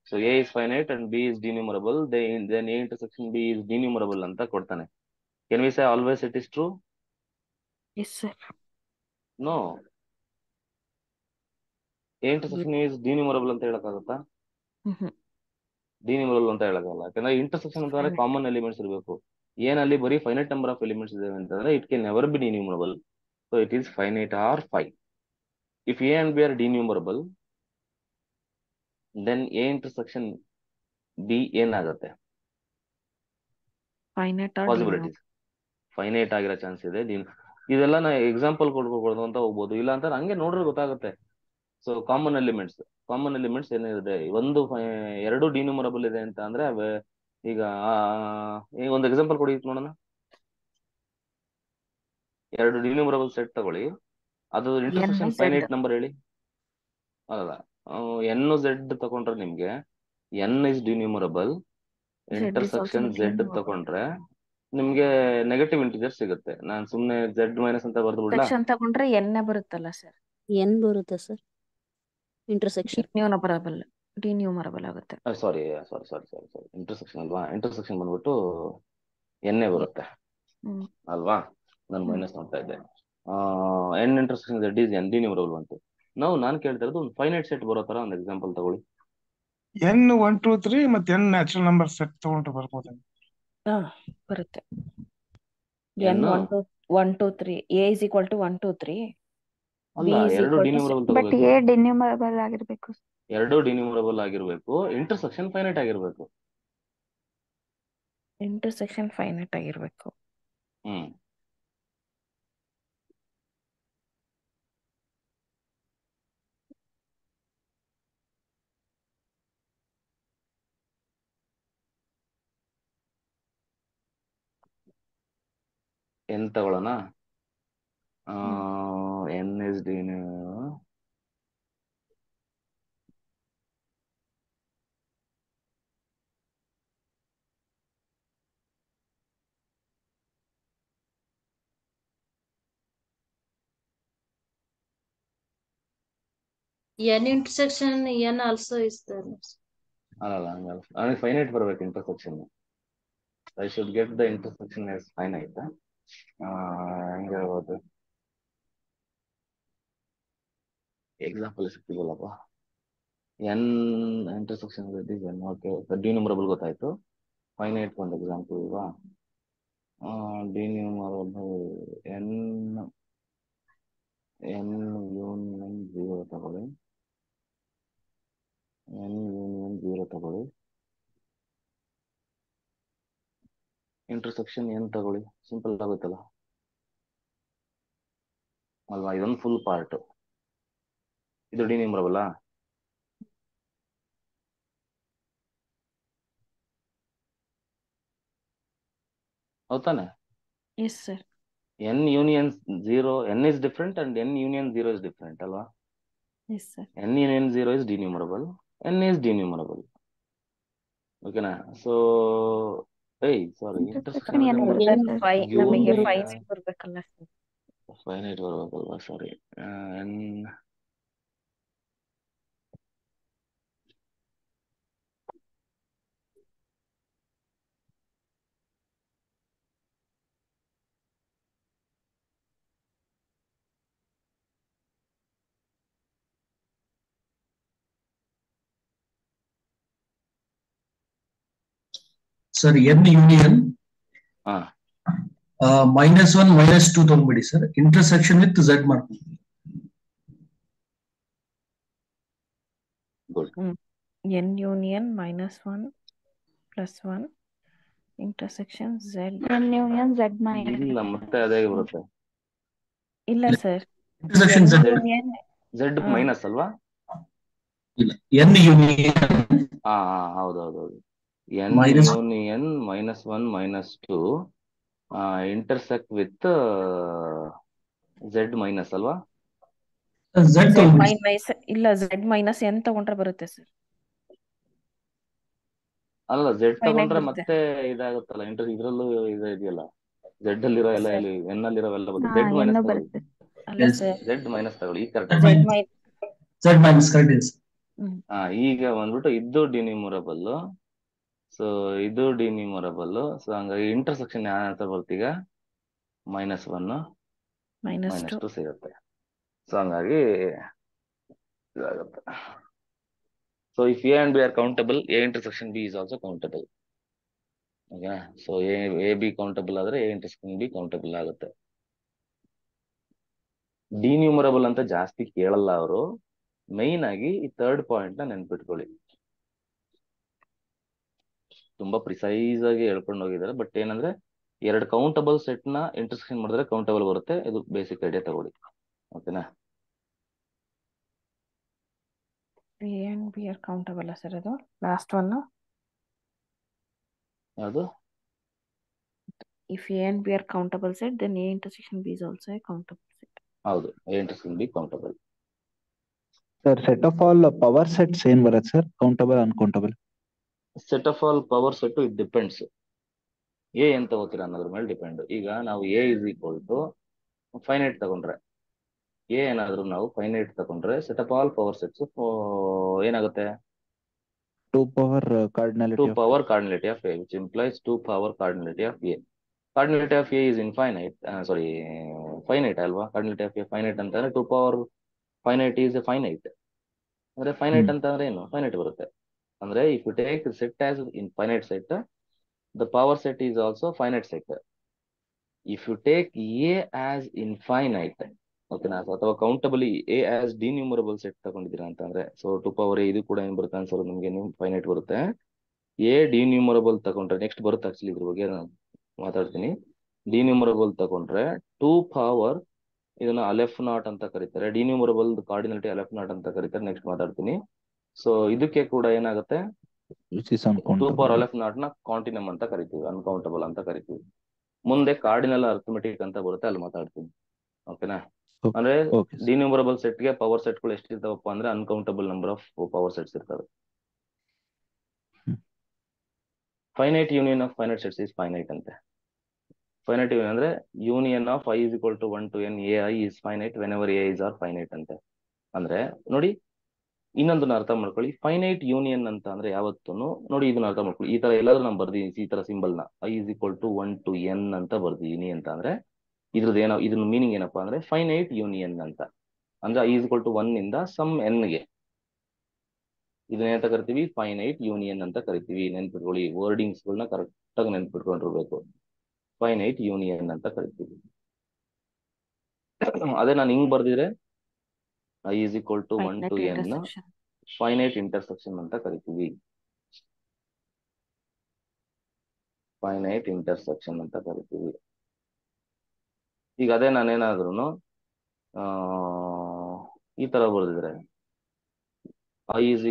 so A is finite and B is denumerable, then A intersection B is denumerable ಅಂತ ಕೊಡ್ತಾನೆ. Can we say always it is true? Yes, sir. No. A intersection is denumerable ಅಂತ ಹೇಳಕ್ಕಾಗುತ್ತಾ? Mhm. ಡಿನ್ಯೂಮರಬಲ್ ಅಂತ ಹೇಳಕ್ಕಾಗಲ್ಲ. ಯಾಕಂದ್ರೆ ಇಂಟರ್ಸೆಕ್ಷನ್ ಅಂತಂದ್ರೆ Finite. ಕಾಮನ್ ಎಲಿಮೆಂಟ್ಸ್ ಇರಬೇಕು. ಏನಲ್ಲಿ ಬರೀ ಫೈನೈಟ್ ನಂಬರ್ ಆಫ್ ಎಲಿಮೆಂಟ್ಸ್ ಇದಾವೆ ಅಂತಂದ್ರೆ it can never be denumerable. So it is finite or 5. If A and B are denumerable, then A intersection B ಏನಾಗುತ್ತೆ? Finite or ಪಾಸಿಬಿಲಿಟೀಸ್ ಫೈನೈಟ್ ಆಗಿರೋ ಚಾನ್ಸ್ ಇದೆ. ಇದೆಲ್ಲ ನಾ ಎಕ್ಸಾಂಪಲ್ ಕೊಡ್ಬೋದು ಅಂತ ಹೋಗ್ಬೋದು, ಇಲ್ಲ ಅಂತ ಹಂಗೆ ನೋಡ್ರೆ ಗೊತ್ತಾಗುತ್ತೆ. ಸೊ ಕಾಮನ್ ಎಲಿಮೆಂಟ್ಸ್ ಏನಿದೆ, ಎರಡು ಡಿನ್ಯೂಮರಬಲ್ ಇದೆ ಅಂತ ಅಂದ್ರೆ ಈಗ ಈಗ ಒಂದು ಎಕ್ಸಾಂಪಲ್ ಕೊಡಿ ನೋಡೋಣ. ಎರಡು ಡಿನ್ಯೂಮರಬಲ್ ಸೆಟ್ ತಗೊಳ್ಳಿ, ಅದು intersection N, Z. Finite number ಹೇಳಿ. ಅಲ್ಲ, ಎನ್ ಝೆಡ್ ತಗೊಂಡ್ರೆ ನಿಮ್ಗೆ N is denumerable, Z is also intersection Z denumerable. ತಗೊಂಡ್ರೆ ನಿಮ್ಗೆ ನೆಗೆಟಿವ್ ಇಂಟಿಜರ್ ಸಿಗುತ್ತೆ. ನಾನು ಸುಮ್ನೆ ಝೆಡ್ ಮೈನಸ್ ಅಂತ ಬರ್ದು ಬಿಡ್ಲಾ? ಸೆಕ್ಷನ್ ತಗೊಂಡ್ರೆ ಎನ್ ಬರುತ್ತಲ್ಲ ಸರ್, ಎನ್ ಬರುತ್ತೆ ಸರ್ ಇಂಟರ್ಸೆಕ್ಷನ್. ಡಿನ್ಯೂಮರಬಲ್ ಆಗುತ್ತೆ. ಸಾರಿ ಇಂಟರ್ಸೆಕ್ಷನ್ ಅಲ್ವಾ? ಇಂಟರ್ಸೆಕ್ಷನ್ ಬಂದ್ಬಿಟ್ಟು ಎನ್ನೇ ಬರುತ್ತೆ ಹ್ಮ್. ಅಲ್ವಾ? ನಾನು ಮೈನಸ್ ನೋಡ್ತಾ ಇದ್ದೆ. N intersection Z is N denumerable ಬಂತು. ನಾನು ಕೇಳ್ತಾ ಇರೋದು ಒಂದು ಫೈನೈಟ್ ಸೆಟ್ ಬರೋ ತರ ಒಂದು ಎಕ್ಸಾಂಪಲ್ ತಗೊಳ್ಳಿ. N 1 2 3 ಮತ್ತೆ N ನ್ಯಾಚುರಲ್ ನಂಬರ್ ಸೆಟ್ ತಗೊಂಡ್ರೆ ಬರ್ಬೋದು. ಹಾ, ಬರುತ್ತೆ. N N 1 2 3 A is equal to 1 2 3. ಅಲ್ಲ, B is ಎರಡು equal to ಡಿನ್ಯೂಮರಬಲ್ ಬಟ್ ತಗೋಬೇಕು. ಎ ಡಿನ್ಯೂಮರಬಲ್ ಆಗಿರ್ಬೇಕು. ಎರಡು ಡಿನ್ಯೂಮರಬಲ್ ಆಗಿರ್ಬೇಕು, ಇಂಟರ್ಸೆಕ್ಷನ್ ಫೈನೈಟ್ ಆಗಿರ್ಬೇಕು. ಇಂಟರ್ಸೆಕ್ಷನ್ ಫೈನೈಟ್ ಆಗಿರ್ಬೇಕು. ಹ್ಮ್ ಎನ್ ತಗೊಳ್ಳೋಣ. N is N intersection N also is there. ಅಲ್ಲ, ಹಂಗಲ್ಲ, ನನಗೆ ಫೈನೈಟ್ ಬರ್ಬೇಕು intersection. I should get the intersection as finite. ಹೆಂಗೆ ಹೇಳ್ಬೋದು? ಎಕ್ಸಾಂಪಲ್ ಸಿಕ್ತಿವಲ್ಲಪ್ಪ. N intersection N. Okay, denumerable ಗೊತ್ತಾಯ್ತು. ಫೈನೈಟ್ ಒಂದು ಎಕ್ಸಾಂಪಲ್ ಇಲ್ವಾ? ಡಿನ್ಯೂಮರಬಲ್ ಎನ್ ಯೂನಿಯನ್ 0 ತಗೊಳ್ಳಿ, ಎನ್ ಯೂನಿಯನ್ 0 ತಗೊಳ್ಳಿ, ಇಂಟರ್ಸೆಕ್ಷನ್ ಎನ್ ತಗೊಳ್ಳಿ. ಸಿಂಪಲ್ ಆಗುತ್ತಲ್ಲ ಅಲ್ವಾ? ಇದೊಂದು ಫುಲ್ ಪಾರ್ಟ್. ಇದು ಡಿನ್ಯೂಮರಬಲ್. ಹೌದಾನೆ? Yes sir. N union 0, N is different and N union 0 is different ಅಲ್ವಾ? Yes sir. N union 0 is denumerable, N is denumerable. ಓಕೆನಾ? ಸೊ ಸಾರಿ, ಇಂಟರ್ಸೆಕ್ಷನ್ ಇಂಟರ್ಸೆಕ್ಷನ್ ಅಂದ್ರೆ ಏನ್ N ಬರುತ್ತೆ? ನಮಗೆ ಯೂನಿಯನ್ ಫೈನೈಟ್ ಬರ್ಬೇಕಲ್ಲ ಸರ್. ಫೈನೈಟ್ ಬರ್ಬೇಕಲ್ವಾ? Sorry. N sir N union ಹಾ -1 -2 ತಗೊಂಡ್ಬಿಡಿ ಸರ್, ಇಂಟರ್ಸೆಕ್ಷನ್ ವಿತ್ ಝೆಡ್ ಮಾಡ್ಕೊಳ್ಳಿ. Good. N union -1 +1 intersection Z. N union Z ಇಲ್ಲ, ಮತ್ತೆ ಅದೇ ಬರುತ್ತೆ. ಇಲ್ಲ sir, intersection N Z union Z minus ಅಲ್ವಾ? ಇಲ್ಲ, ಎನ್ ಯೂನಿಯನ್ ಹಾ ಹೌದೌದು. N minus union -1 -2 intersect with Z minus ಅಲ್ವಾ? ಝೆಡ್ ಝೆಡ್ ತಗೊಂಡ್ಬಿಡಿ. ಮೈನಸ್ ಇಲ್ಲ, ಝೆಡ್ ಮೈನಸ್ ಎನ್ ತಗೊಂಡ್ರೆ ಬರುತ್ತೆ ಸರ್. ಅಲ್ಲ, ಝೆಡ್ ಫೈನೈಟ್ ತಗೊಂಡ್ರೆ ಬರುತ್ತೆ ಮತ್ತೆ ಇದಾಗುತ್ತಲ್ಲ, ಇದ್ರಲ್ಲೂ ಇದೆಯಲ್ಲ, ಝೆಡ್ ಅಲ್ಲಿರೋ ಎಲ್ಲ ಸರ್. ಎನ್ ಅಲ್ಲಿರೋವೆಲ್ಲ ಹಾ ಬರುತ್ತೆ. ಝೆಡ್ ಮೈನಸ್ ಎನ್ನು ತಗೊಳ್ಳಿ, ಬರುತ್ತೆ. ಅಲ್ಲ ಸರ್, ಝೆಡ್ ಮೈನಸ್ ತಗೊಳ್ಳಿ, ಈಗ ಕರೆಕ್ಟ್ ಝೆಡ್ ಆಗಿದೆ. ಮೈ ಝೆಡ್ ಮೈನಸ್ ಕರೆಕ್ಟ್ ಇದೆ. ಈಗ ಬಂದ್ಬಿಟ್ಟು ಇದು ಡಿನ್ಯೂಮರಬಲ್, ಸೊ ಇದು ಡಿನ್ಯೂಮರಬಲ್. ಸೊ ಹಂಗಾಗಿ ಇಂಟರ್ಸೆಕ್ಷನ್ ಯಾವ ಆನ್ಸರ್ ಬರ್ತೀಗ -1 -2 -2 ಸಿಗುತ್ತೆ. ಸೊ ಹಂಗಾಗಿ ಇದಾಗುತ್ತೆ. So if A and B are countable, A intersection B is also countable. Okay, so A B countable ಆದ್ರೆ A intersection B ಕೌಂಟಬಲ್ ಆಗುತ್ತೆ. ಡಿನ್ಯೂಮರಬಲ್ ಅಂತ ಜಾಸ್ತಿ ಕೇಳಲ್ಲ ಅವರು. ಮೈನ್ ಆಗಿ ಈ ಥರ್ಡ್ ಪಾಯಿಂಟ್ ನ ನೆನ್ಪಿಟ್ಕೊಳ್ಳಿ. ತುಂಬಾ ಪ್ರಿಸೈಸ್ ಆಗಿ ಹೇಳ್ಕೊಂಡು ಹೋಗಿದ್ದಾರೆ. ಬಟ್ ಏನಂದ್ರೆ, ಎರಡು ಕೌಂಟಬಲ್ ಸೆಟ್ ನ ಇಂಟರ್ಸೆಕ್ಷನ್ ಮಾಡಿದ್ರೆ ಕೌಂಟಬಲ್ ಬರುತ್ತೆ. ಇದು ಬೇಸಿಕ್ ಐಡಿಯಾ ತಗೊಳ್ಳಿ. ಓಕೆನಾ? A and B are countable sir. ಅದು ಲಾಸ್ಟ್ ಒನ್. ಯಾವುದು? If A and B are countable set, then A intersection B is also a countable set. ಹೌದು, A intersection B countable. Sir, set of all power sets ಏನ್ ಬರುತ್ತೆ sir? Countable uncountable? Set of all power set it depends. A ಎಂತ ತಗೋತೀರಾ ಅನ್ನೋದ್ರ ಮೇಲೆ ಡಿಪೆಂಡ್. ಈಗ ನಾವು A = ಫೈನೈಟ್ ತಗೊಂಡ್ರೆ, ಎ ಏನಾದ್ರು ನಾವು ಫೈನೈಟ್ ತಗೊಂಡ್ರೆ set of all power sets ಏನಾಗುತ್ತೆ? 2 power ಕಾರ್ಡಿನಾಲಿಟಿ 2 power cardinality of A, which implies 2 power cardinality of A. Cardinality of A is infinite. Finite ಅಲ್ವಾ? Cardinality of A finite ಅಂತಂದ್ರೆ 2 power finite is a finite. ಅಂದ್ರೆ finite ಅಂತಂದ್ರೆ ಏನು? Finite ಬರುತ್ತೆ. ಅಂದ್ರೆ if you take set as infinite set, the power set is also finite set. If you take A as infinite, ಓಕೆನಾ, ಅಥವಾ ಕೌಂಟಬಲಿ A as ಡಿನ್ಯೂಮರಬಲ್ ಸೆಟ್ ತಗೊಂಡಿದ್ದೀರಾ ಅಂತಂದ್ರೆ, ಸೊ 2 power A ಇದು ಕೂಡ ಏನ್ ಬರುತ್ತೆ ಆನ್ಸರ್ ನಿಮ್ಗೆ? ಫೈನೈಟ್ ಬರುತ್ತೆ. A ಡಿನ್ಯೂಮರಬಲ್ ತಗೊಂಡ್ರೆ, ನೆಕ್ಸ್ಟ್ ಬರುತ್ತೆ ಆಕ್ಚುಲಿ, ಇದ್ರ ಬಗ್ಗೆ ನಾನು ಮಾತಾಡ್ತೀನಿ. ಡಿನ್ಯೂಮರಬಲ್ ತಗೊಂಡ್ರೆ 2 power, ಇದನ್ನ ಅಲೆಫ್ ನಾಟ್ ಅಂತ ಕರೀತಾರೆ. ಡಿನ್ಯೂಮರಬಲ್ ಕಾರ್ಡಿನಾಲಿಟಿ ಅಲೆಫ್ ನಾಟ್ ಅಂತ ಕರೀತಾರೆ. ನೆಕ್ಸ್ಟ್ ಮಾತಾಡ್ತೀನಿ. ಸೊ ಇದಕ್ಕೆ ಕೂಡ ಏನಾಗುತ್ತೆ? 2 power ಅಲೆಫ್ ನಾಟ್ ನ ಕಾಂಟಿನಮ್ ಅಂತ ಕರಿತೀವಿ, ಅನ್ಕೌಂಟಬಲ್ ಅಂತ ಕರಿತೀವಿ. ಮುಂದೆ ಕಾರ್ಡಿನಲ್ ಅರ್ಥಮೆಟಿಕ್ ಅಂತ ಬರುತ್ತೆ, ಅಲ್ಲಿ ಮಾತಾಡ್ತೀನಿ. ಓಕೆನಾ? ಅಂದ್ರೆ ಡಿನ್ಯೂಮರಬಲ್ ಸೆಟ್ಗೆ ಪವರ್ ಸೆಟ್ಗಳು ಎಷ್ಟಿರ್ತಾವಪ್ಪ ಅಂದ್ರೆ uncountable number of power sets ಇರ್ತವೆ. Finite union of finite sets is finite ಅಂತೆ. ಫೈನೈಟ್ ಯೂನಿಯನ್ ಅಂದ್ರೆ union of I = 1 to n AI is finite whenever A is are finite ಅಂತೆ. ಅಂದ್ರೆ ನೋಡಿ, ಇನ್ನೊಂದನ್ನ ಅರ್ಥ ಮಾಡ್ಕೊಳ್ಳಿ. ಫೈನೈಟ್ ಯೂನಿಯನ್ ಅಂತ ಅಂದ್ರೆ ಯಾವತ್ತೂ ನೋಡಿ, ಇದನ್ನ ಅರ್ಥ ಮಾಡ್ಕೊಳ್ಳಿ. ಈ ತರ ಎಲ್ಲಾದ್ರೂ ನಾನು ಬರ್ದಿದ್ದೀನಿ ಈ ತರ ಸಿಂಬಲ್ ನ, I = 1 to n ಅಂತ ಬರ್ದಿದ್ದೀನಿ ಅಂತ ಅಂದ್ರೆ ಇದ್ರ ಮೀನಿಂಗ್ ಏನಪ್ಪಾ ಅಂದ್ರೆ ಫೈನೈಟ್ ಯೂನಿಯನ್ ಅಂತ. ಅಂದ್ರೆ I = 1 ಇಂದ ಸಮ್ n ಗೆ ಇದನ್ನ ಕರಿತೀವಿ ಫೈನೈಟ್ ಯೂನಿಯನ್ ಅಂತ ಕರಿತೀವಿ. ನೆನ್ಪಿಟ್ಕೊಳ್ಳಿ, ವರ್ಡಿಂಗ್ಸ್ ಗಳನ್ನ ಕರೆಕ್ಟ್ ಆಗಿ ನೆನ್ಪಿಟ್ಕೊಂಡಿರ್ಬೇಕು. ಫೈನೈಟ್ ಯೂನಿಯನ್ ಅಂತ ಕರಿತೀವಿ. ಅದೇ ನಾನು ಹಿಂಗ್ ಬರ್ದಿದ್ರೆ I = 1 to n finite intersection ಅಂತ ಕರಿತೀವಿ. ಫೈನೈಟ್ ಇಂಟರ್ಸೆಕ್ಷನ್ ಅಂತ ಕರಿತೀವಿ. ಈಗ ಅದೇ ನಾನೇನಾದ್ರೂ ಈ ತರ ಬರ್ದಿದ್ರೆ I =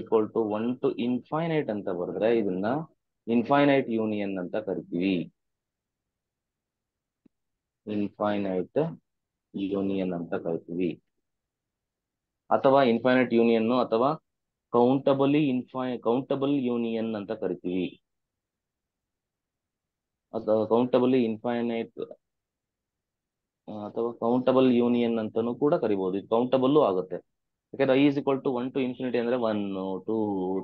1 to ಇನ್ಫೈನೈಟ್ ಅಂತ ಬರೆದ್ರೆ ಇದನ್ನ ಇನ್ಫೈನೈಟ್ ಯೂನಿಯನ್ ಅಂತ ಕರಿತೀವಿ. ಇನ್ಫೈನೈಟ್ ಯೂನಿಯನ್ ಅಂತ ಕರಿತೀವಿ, ಅಥವಾ ಇನ್ಫೈನೈಟ್ ಯೂನಿಯನ್ ಅಥವಾ ಕೌಂಟಬಲ್ ಯೂನಿಯನ್ ಅಂತ ಕರಿತೀವಿ, ಅಥವಾ ಕೌಂಟಬಲ್ ಯೂನಿಯನ್ ಅಂತಾನೂ ಕೂಡ ಕರಿಬಹುದು. ಇದು ಕೌಂಟಬಲ್ ಆಗುತ್ತೆ, ಯಾಕಂದ್ರೆ I is equal to 1 to infinity ಅಂದ್ರೆ 1 2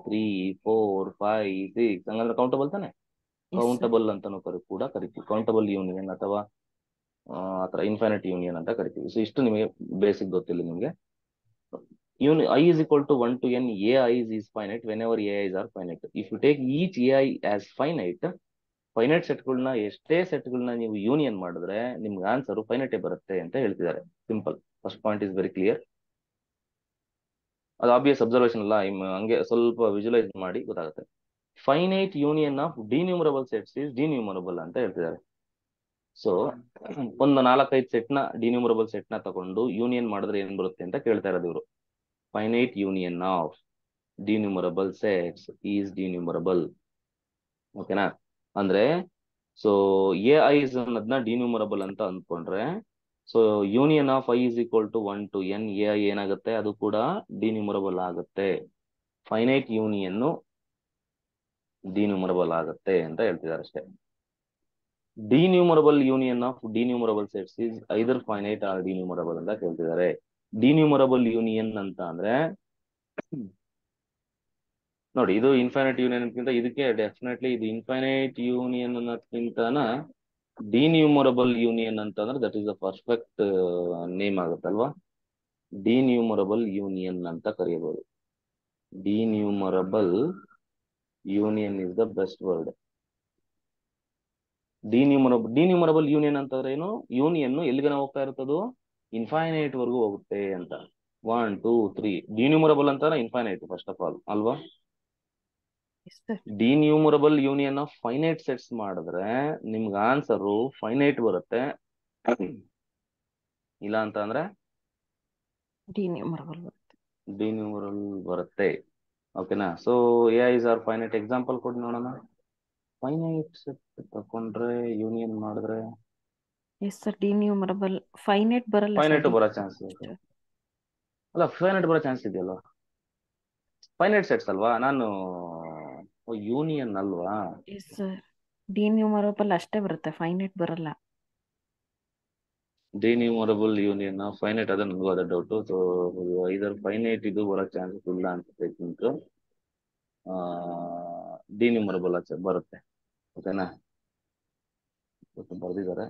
3 4 5 6 ಹಂಗಂದ್ರೆ ಕೌಂಟಬಲ್ ತಾನೆ. S sir. ಕೌಂಟಬಲ್ ಅಂತಾನೂ ಕೂಡ ಕರಿತೀವಿ, ಕೌಂಟಬಲ್ ಯೂನಿಯನ್ ಅಥವಾ ಆತರ ಇನ್ಫೈನೈಟ್ ಯೂನಿಯನ್ ಅಂತ ಕರಿತೀವಿ. ಸೊ ಇಷ್ಟು ನಿಮಗೆ ಬೇಸಿಕ್ ಗೊತ್ತಿಲ್ಲ ನಿಮಗೆ. I is equal to 1 to n AIs is finite whenever AIs are finite. If you take each AI as finite ಸೆಟ್ಗಳನ್ನ ಎಷ್ಟೇ ಸೆಟ್ಗಳನ್ನ ನೀವು ಯೂನಿಯನ್ ಮಾಡಿದ್ರೆ ನಿಮ್ಗೆ ಆನ್ಸರ್ ಫೈನೈಟೇ ಬರುತ್ತೆ ಅಂತ ಹೇಳ್ತಿದ್ದಾರೆ. Simple. First point is very clear. ಅದು ಆಬ್ವಿಯಸ್ ಅಬ್ಸರ್ವೇಷನ್ ಅಲ್ಲ, ಹಂಗೆ ಸ್ವಲ್ಪ ವಿಜುವಲೈಸ್ ಮಾಡಿ ಗೊತ್ತಾಗುತ್ತೆ. Finite union of denumerable sets is denumerable ಅಂತ ಹೇಳ್ತಿದ್ದಾರೆ. ಸೊ ಒಂದು 4-5 ಸೆಟ್ನ ಡಿನ್ಯೂಮರಬಲ್ ಸೆಟ್ನ ತಗೊಂಡು ಯೂನಿಯನ್ ಮಾಡಿದ್ರೆ ಏನ್ ಬರುತ್ತೆ ಅಂತ ಕೇಳ್ತಾ ಇರೋದು ಇವರು. Finite union of denumerable sets is denumerable. ಓಕೆನಾ? ಅಂದ್ರೆ ಸೊ ಎ ಐಸ್ ಅನ್ನೋದನ್ನ ಡಿನ್ಯೂಮರಬಲ್ ಅಂತ ಅಂದ್ಕೊಂಡ್ರೆ, so union of i is equal to 1 to n A i ಏನಾಗುತ್ತೆ, ಅದು ಕೂಡ ಡಿನ್ಯೂಮರಬಲ್ ಆಗುತ್ತೆ. ಫೈನೈಟ್ ಯೂನಿಯನ್ ಡಿನ್ಯೂಮರಬಲ್ ಆಗುತ್ತೆ ಅಂತ ಹೇಳ್ತಿದ್ದಾರೆ ಅಷ್ಟೇ. Denumerable union of denumerable sets is either finite or denumerable ಅಂತ ಕೇಳ್ತಿದ್ದಾರೆ. ಡಿನ್ಯೂಮರಬಲ್ ಯೂನಿಯನ್ ಅಂತ ಅಂದ್ರೆ ನೋಡಿ, ಇದು ಇನ್ಫೈನೈಟ್ ಯೂನಿಯನ್ ಅನ್ನೋದಕ್ಕಿಂತ ಇದಕ್ಕೆ ಡೆಫಿನೆಟ್ಲಿ ಇದು ಇನ್ಫೈನೈಟ್ ಯೂನಿಯನ್ ಅನ್ನೋದಕ್ಕಿಂತನ ಡಿನ್ಯೂಮರಬಲ್ ಯೂನಿಯನ್ ಅಂತಂದ್ರೆ that is the perfect name ಆಗುತ್ತಲ್ವಾ. ಡಿನ್ಯೂಮರಬಲ್ ಯೂನಿಯನ್ ಅಂತ ಕರೆಯಬಹುದು. Denumerable union is the best word. Denumerable union ಅಂತಂದ್ರೆ ಏನು? ಯೂನಿಯನ್ ಎಲ್ಲಿಗೆ ಹೋಗ್ತಾ ಇರ್ತದೋ ಇನ್ಫೈನೈಟ್ ವರ್ಗು ಹೋಗುತ್ತೆ ಅಂತ. 1 2 3 ಡಿನ್ಯೂಮರಬಲ್ ಅಂತಾನೆ ಇನ್ಫೈನೈಟ್ ಫಸ್ಟ್ ಆಫ್ ಆಲ್ ಅಲ್ವಾ. Yes sir. Denumerable union of finite sets ಮಾಡಿದ್ರೆ ನಿಮ್ಗೆ ಆನ್ಸರ್ ಫೈನೈಟ್ ಬರುತ್ತೆ, ಇಲ್ಲ ಅಂತ ಅಂದ್ರೆ ಡಿನ್ಯೂಮರಬಲ್ ಬರುತ್ತೆ. ಡಿನ್ಯೂಮರಬಲ್ ಬರುತ್ತೆ. ಓಕೆನಾ? So A i's R finite. Example ಕೊಡಿ ನೋಡೋಣ. ಫೈನೈಟ್ ಸೆಟ್ ತಕೊಂಡ್ರೆ ಯೂನಿಯನ್ ಮಾಡಿದ್ರೆ ಎಸ್ ಸರ್. ಡಿನ್ಯೂಮರಬಲ್ ಫೈನೈಟ್ ಬರಲ್ಲ ಸರ್. ಫೈನೈಟ್ ಬರೋ ಚಾನ್ಸ್ ಇದೆ ಅಲ್ಲ? ಫೈನೈಟ್ ಬರೋ ಚಾನ್ಸ್ ಇದೆಯಲ್ಲ? ಫೈನೈಟ್ ಸೆಟ್ಸ್ ಅಲ್ವಾ, ನಾನು ಯೂನಿಯನ್ ಅಲ್ವಾ? Yes sir. ಡಿನ್ಯೂಮರಬಲ್ ಅಷ್ಟೇ ಬರುತ್ತೆ, ಫೈನೈಟ್ ಬರಲ್ಲ. ಡಿನ್ಯೂಮರಬಲ್ ಯೂನಿಯನ್ ಫೈನೈಟ್ ಅದ ನನಗೂ ಅದ ಡೌಟ್. ಸೊ ಐದರ್ ಫೈನೈಟ್ ಇದು ಬರೋ ಚಾನ್ಸಸ್ ಇಲ್ಲ ಅಂತ ಥಿಂಕ್. ಡಿನ್ಯೂಮರಬಲ್ ಬರುತ್ತೆ. ಓಕೆನಾ? ಬರ್ದಿದ್ದಾರೆ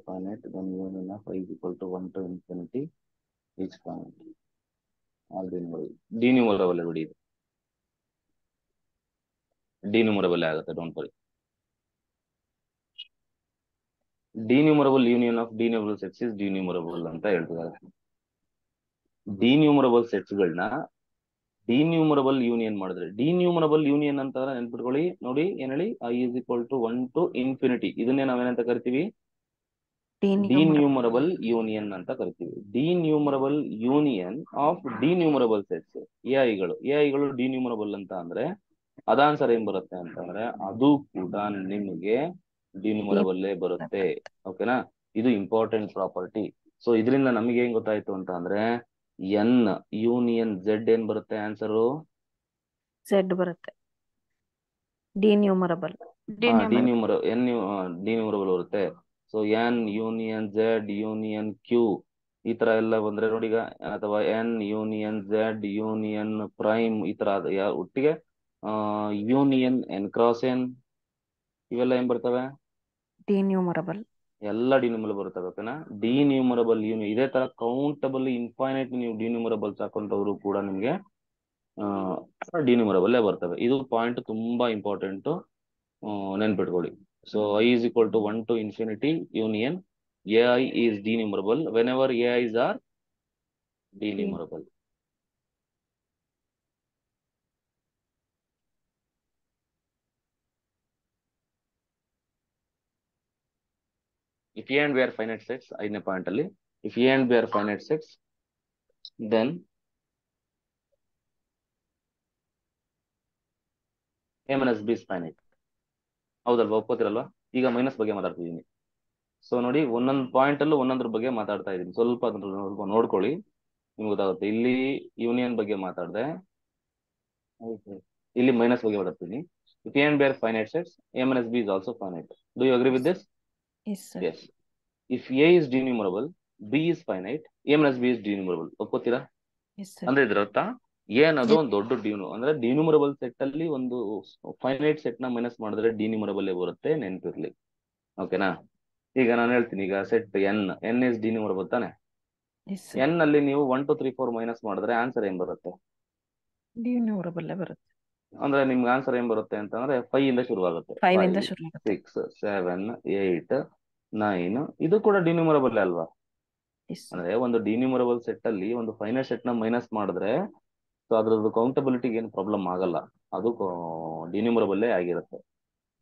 finite then union of i equal to 1 to infinity each finite all denumerable ಬಿಡಿ. ಇದು ಡಿನ್ಯೂಮರಬಲ್ ಆಗುತ್ತೆ, don't worry. Denumerable union of denumerable sets is denumerable ಅಂತ ಹೇಳ್ತಿದ್ದಾರೆ. ಡಿನ್ಯೂಮರಬಲ್ ಸೆಟ್ಸ್ಗಳನ್ನ ಡಿನ್ಯೂಮರಬಲ್ ಯೂನಿಯನ್ ಮಾಡಿದ್ರೆ, ಡಿನ್ಯೂಮರಬಲ್ ಯೂನಿಯನ್ ಅಂತ ನೆನ್ಪಿಟ್ಕೊಳ್ಳಿ. ನೋಡಿ ಏನ್ ಹೇಳಿ, I is equal to 1 to infinity. ಇದನ್ನೇ ನಾವೇನಂತ ಕರಿತೀವಿ? ಡಿನ್ಯೂಮರಬಲ್ ಯೂನಿಯನ್ ಅಂತ ಕರಿತೀವಿ. Denumerable union of denumerable sets A ಐಗಳು ಡಿನ್ಯೂಮರಬಲ್ ಅಂತ ಅಂದ್ರೆ ಅದಾನ್ಸರ್ ಏನ್ ಬರುತ್ತೆ ಅಂತಂದ್ರೆ ಅದು ಕೂಡ ನಿಮಗೆ ಡಿನ್ಯೂಮರಬಲ್ಲೇ ಬರುತ್ತೆ. ಓಕೆನಾ? ಇದು ಇಂಪಾರ್ಟೆಂಟ್ ಪ್ರಾಪರ್ಟಿ. ಸೊ ಇದರಿಂದ ನಮಗೆ ಏನ್ ಗೊತ್ತಾಯ್ತು ಅಂತ ಅಂದ್ರೆ ಎನ್ ಯೂನಿಯನ್ ಝೆಡ್ ಏನ್ ಬರುತ್ತೆ ಆನ್ಸರು? ಝೆಡ್ ಬರುತ್ತೆ. ಡಿನ್ಯೂಮರಬಲ್ ಡಿನ್ಯೂಮರಬಲ್ ಬರುತ್ತೆ. So N union Z union Q ಈ ತರ ಎಲ್ಲ ಬಂದ್ರೆ ನೋಡಿ ಈಗ, ಅಥವಾ N union Z union prime ಈ ತರ ಒಟ್ಟಿಗೆ ಯೂನಿಯನ್ ಎನ್ ಕ್ರಾಸ್ ಎನ್ ಇವೆಲ್ಲ ಏನ್ ಬರ್ತವೆ? ಡಿನ್ಯೂಮರಬಲ್. ಎಲ್ಲ ಡಿನ್ಯೂಮರಬಲ್ ಬರ್ತವೆ. ಓಕೆನಾ? ಡಿನ್ಯೂಮರಬಲ್ ಯೂನಿಯನ್ ಇದೇ ತರ ಕೌಂಟಬಲ್ ಇನ್ಫೈನೈಟ್ ನೀವು ಡಿನ್ಯೂಮರಬಲ್ಸ್ ಹಾಕೊಂಡವರು ಕೂಡ ನಿಮ್ಗೆ ಡಿನ್ಯೂಮರಬಲ್ಲೇ ಬರ್ತವೆ. ಇದು ಪಾಯಿಂಟ್ ತುಂಬಾ ಇಂಪಾರ್ಟೆಂಟ್, ನೆನ್ಪಿಟ್ಕೊಳ್ಳಿ. So i is equal to 1 to infinity union A i is denumerable whenever A i's are denumerable. If A and B are finite sets, ಐದನೇ ಪಾಯಿಂಟ್ ಅಲ್ಲಿ if A and B are finite sets, then A minus B is finite. ಹೌದಲ್ವಾ? ಒಪ್ಕೋತಿರಲ್ವಾ? ಈಗ ಮೈನಸ್ ಬಗ್ಗೆ ಮಾತಾಡ್ತಿದ್ದೀನಿ. ಸೊ ನೋಡಿ, ಒಂದೊಂದು ಪಾಯಿಂಟ್ ಅಲ್ಲೂ ಒಂದೊಂದ್ರ ಬಗ್ಗೆ ಮಾತಾಡ್ತಾ ಇದ್ದೀನಿ. ಸ್ವಲ್ಪ ನೋಡ್ಕೊಳ್ಳಿ, ನಿಮ್ಗೆ ಗೊತ್ತಾಗುತ್ತೆ. ಇಲ್ಲಿ ಯೂನಿಯನ್ ಬಗ್ಗೆ ಮಾತಾಡಿದೆ, ಇಲ್ಲಿ ಮೈನಸ್ ಬಗ್ಗೆ ಮಾತಾಡ್ತೀನಿ. If A and B are finite sets, A minus B is also finite. Do you agree with this? Yes, sir. Yes. If A is denumerable, B is finite, A minus B is denumerable. ಒಪ್ಕೋತೀರಾ? Yes, sir. ಅಂದ್ರೆ ಇದ್ರ ಅರ್ಥ ಎ ಅನ್ನೋದು ಒಂದು ದೊಡ್ಡ ಅಂದ್ರೆ ಡಿನ್ಯೂಮರಬಲ್ ಸೆಟ್ ಅಲ್ಲಿ ಒಂದು ಫೈನೈಟ್ ಸೆಟ್ ನ ಮೈನಸ್ ಮಾಡಿದ್ರೆ ಡಿನ್ಯೂಮರಬಲ್ ಬರುತ್ತೆ, ನೆನ್ಪಿರ್ಲಿ. ಓಕೆನಾ? ಈಗ ನಾನು ಹೇಳ್ತೀನಿ, ಈಗ ಸೆಟ್ ಎನ್ ಇಸ್ ಡಿನ್ಯೂಮರಬಲ್ ತಾನೆ. Yes, sir. ಎನ್ ಅಲ್ಲಿ ನೀವು 1 2 3 4 ಮೈನಸ್ ಮಾಡಿದ್ರೆ ಆನ್ಸರ್ ಏನ್ ಬರುತ್ತೆ? ಡಿನ್ಯೂಮರಬಲ್ ಬರುತ್ತೆ. ಅಂದ್ರೆ ನಿಮ್ಗೆ ಆನ್ಸರ್ ಏನ್ ಬರುತ್ತೆ ಅಂತಂದ್ರೆ 5 ಇಂದ ಶುರುವಾಗುತ್ತೆ. 5 ಇಂದ ಶುರು ಆಗುತ್ತೆ. 6 7 8 9. ಇದು ಕೂಡ ಡಿನ್ಯೂಮರಬಲ್ ಅಲ್ವಾ? Yes, sir. ಅಂದ್ರೆ ಒಂದು ಡಿನ್ಯೂಮರಬಲ್ ಸೆಟ್ ಅಲ್ಲಿ ಒಂದು ಫೈನೈಟ್ ಸೆಟ್ ನ ಮೈನಸ್ ಮಾಡಿದ್ರೆ ಸೊ ಅದ್ರದ್ದು ಕೌಂಟಬಿಲಿಟಿಗೆ ಏನು ಪ್ರಾಬ್ಲಮ್ ಆಗಲ್ಲ, ಅದು ಡಿನ್ಯೂಮರಬಲ್ಲೇ ಆಗಿರುತ್ತೆ.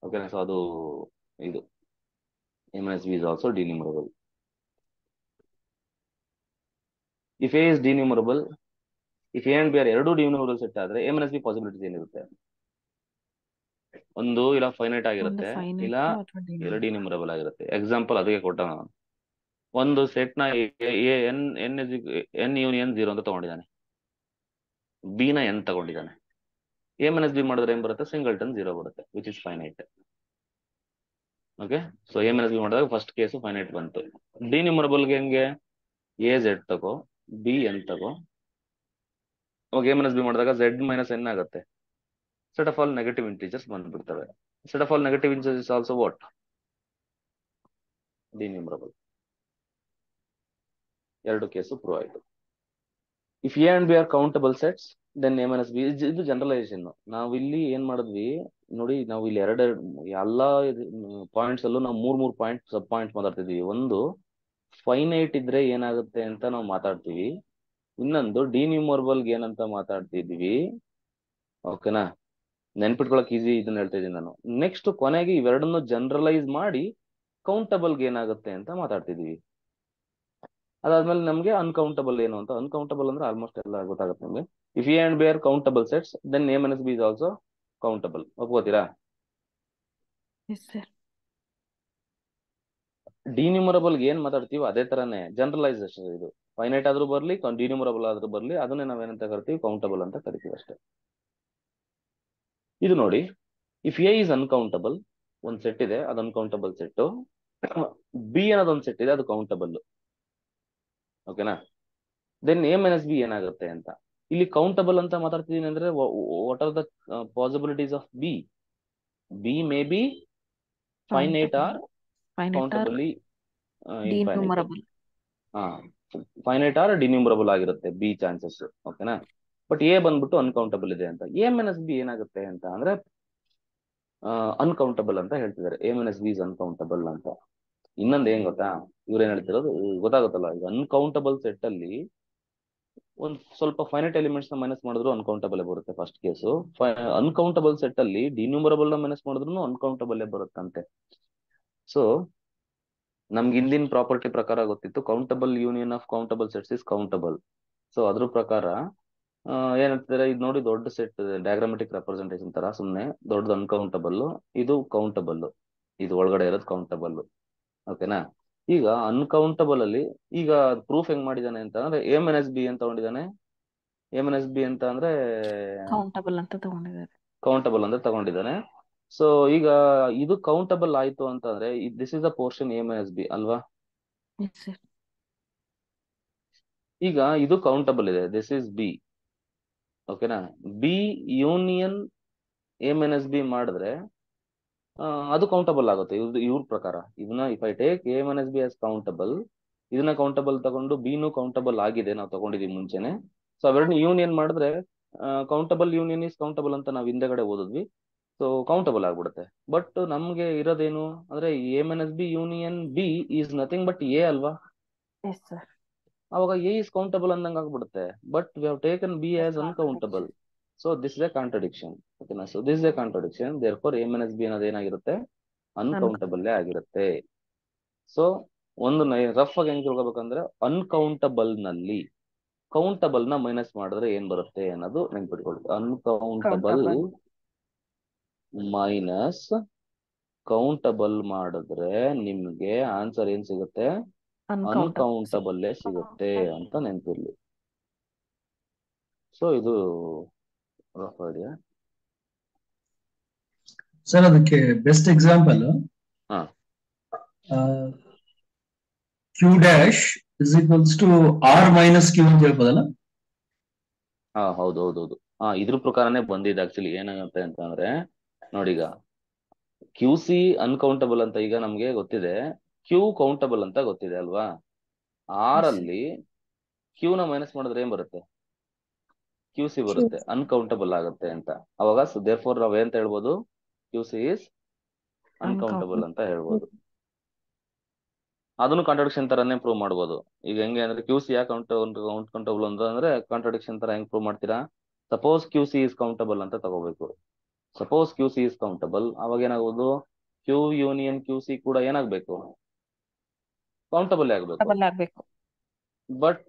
ಓಕೆನಾ? ಸೊ ಅದು ಇದು A minus B is also denumerable. If A is denumerable, if A and B are ಎರಡು ಡಿನ್ಯೂಮರಬಲ್ ಸೆಟ್ ಆದ್ರೆ A minus B ಪಾಸಿಬಿಲಿಟೀಸ್ ಏನಿರುತ್ತೆ? ಒಂದು ಇಲ್ಲ ಫೈನೈಟ್ ಆಗಿರುತ್ತೆ, ಇಲ್ಲ ಎರಡು ಡಿನ್ಯೂಮರಬಲ್ ಆಗಿರುತ್ತೆ. ಎಕ್ಸಾಂಪಲ್ ಅದಕ್ಕೆ ಕೊಟ್ಟ ನಾನು. ಒಂದು ಸೆಟ್ ನ ಎನ್ ಯೂನಿಯನ್ 0 ಅಂತ ತಗೊಂಡಿದ್ದಾನೆ, ಬಿ ನ ಎನ್ ತಗೊಂಡಿದ್ದಾನೆ. A minus B ಮಾಡಿದ್ರೆ ಏನ್ ಬರುತ್ತೆ? ಸಿಂಗಲ್ಟನ್ 0 ಬರುತ್ತೆ, which is finite. Okay, so A minus B ಮಾಡಿದಾಗ ಫಸ್ಟ್ ಕೇಸು ಫೈನೈಟ್ ಬಂತು. ಡಿನ್ಯೂಮರಬಲ್ಗೆ ಹೆಂಗೆ? ಎ ಝೆಡ್ ತಗೋ, ಬಿ ಎನ್ ತಗೋ. ಅವಾಗ A minus B ಮಾಡಿದಾಗ ಝೆಡ್ ಮೈನಸ್ ಎನ್ ಆಗುತ್ತೆ. Set of all negative integers ಬಂದ್ಬಿಡ್ತವೆ. Set of all negative integers also what? Denumerable. ಎರಡು ಕೇಸು ಪ್ರೂವ್ ಆಯ್ತು. If A and B are countable sets, then A minus B. ಇದು ಜನರಲೈಸೇಷನ್. ನಾವಿಲ್ಲಿ ಏನ್ ಮಾಡಿದ್ವಿ ನೋಡಿ, ನಾವು ಇಲ್ಲಿ ಎಲ್ಲಾ ಪಾಯಿಂಟ್ಸ್ ಅಲ್ಲೂ ನಾವು ಮೂರ್ ಪಾಯಿಂಟ್ ಸಬ್ ಪಾಯಿಂಟ್ ಮಾತಾಡ್ತಿದ್ವಿ. ಒಂದು ಫೈನೈಟ್ ಇದ್ರೆ ಏನಾಗುತ್ತೆ ಅಂತ ನಾವು ಮಾತಾಡ್ತೀವಿ, ಇನ್ನೊಂದು ಡಿನ್ಯೂಮರಬಲ್ಗೆ ಏನಂತ ಮಾತಾಡ್ತಿದ್ವಿ. ಓಕೆನಾ? ನೆನ್ಪಿಟ್ಕೊಳಕ್ ಈಸಿ ಇದನ್ನ ಹೇಳ್ತಾ ಇದೀನಿ ನಾನು. ನೆಕ್ಸ್ಟ್ ಕೊನೆಗೆ ಇವೆರಡನ್ನು ಜನರಲೈಸ್ ಮಾಡಿ ಕೌಂಟಬಲ್ಗೆ ಏನಾಗುತ್ತೆ ಅಂತ ಮಾತಾಡ್ತಿದ್ವಿ. ಅದಾದ್ಮೇಲೆ ನಮ್ಗೆ ಅನ್ಕೌಂಟಬಲ್ ಏನು ಅಂತ. ಅನ್ಕೌಂಟಬಲ್ ಅಂದ್ರೆ ಆಲ್ಮೋಸ್ಟ್ ಎಲ್ಲ ಗೊತ್ತಾಗುತ್ತೆ ನಮ್ಗೆ. If A and B are countable sets, then A minus B is also countable. ಒಪ್ಕೋತೀರಾ? Yes, sir. ಡಿನ್ಯೂಮರಬಲ್ ಏನ್ ಮಾತಾಡ್ತೀವಿ ಅದೇ ತರಾನೇ ಜನರಲೈಸೇಷನ್ ಇದು. ಫೈನೈಟ್ ಆದ್ರೂ ಬರ್ಲಿ, ಡಿನ್ಯೂಮರಬಲ್ ಆದ್ರೂ ಬರ್ಲಿ, ಅದನ್ನೇ ನಾವೇನಂತ ಕರಿತೀವಿ? ಕೌಂಟಬಲ್ ಅಂತ ಕರಿತೀವಿ ಅಷ್ಟೇ. ಇದು ನೋಡಿ, ಇಫ್ ಎ ಇಸ್ ಅನ್ಕೌಂಟಬಲ್, ಒಂದ್ ಸೆಟ್ ಇದೆ, ಅದು ಅನ್ಕೌಂಟಬಲ್ ಸೆಟ್. ಬಿ ಅನ್ನೋದೊಂದು ಸೆಟ್ ಇದೆ, ಅದು ಕೌಂಟಬಲ್. ಓಕೆನಾ? ದೆನ್ A minus B ಏನಾಗುತ್ತೆ ಅಂತ. ಇಲ್ಲಿ ಕೌಂಟಬಲ್ ಅಂತ ಮಾತಾಡ್ತಿದೀನಿ ಅಂದ್ರೆ what are the possibilities of B? B may be finite or countably infinite. Finite or denumerable ಆಗಿರುತ್ತೆ ಬಿ ಚಾನ್ಸಸ್. ಓಕೆನಾ? ಬಟ್ ಎ ಬಂದ್ಬಿಟ್ಟು ಅನ್ಕೌಂಟಬಲ್ ಇದೆ ಅಂತ. A minus B ಏನಾಗುತ್ತೆ ಅಂತ ಅಂದ್ರೆ ಅನ್ಕೌಂಟಬಲ್ ಅಂತ ಹೇಳ್ತಿದ್ದಾರೆ. A minus B is uncountable ಅಂತ. ಇನ್ನೊಂದು ಏನ್ ಗೊತ್ತಾ, ಇವ್ರೇನ್ ಹೇಳ್ತಿರೋದು ಗೊತ್ತಾಗುತ್ತಲ್ಲ. ಈಗ ಅನ್ಕೌಂಟಬಲ್ ಸೆಟ್ ಅಲ್ಲಿ ಒಂದ್ ಸ್ವಲ್ಪ ಫೈನೈಟ್ ಎಲಿಮೆಂಟ್ಸ್ ನ ಮೈನಸ್ ಮಾಡಿದ್ರು ಅನ್ಕೌಂಟಬಲ್ ಬರುತ್ತೆ ಫಸ್ಟ್ ಕೇಸು. ಅನ್ಕೌಂಟಬಲ್ ಸೆಟ್ ಅಲ್ಲಿ ಡಿನ್ಯೂಮರಬಲ್ ನ ಮೈನಸ್ ಮಾಡಿದ್ರು ಅನ್ಕೌಂಟಬಲ್ ಬರುತ್ತಂತೆ. ಸೊ ನಮ್ಗೆ ಹಿಂದಿನ ಪ್ರಾಪರ್ಟಿ ಪ್ರಕಾರ ಗೊತ್ತಿತ್ತು, countable union of countable sets is countable. So ಅದ್ರ ಪ್ರಕಾರ ಏನಂತಾರೆ, ಇದು ನೋಡಿ, ದೊಡ್ಡ ಸೆಟ್ ಡಯಾಗ್ರಾಮೆಟಿಕ್ ರೆಪ್ರೆಸೆಂಟೇಷನ್ ತರ ಸುಮ್ನೆ ದೊಡ್ಡದು ಅನ್ಕೌಂಟಬಲ್, ಇದು ಕೌಂಟಬಲ್, ಇದು ಒಳಗಡೆ ಇರೋದು ಕೌಂಟಬಲ್. ಓಕೆನಾ? ಈಗ ಅನ್ಕೌಂಟಬಲ್ ಅಲ್ಲಿ ಈಗ ಪ್ರೂಫ್ ಹೆಂಗ್ ಮಾಡಿದಾನೆ ಅಂತ ಅಂದ್ರೆ A minus B ಅಂತ ತಗೊಂಡಿದ್ದಾನೆ. A minus B ಅಂತ ಅಂದ್ರೆ ಕೌಂಟಬಲ್ ಅಂತ ತಗೊಂಡಿದ್ದಾರೆ. ಕೌಂಟಬಲ್ ಅಂತ ತಗೊಂಡಿದ್ದಾನೆ. ಸೊ ಈಗ ಇದು ಕೌಂಟಬಲ್ ಆಯ್ತು ಅಂತಂದ್ರೆ this is a portion A minus B ಅಲ್ವಾ? Yes, sir. ಈಗ ಇದು ಕೌಂಟಬಲ್ ಇದೆ, ದಿಸ್ ಇಸ್ ಬಿ. ಓಕೆನಾ? B union A minus B ಮಾಡಿದ್ರೆ ಅದು ಕೌಂಟಬಲ್ ಆಗುತ್ತೆ ಇವ್ರ ಪ್ರಕಾರ. ಇದನ್ನ if I take A minus B as countable, ಇದನ್ನ ಕೌಂಟಬಲ್ ತಗೊಂಡು ಬಿನು ಕೌಂಟಬಲ್ ಆಗಿದೆ, ನಾವು ತಗೊಂಡಿದೀವಿ ಮುಂಚೆನೆ. ಸೊ ಅವೆರಡನ್ನ ಯೂನಿಯನ್ ಮಾಡಿದ್ರೆ ಕೌಂಟಬಲ್ ಯೂನಿಯನ್ ಇಸ್ ಕೌಂಟಬಲ್ ಅಂತ ನಾವು ಹಿಂದೆಗಡೆ ಓದಿದ್ವಿ. ಸೊ ಕೌಂಟಬಲ್ ಆಗ್ಬಿಡುತ್ತೆ. ಬಟ್ ನಮ್ಗೆ ಇರೋದೇನು ಅಂದ್ರೆ A minus B union B is nothing but A ಅಲ್ವಾ? Yes, sir. ಅವಾಗ ಎ ಇಸ್ ಕೌಂಟಬಲ್ ಅಂದಂಗ ಆಗ್ಬಿಡುತ್ತೆ. But we have taken B as uncountable. So this is A contradiction. ಓಕೆನಾ? So this is A contradiction. Therefore A minus B ಅನ್ನೋದು ಏನಾಗಿರುತ್ತೆ? ಅನ್ಕೌಂಟಬಲ್ ಆಗಿರುತ್ತೆ. ಸೊ ಒಂದು ರಫ್ ಆಗಿ ಹೆಂಗ್ ತಿಳ್ಕೊಬೇಕಂದ್ರೆ ಅನ್ಕೌಂಟಬಲ್ ನಲ್ಲಿ ಕೌಂಟಬಲ್ ನ ಮೈನಸ್ ಮಾಡಿದ್ರೆ ಏನ್ ಬರುತ್ತೆ ಅನ್ನೋದು ನೆನ್ಪಿಟ್ಕೊಳ್ಳಿ. ಅನ್ಕೌಂಟಬಲ್ ಮೈನಸ್ ಕೌಂಟಬಲ್ ಮಾಡಿದ್ರೆ ನಿಮ್ಗೆ ಆನ್ಸರ್ ಏನ್ ಸಿಗುತ್ತೆ? ಅನ್ಕೌಂಟಬಲ್ಲೇ ಸಿಗುತ್ತೆ ಅಂತ ನೆನಪಿರ್ಲಿ. ಸೊ ಇದು ರಫ್ ಐಡಿಯಾ. ಸರ್ ಅದಕ್ಕೆ ಬೆಸ್ಟ್ ಎಕ್ಸಾಂಪಲ್ ಹಾ Q dash is equals to R minus Q ಅಂತ ಹೇಳ್ಬೋದಲ್ಲ? ಹೌದು ಹೌದು ಹೌದು. ಇದ್ರ ಪ್ರಕಾರನೇ ಬಂದಿದೆ ಆಕ್ಚುಲಿ. ಏನಾಗುತ್ತೆ ಅಂತ ಅಂದ್ರೆ ನೋಡಿ, ಈಗ ಕ್ಯೂ ಸಿ ಅನ್ಕೌಂಟಬಲ್ ಅಂತ ಈಗ ನಮ್ಗೆ ಗೊತ್ತಿದೆ, ಕ್ಯೂ ಕೌಂಟಬಲ್ ಅಂತ ಗೊತ್ತಿದೆ ಅಲ್ವಾ? ಆರ್ ಅಲ್ಲಿ ಕ್ಯೂ ನ ಮೈನಸ್ ಮಾಡಿದ್ರೆ ಏನ್ ಬರುತ್ತೆ? ಕ್ಯೂ ಸಿ ಬರುತ್ತೆ, ಅನ್ಕೌಂಟಬಲ್ ಆಗುತ್ತೆ ಅಂತ. ಅವಾಗ ದೇರ್ಫೋರ್ ನಾವ್ ಏನ್ ಹೇಳ್ಬೋದು? ಕ್ಯೂ ಸಿ ಇಸ್ ಅನ್ಕೌಂಟಬಲ್ ಅಂತ ಹೇಳ್ಬೋದು. ಅದನ್ನು ಕಾಂಟ್ರಡಿಕ್ಷನ್ ತರನೇ ಪ್ರೂವ್ ಮಾಡ್ಬೋದು. ಈಗ ಹೆಂಗೆ ಅಂದ್ರೆ ಕ್ಯೂ ಸಿ ಯಾಕೆ ಕೌಂಟಬಲ್ ಅಂದ್ರೆ ಕಾಂಟ್ರಡಿಕ್ಷನ್ ತರ ಹೆಂಗ್ ಪ್ರೂವ್ ಮಾಡ್ತೀರಾ? Suppose Q C is countable ಅಂತ ತಗೋಬೇಕು. Suppose Q C is countable, ಅವಾಗ ಏನಾಗ್ಬೋದು? ಕ್ಯೂ ಯೂನಿಯನ್ ಕ್ಯೂ ಸಿ ಕೂಡ ಏನಾಗ್ಬೇಕು? ಕೌಂಟಬಲ್ ಆಗ್ಬೇಕು. But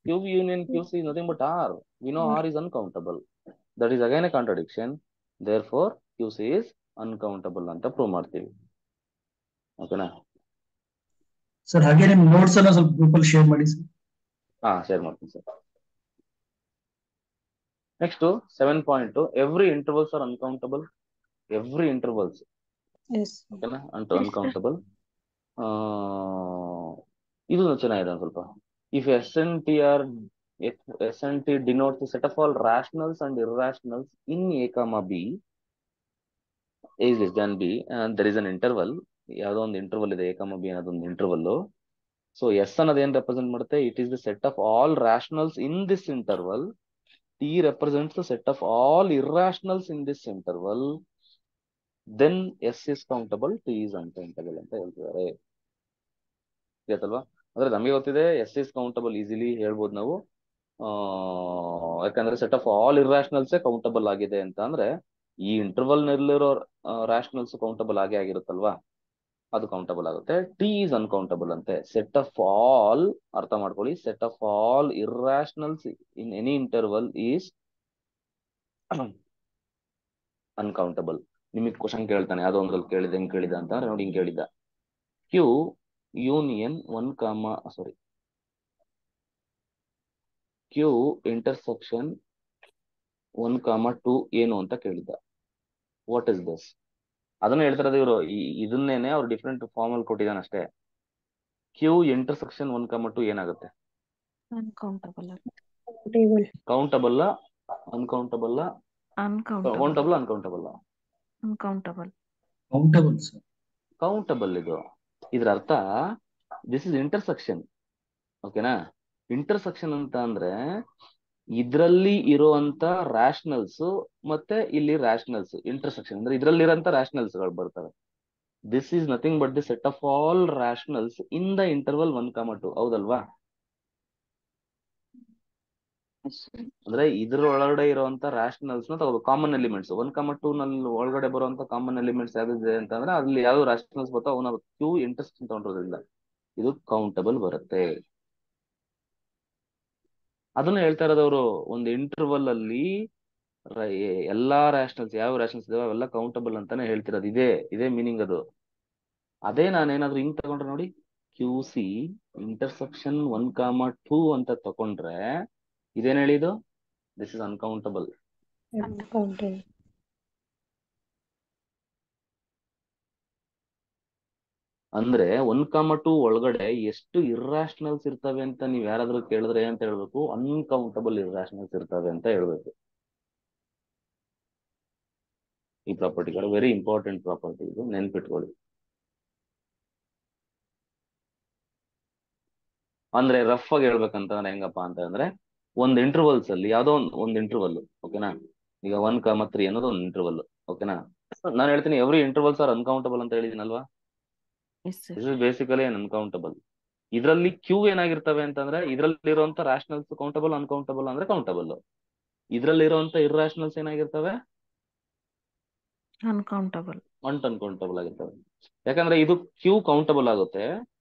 Q union QC is nothing but R. We know R is uncountable. That is again a contradiction. Therefore, QC is uncountable ಅಂತ ಪ್ರೂವ್ ಮಾಡ್ತೀವಿ. ಓಕೆನಾ? ಸರ್ ಹಾಗೆ ನಿಮ್ ನೋಟ್ಸ್ ಅನ್ನ ಸ್ವಲ್ಪ ಗ್ರೂಪ್ ಅಲ್ಲಿ ಶೇರ್ ಮಾಡಿ ಸರ್. ಶೇರ್ ಮಾಡ್ತೀನಿ sir. Next 7.2 every intervals are uncountable. Every intervals ಓಕೆನಾ ಅನ್ಕೌಂಟಬಲ್. ಇದು ಚೆನ್ನಾಗಿದೆ ಸ್ವಲ್ಪ. If SNT denotes the set of all rationals and irrationals in A comma B, A is less than B, and there is an interval. ಯಾವುದೋ ಒಂದು ಇಂಟರ್ವಲ್ ಇದೆ, A comma B ಅನ್ನೋದೊಂದು ಇಂಟರ್ವಲ್. ಸೊ S ಅನ್ನೋದು ಏನ್ ರೆಪ್ರೆಸೆಂಟ್ ಮಾಡುತ್ತೆ? It is the set of all rationals in this interval. T represents the set of all irrationals in this interval. Then S is countable, T is uncountable ಅಂತ ಹೇಳ್ತಿದ್ದಾರೆ. ಗೊತ್ತಲ್ವಾ? ಅಂದ್ರೆ ನಮಗೆ ಗೊತ್ತಿದೆ ಎಸ್ ಇಸ್ ಕೌಂಟಬಲ್ ಈಸಿಲಿ ಹೇಳ್ಬೋದು ನಾವು. ಯಾಕಂದ್ರೆ ಸೆಟ್ ಆಫ್ ಆಲ್ ಇರ್ರಾಷನಲ್ಸ್ ಕೌಂಟಬಲ್ ಆಗಿದೆ ಅಂತ ಅಂದ್ರೆ ಈ ಇಂಟರ್ವಲ್ ನಲ್ಲಿರೋ ರಾಷನಲ್ಸ್ ಕೌಂಟಬಲ್ ಆಗಿರುತ್ತಲ್ವಾ, ಅದು ಕೌಂಟಬಲ್ ಆಗುತ್ತೆ. ಟಿ ಈಸ್ ಅನ್ಕೌಂಟಬಲ್ ಅಂತೆ. ಸೆಟ್ ಆಫ್ ಆಲ್, ಅರ್ಥ ಮಾಡ್ಕೊಳ್ಳಿ, set of all irrationals in any interval is uncountable. ನಿಮಗೆ ಕ್ವಶನ್ ಕೇಳ್ತಾನೆ, ಯಾವ್ದೋ ಒಂದ್ರಲ್ಲಿ ಕೇಳಿದ, ಹೆಂಗ್ ಕೇಳಿದ ಅಂತ ನೋಡಿ, ಹಿಂಗ್ ಕೇಳಿದ, ಕ್ಯೂ ಯೂನಿಯನ್ ಕ್ಯೂ ಇಂಟರ್ಸೆಕ್ಷನ್ 1,2 ಏನು ಅಂತ ಕೇಳಿದ್ದ. What is this? ಅದನ್ನ ಹೇಳ್ತಿರೋದು ಇವರು. ಇದನ್ನೇನೆ ಅವ್ರು ಡಿಫ್ರೆಂಟ್ ಫಾರ್ಮ್ ಅಲ್ಲಿ ಕೊಟ್ಟಿದ್ದಾನೆ ಅಷ್ಟೇ. ಕ್ಯೂ ಇಂಟರ್ಸೆಕ್ಷನ್ 1,2 ಏನಾಗುತ್ತೆ? Uncountable. Countable uncountable countable uncountable uncountable sir. Countable. ಇದ್ರ ಅರ್ಥ ದಿಸ್ ಇಸ್ ಇಂಟರ್ಸೆಕ್ಷನ್. ಓಕೆನಾ? ಇಂಟರ್ಸೆಕ್ಷನ್ ಅಂತ ಅಂದ್ರೆ ಇದ್ರಲ್ಲಿ ಇರುವಂತ ರಾಷನಲ್ಸ್ ಮತ್ತೆ ಇಲ್ಲಿ ರಾಷನಲ್ಸ್ ಇಂಟರ್ಸೆಕ್ಷನ್ ಅಂದ್ರೆ ಇದ್ರಲ್ಲಿ ಇರೋಂತ ರಾಷನಲ್ಸ್ ಗಳು ಬರ್ತವೆ. This is nothing but the set of all rationals in the interval 1,2. ಹೌದಲ್ವಾ? ಅಂದ್ರೆ ಇದ್ರ ಒಳಗಡೆ ಇರುವಂತ ರಾಷನಲ್ಸ್ ನ ತಗೋಬೇಕು. ಕಾಮನ್ ಎಲಿಮೆಂಟ್ಸ್ 1,2 ನಲ್ಲಿ ಒಳಗಡೆ ಬರುವಂತ ಕಾಮನ್ ಎಲಿಮೆಂಟ್ಸ್ ಯಾವ್ದಿದೆ ಅಂತಂದ್ರೆ ಅಲ್ಲಿ ಯಾವ ರಾಷನಲ್ಸ್ ಬರ್ತಾವ ಅವನ್ನ ಕ್ಯೂ ಇಂಟರ್ಸೆಕ್ಷನ್ ತಗೊಂಡ್ರೋದ್ರಿಂದ ಇದು ಕೌಂಟಬಲ್ ಬರುತ್ತೆ. ಅದನ್ನ ಹೇಳ್ತಾ ಇರೋದವರು. ಒಂದು ಇಂಟರ್ವಲ್ ಅಲ್ಲಿ ಎಲ್ಲಾ ರಾಷನಲ್ಸ್, ಯಾವ ರಾಷನಲ್ಸ್ ಇದಾವೆ ಅವೆಲ್ಲ ಕೌಂಟಬಲ್ ಅಂತಾನೆ ಹೇಳ್ತಿರೋದು. ಇದೇ ಮೀನಿಂಗ್ ಅದು. ಅದೇ ನಾನೇನಾದ್ರೂ ಹಿಂಗ್ ತಗೊಂಡ್ರೆ ನೋಡಿ, ಕ್ಯೂ ಸಿ ಇಂಟರ್ಸೆಕ್ಷನ್ 1,2 ಅಂತ ತಗೊಂಡ್ರೆ ಇದೇನ್ ಹೇಳಿದು? This is uncountable. ಅಂದ್ರೆ 1,2 ಒಳಗಡೆ ಎಷ್ಟು ಇರ್ರಾಷನಲ್ಸ್ ಇರ್ತವೆ ಅಂತ ನೀವ್ ಯಾರಾದ್ರೂ ಕೇಳಿದ್ರೆ ಅಂತ ಹೇಳ್ಬೇಕು? ಅನ್ಕೌಂಟಬಲ್ ಇರ್ರಾಷನಲ್ಸ್ ಇರ್ತವೆ ಅಂತ ಹೇಳ್ಬೇಕು. ಈ ಪ್ರಾಪರ್ಟಿಗಳು ವೆರಿ ಇಂಪಾರ್ಟೆಂಟ್ ಪ್ರಾಪರ್ಟಿ, ಇದು ನೆನ್ಪಿಟ್ಕೊಳ್ಳಿ. ಅಂದ್ರೆ ರಫ್ ಆಗಿ ಹೇಳ್ಬೇಕಂತಂದ್ರೆ ಹೆಂಗಪ್ಪ ಅಂತ ಅಂದ್ರೆ, ಒಂದ್ ಇಂಟರ್ವಲ್ಸ್ ಅಲ್ಲಿ ಯಾವ್ದೋ ಒಂದ್ ಇಂಟರ್ವಲ್, ಓಕೆನಾ? ಈಗ 1,3 ಅನ್ನೋದು ಒಂದು ಇಂಟರ್ವಲ್, ಓಕೆನಾ? ನಾನು ಹೇಳ್ತೀನಿ ಎವ್ರಿ ಇಂಟರ್ವಲ್ಸ್ ಆರ್ ಅನ್ಕೌಂಟಬಲ್ ಅಂತ ಹೇಳಿದೀನಲ್ವಾ? This is basically uncountable. ಇದರಲ್ಲಿ ಕ್ಯೂ ಏನಾಗಿರ್ತವೆ ಅಂತಂದ್ರೆ ಇದ್ರಲ್ಲಿರುವಂತ ರಾಷನಲ್ಸ್ ಕೌಂಟಬಲ್, ಅನ್ಕೌಂಟಬಲ್ ಅಂದ್ರೆ ಕೌಂಟಬಲ್. ಇದ್ರಲ್ಲಿರುವಂತ ಇರ್ರಾಷನಲ್ಸ್ ಏನಾಗಿರ್ತವೆ? ಅನ್ಕೌಂಟಬಲ್ ಆಗಿರ್ತವೆ. ಯಾಕಂದ್ರೆ ಇದು ಕ್ಯೂ ಕೌಂಟಬಲ್ ಆಗುತ್ತೆ,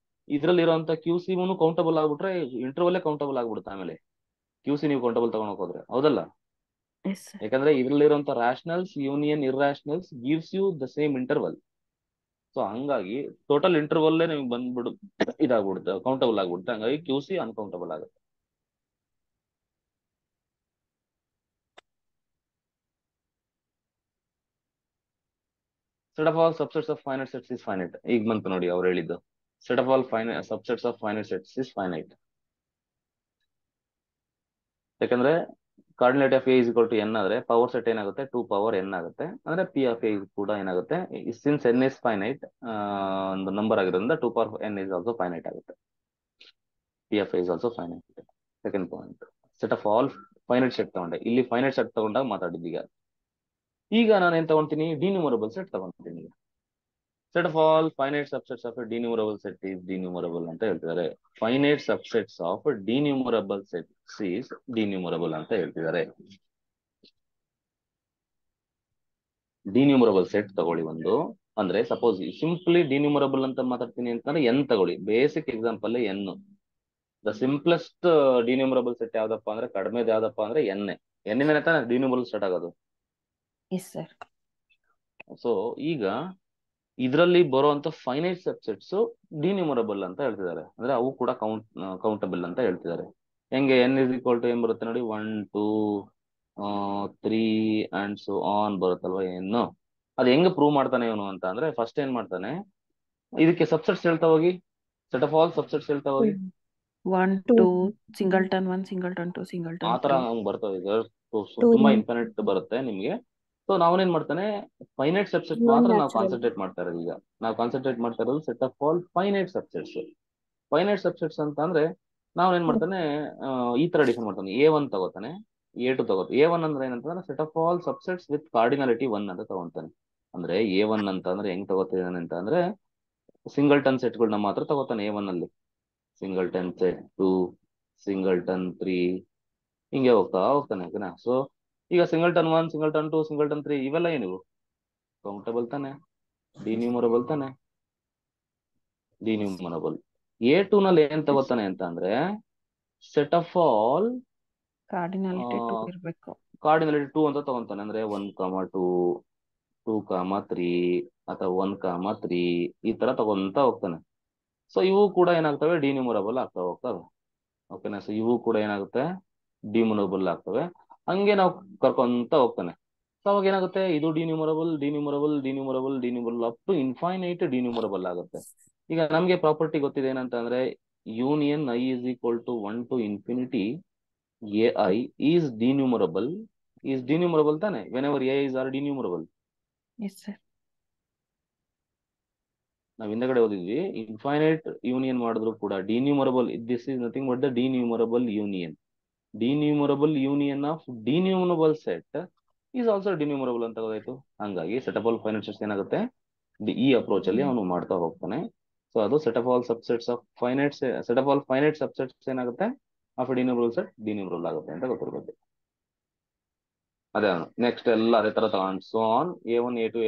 ಇದ್ರಲ್ಲಿರುವಂತ ಕ್ಯೂ ಸಿ ಕೌಂಟಬಲ್ ಆಗ್ಬಿಟ್ರೆ ಇಂಟರ್ವಲ್ಲೇ ಕೌಂಟಬಲ್ ಆಗ್ಬಿಡುತ್ತೆ. ಆಮೇಲೆ ಕ್ಯೂ ಸಿ ನೀವು ಕೌಂಟಬಲ್ ತಗೊಂಡೋಗ್ ಹೋದ್ರೆ, ಹೌದಲ್ಲ? ಯಾಕಂದ್ರೆ ಇದ್ರಲ್ಲಿರುವಂತ rationals union irrationals gives you the same interval. So ಹಂಗಾಗಿ ಟೋಟಲ್ ಇಂಟರ್ವಲ್ಲೇ ನಿಮ್ಗೆ ಬಂದ್ಬಿಡು ಇದಾಗ್ಬಿಡುತ್ತೆ, ಕೌಂಟಬಲ್ ಆಗ್ಬಿಡುತ್ತೆ. ಹಂಗಾಗಿ ಕ್ಯೂ ಸಿ ಅನ್ಕೌಂಟಬಲ್ ಆಗುತ್ತೆ. Set of all subsets of finite sets is finite. ಈಗ ಬಂತು ನೋಡಿ ಅವ್ರು ಹೇಳಿದ್ದು, set of all subsets of finite sets is finite. ಯಾಕಂದ್ರೆ cardinality of A is equal to N ಆದ್ರೆ ಪವರ್ ಸೆಟ್ ಏನಾಗುತ್ತೆ 2 ಪವರ್ ಎನ್ ಆಗುತ್ತೆ. ಅಂದ್ರೆ ಪಿ ಆಫ್ ಎ ಕೂಡ ಏನಾಗುತ್ತೆ, ಸಿನ್ಸ್ ಎನ್ ಇಸ್ ಫೈನೈಟ್ ಒಂದು ನಂಬರ್ ಆಗಿರೋದ್ರಿಂದ 2 power N is also finite ಆಗುತ್ತೆ. P of A is also finite. Second point, set of all finite set ತಗೊಂಡೆ. ಇಲ್ಲಿ ಫೈನೈಟ್ ಸೆಟ್ ತಗೊಂಡಾಗ ಮಾತಾಡಿದ್ದೀಗ. ಈಗ ನಾನು ಏನ್ ತಗೊಂತೀನಿ, ಡಿನ್ಯೂಮರಬಲ್ ಸೆಟ್ ತಗೊಂತೀನಿ. Set of all finite subsets of denumerable set is denumerable ಅಂತ ಹೇಳ್ತಿದ್ದಾರೆ. Finite subsets of denumerable sets is denumerable ಅಂತ ಹೇಳ್ತಿದ್ದಾರೆ. ಡಿನ್ಯೂಮರಬಲ್ ಸೆಟ್ ತಗೊಳ್ಳಿ ಒಂದು. ಅಂದ್ರೆ ಸಪೋಸ್ ಸಿಂಪ್ಲಿ ಡಿನ್ಯೂಮರಬಲ್ ಅಂತ ಮಾತಾಡ್ತೀನಿ ಅಂತಂದ್ರೆ ಎನ್ ತಗೊಳ್ಳಿ. Basic example N. The simplest denumerable set ಯಾವ್ದಪ್ಪ ಅಂದ್ರೆ, ಕಡಿಮೆದು ಯಾವ್ದಪ್ಪ ಅಂದ್ರೆ ಎನ್. ಎನ್ನಿಂದನೇ ತಾನೇ ಡಿನ್ಯೂಮರಬಲ್ ಸ್ಟಾರ್ಟ್ ಆಗೋದು. Yes sir. ಸೊ ಈಗ ಇದರಲ್ಲಿ ಬರುವಂತ ಫೈನೈಟ್ ಸಬ್ಸೆಟ್ಸ್ ಡಿನ್ಯೂಮರಬಲ್ ಅಂತ ಹೇಳ್ತಿದ್ದಾರೆ. ಅಂದ್ರೆ ಅವು ಕೂಡ ಕೌಂಟಬಲ್ ಅಂತ ಹೇಳ್ತಿದ್ದಾರೆ. ಹೆಂಗೆ, ಎನ್ ಇಸ್ ಈಕ್ವಲ್ ಟು ಏನ್ ಬರುತ್ತೆ ನೋಡಿ, 1 2 3 ಅಂಡ್ ಸೊ ಆನ್ ಬರುತ್ತಲ್ವಾ ಏನು. ಅದು ಹೆಂಗ್ ಪ್ರೂವ್ ಮಾಡ್ತಾನೆ ಇವನು ಅಂತ ಅಂದ್ರೆ, ಫಸ್ಟ್ ಏನ್ ಮಾಡ್ತಾನೆ, ಇದಕ್ಕೆ ಸಬ್ಸೆಟ್ಸ್ ಹೇಳ್ತಾ ಹೋಗಿ, ಸೆಟ್ ಆಫ್ ಆಲ್ ಸಬ್ಸೆಟ್ಸ್ ಹೇಳ್ತಾ ಹೋಗಿ. 1 2 ಸಿಂಗಲ್ಟನ್ 1 ಸಿಂಗಲ್ಟನ್ 2 ಸಿಂಗಲ್ಟನ್ ಆತರ 3 ಹಂಗ್ ಬರ್ತವೆ. Two ತುಂಬಾ in ಇನ್ಫಿನಿಟ್ ಬರುತ್ತೆ ನಿಮ್ಗೆ. ಸೊ ನಾವೇನ್ ಮಾಡ್ತಾನೆ, ಫೈನೈಟ್ ಸಬ್ಸೆಟ್ ಮಾತ್ರ ನಾವು ಕಾನ್ಸಂಟ್ರೇಟ್ ಮಾಡ್ತಾ ಇರೋದು. ಈಗ ನಾವು ಕಾನ್ಸಂಟ್ರೇಟ್ ಮಾಡ್ತಾ ಇರೋದು set of all finite subsets. Finite subsets ಅಂತ ಅಂದ್ರೆ ನಾವೇನ್ ಮಾಡ್ತಾನೆ, ಈ ತರ ಡಿಫೈನ್ ಮಾಡ್ತಾನೆ. A1 ತಗೋತಾನೆ, A2 ತಗೋತಾನೆ. A1 ಅಂದ್ರೆ ಏನಂತಂದ್ರೆ set of all subsets with cardinality 1 ಅಂತ ತಗೊಂತಾನೆ. ಅಂದ್ರೆ A1 ಅಂತ ಅಂದ್ರೆ ಹೆಂಗ್ ತಗೋತಾನೆ ಅಂತ ಅಂದ್ರೆ, ಸಿಂಗಲ್ಟನ್ ಸೆಟ್ಗಳನ್ನ ಮಾತ್ರ ತಗೋತಾನೆ A1 ಅಲ್ಲಿ. ಸಿಂಗಲ್ಟನ್ ಸೆಟ್ 2, ಸಿಂಗಲ್ಟನ್ 3, ಹಿಂಗೆ ಹೋಗ್ತಾ ಹೋಗ್ತಾನೆ. ಓಕೆನಾ. ಸೊ ಈಗ ಸಿಂಗಲ್ಟನ್ 1, ಸಿಂಗಲ್ಟನ್ 2, ಸಿಂಗಲ್ಟನ್ 3 ಇವೆಲ್ಲ ಏನಿವು ಕೌಂಟಬಲ್ ತಾನೆ, ಡಿನ್ಯೂಮರಬಲ್ ತಾನೆ, ಡಿನ್ಯೂಮರಬಲ್. A2 ನಲ್ಲಿ ಏನ್ ತಗೋತಾನೆ ಅಂತ ಅಂದ್ರೆ, ಸೆಟ್ ಆಫ್ ಆಲ್ ಕಾರ್ಡಿನಾಲಿಟಿ 2 ಇರಬೇಕು. ಕಾರ್ಡಿನಾಲಿಟಿ 2 ಅಂತ ತಗೊಂತಾನೆ. ಅಂದ್ರೆ 1, 2, 2, 3 ಅಥವಾ 1, 3 ಈ ತರ ತಗೊಂತ ಹೋಗ್ತಾನೆ. ಸೊ ಇವು ಕೂಡ ಏನಾಗ್ತವೆ, ಡಿನ್ಯೂಮರಬಲ್ ಆಗ್ತಾ ಹೋಗ್ತವೆ. ಓಕೆನಾ. ಸೊ ಇವು ಕೂಡ ಏನಾಗುತ್ತೆ, ಡಿನ್ಯೂಮರಬಲ್ ಆಗ್ತವೆ. ಹಂಗೆ ನಾವು ಕರ್ಕೊಂತ ಹೋಗ್ತಾನೆ. ಸೊ ಅವಾಗ ಏನಾಗುತ್ತೆ, ಇದು denumerable denumerable denumerable denumerable up to infinite denumerable ಆಗುತ್ತೆ. ಈಗ ನಮ್ಗೆ ಪ್ರಾಪರ್ಟಿ ಗೊತ್ತಿದೆ ಏನಂತ ಅಂದ್ರೆ, union I is equal to 1 to infinity ai is denumerable ತಾನೆ, whenever A is are denumerable. Yes sir. ನಾವ್ ಹಿಂದಗಡೆ ಓದಿದ್ವಿ, ಇನ್ಫೈನೈಟ್ ಯೂನಿಯನ್ ಮಾಡಿದ್ರು ಕೂಡ ಡಿನ್ಯೂಮರಬಲ್. This is nothing but the denumerable union. Denumerable union of denumerable set is also denumerable ಅಂತ ಗೊತ್ತಾಯ್ತು. ಹಂಗಾಗಿ set of all finite sets ಏನಾಗುತ್ತೆ, ಈ ಅಪ್ರೋಚ್ ಅಲ್ಲಿ ಅವನು ಮಾಡ್ತಾ ಹೋಗ್ತಾನೆ. ಸೊ ಅದು set of all subsets of finite set of all finite subsets ಏನಾಗುತ್ತೆ, ಆಫ್ ಡಿನ್ಯೂಮರಬಲ್ ಸೆಟ್ ಡಿನ್ಯೂಮರಬಲ್ ಆಗುತ್ತೆ ಅಂತ ಗೊತ್ತಿರ್ಬೇಕು. ಅದೇ ನೆಕ್ಸ್ಟ್ ಎಲ್ಲ ಅದೇ ತರ ತಗೊಂಡು ಸೊ ಆನ್ A1 A2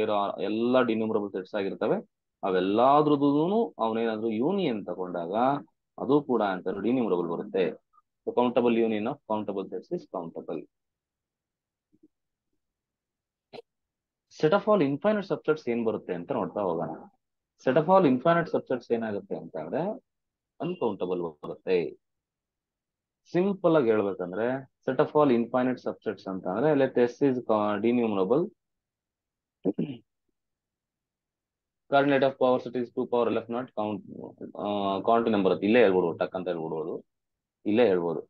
ಎಲ್ಲ ಡಿನ್ಯೂಮರಬಲ್ ಸೆಟ್ಸ್ ಆಗಿರ್ತವೆ. ಅವೆಲ್ಲಾದ್ರದ್ದು ಅವನೇನಾದ್ರೂ ಯೂನಿಯನ್ ತಗೊಂಡಾಗ ಅದು ಕೂಡ ಅಂತ ಡಿನ್ಯೂಮರಬಲ್ ಬರುತ್ತೆ. Countable union of countable sets is countable. Set of all infinite subsets ಏನ್ ಬರುತ್ತೆ ಅಂತ ನೋಡ್ತಾ ಹೋಗೋಣ. Set of all infinite subsets ಏನಾಗುತ್ತೆ ಅಂತ ಅಂದ್ರೆ ಅನ್ಕೌಂಟಬಲ್ ಬರುತ್ತೆ. ಸಿಂಪಲ್ ಆಗಿ ಹೇಳ್ಬೇಕಂದ್ರೆ, set of all infinite subsets ಅಂತ ಅಂದ್ರೆ let S is denumerable, cardinality of power set is 2 power lf not continuum ಬರುತ್ತೆ. ಇಲ್ಲೇ ಹೇಳ್ಬೋದು, ಟಕ್ ಅಂತ ಹೇಳ್ಬಿಡ್ಬೋದು, ಇಲ್ಲೇ ಹೇಳ್ಬೋದು.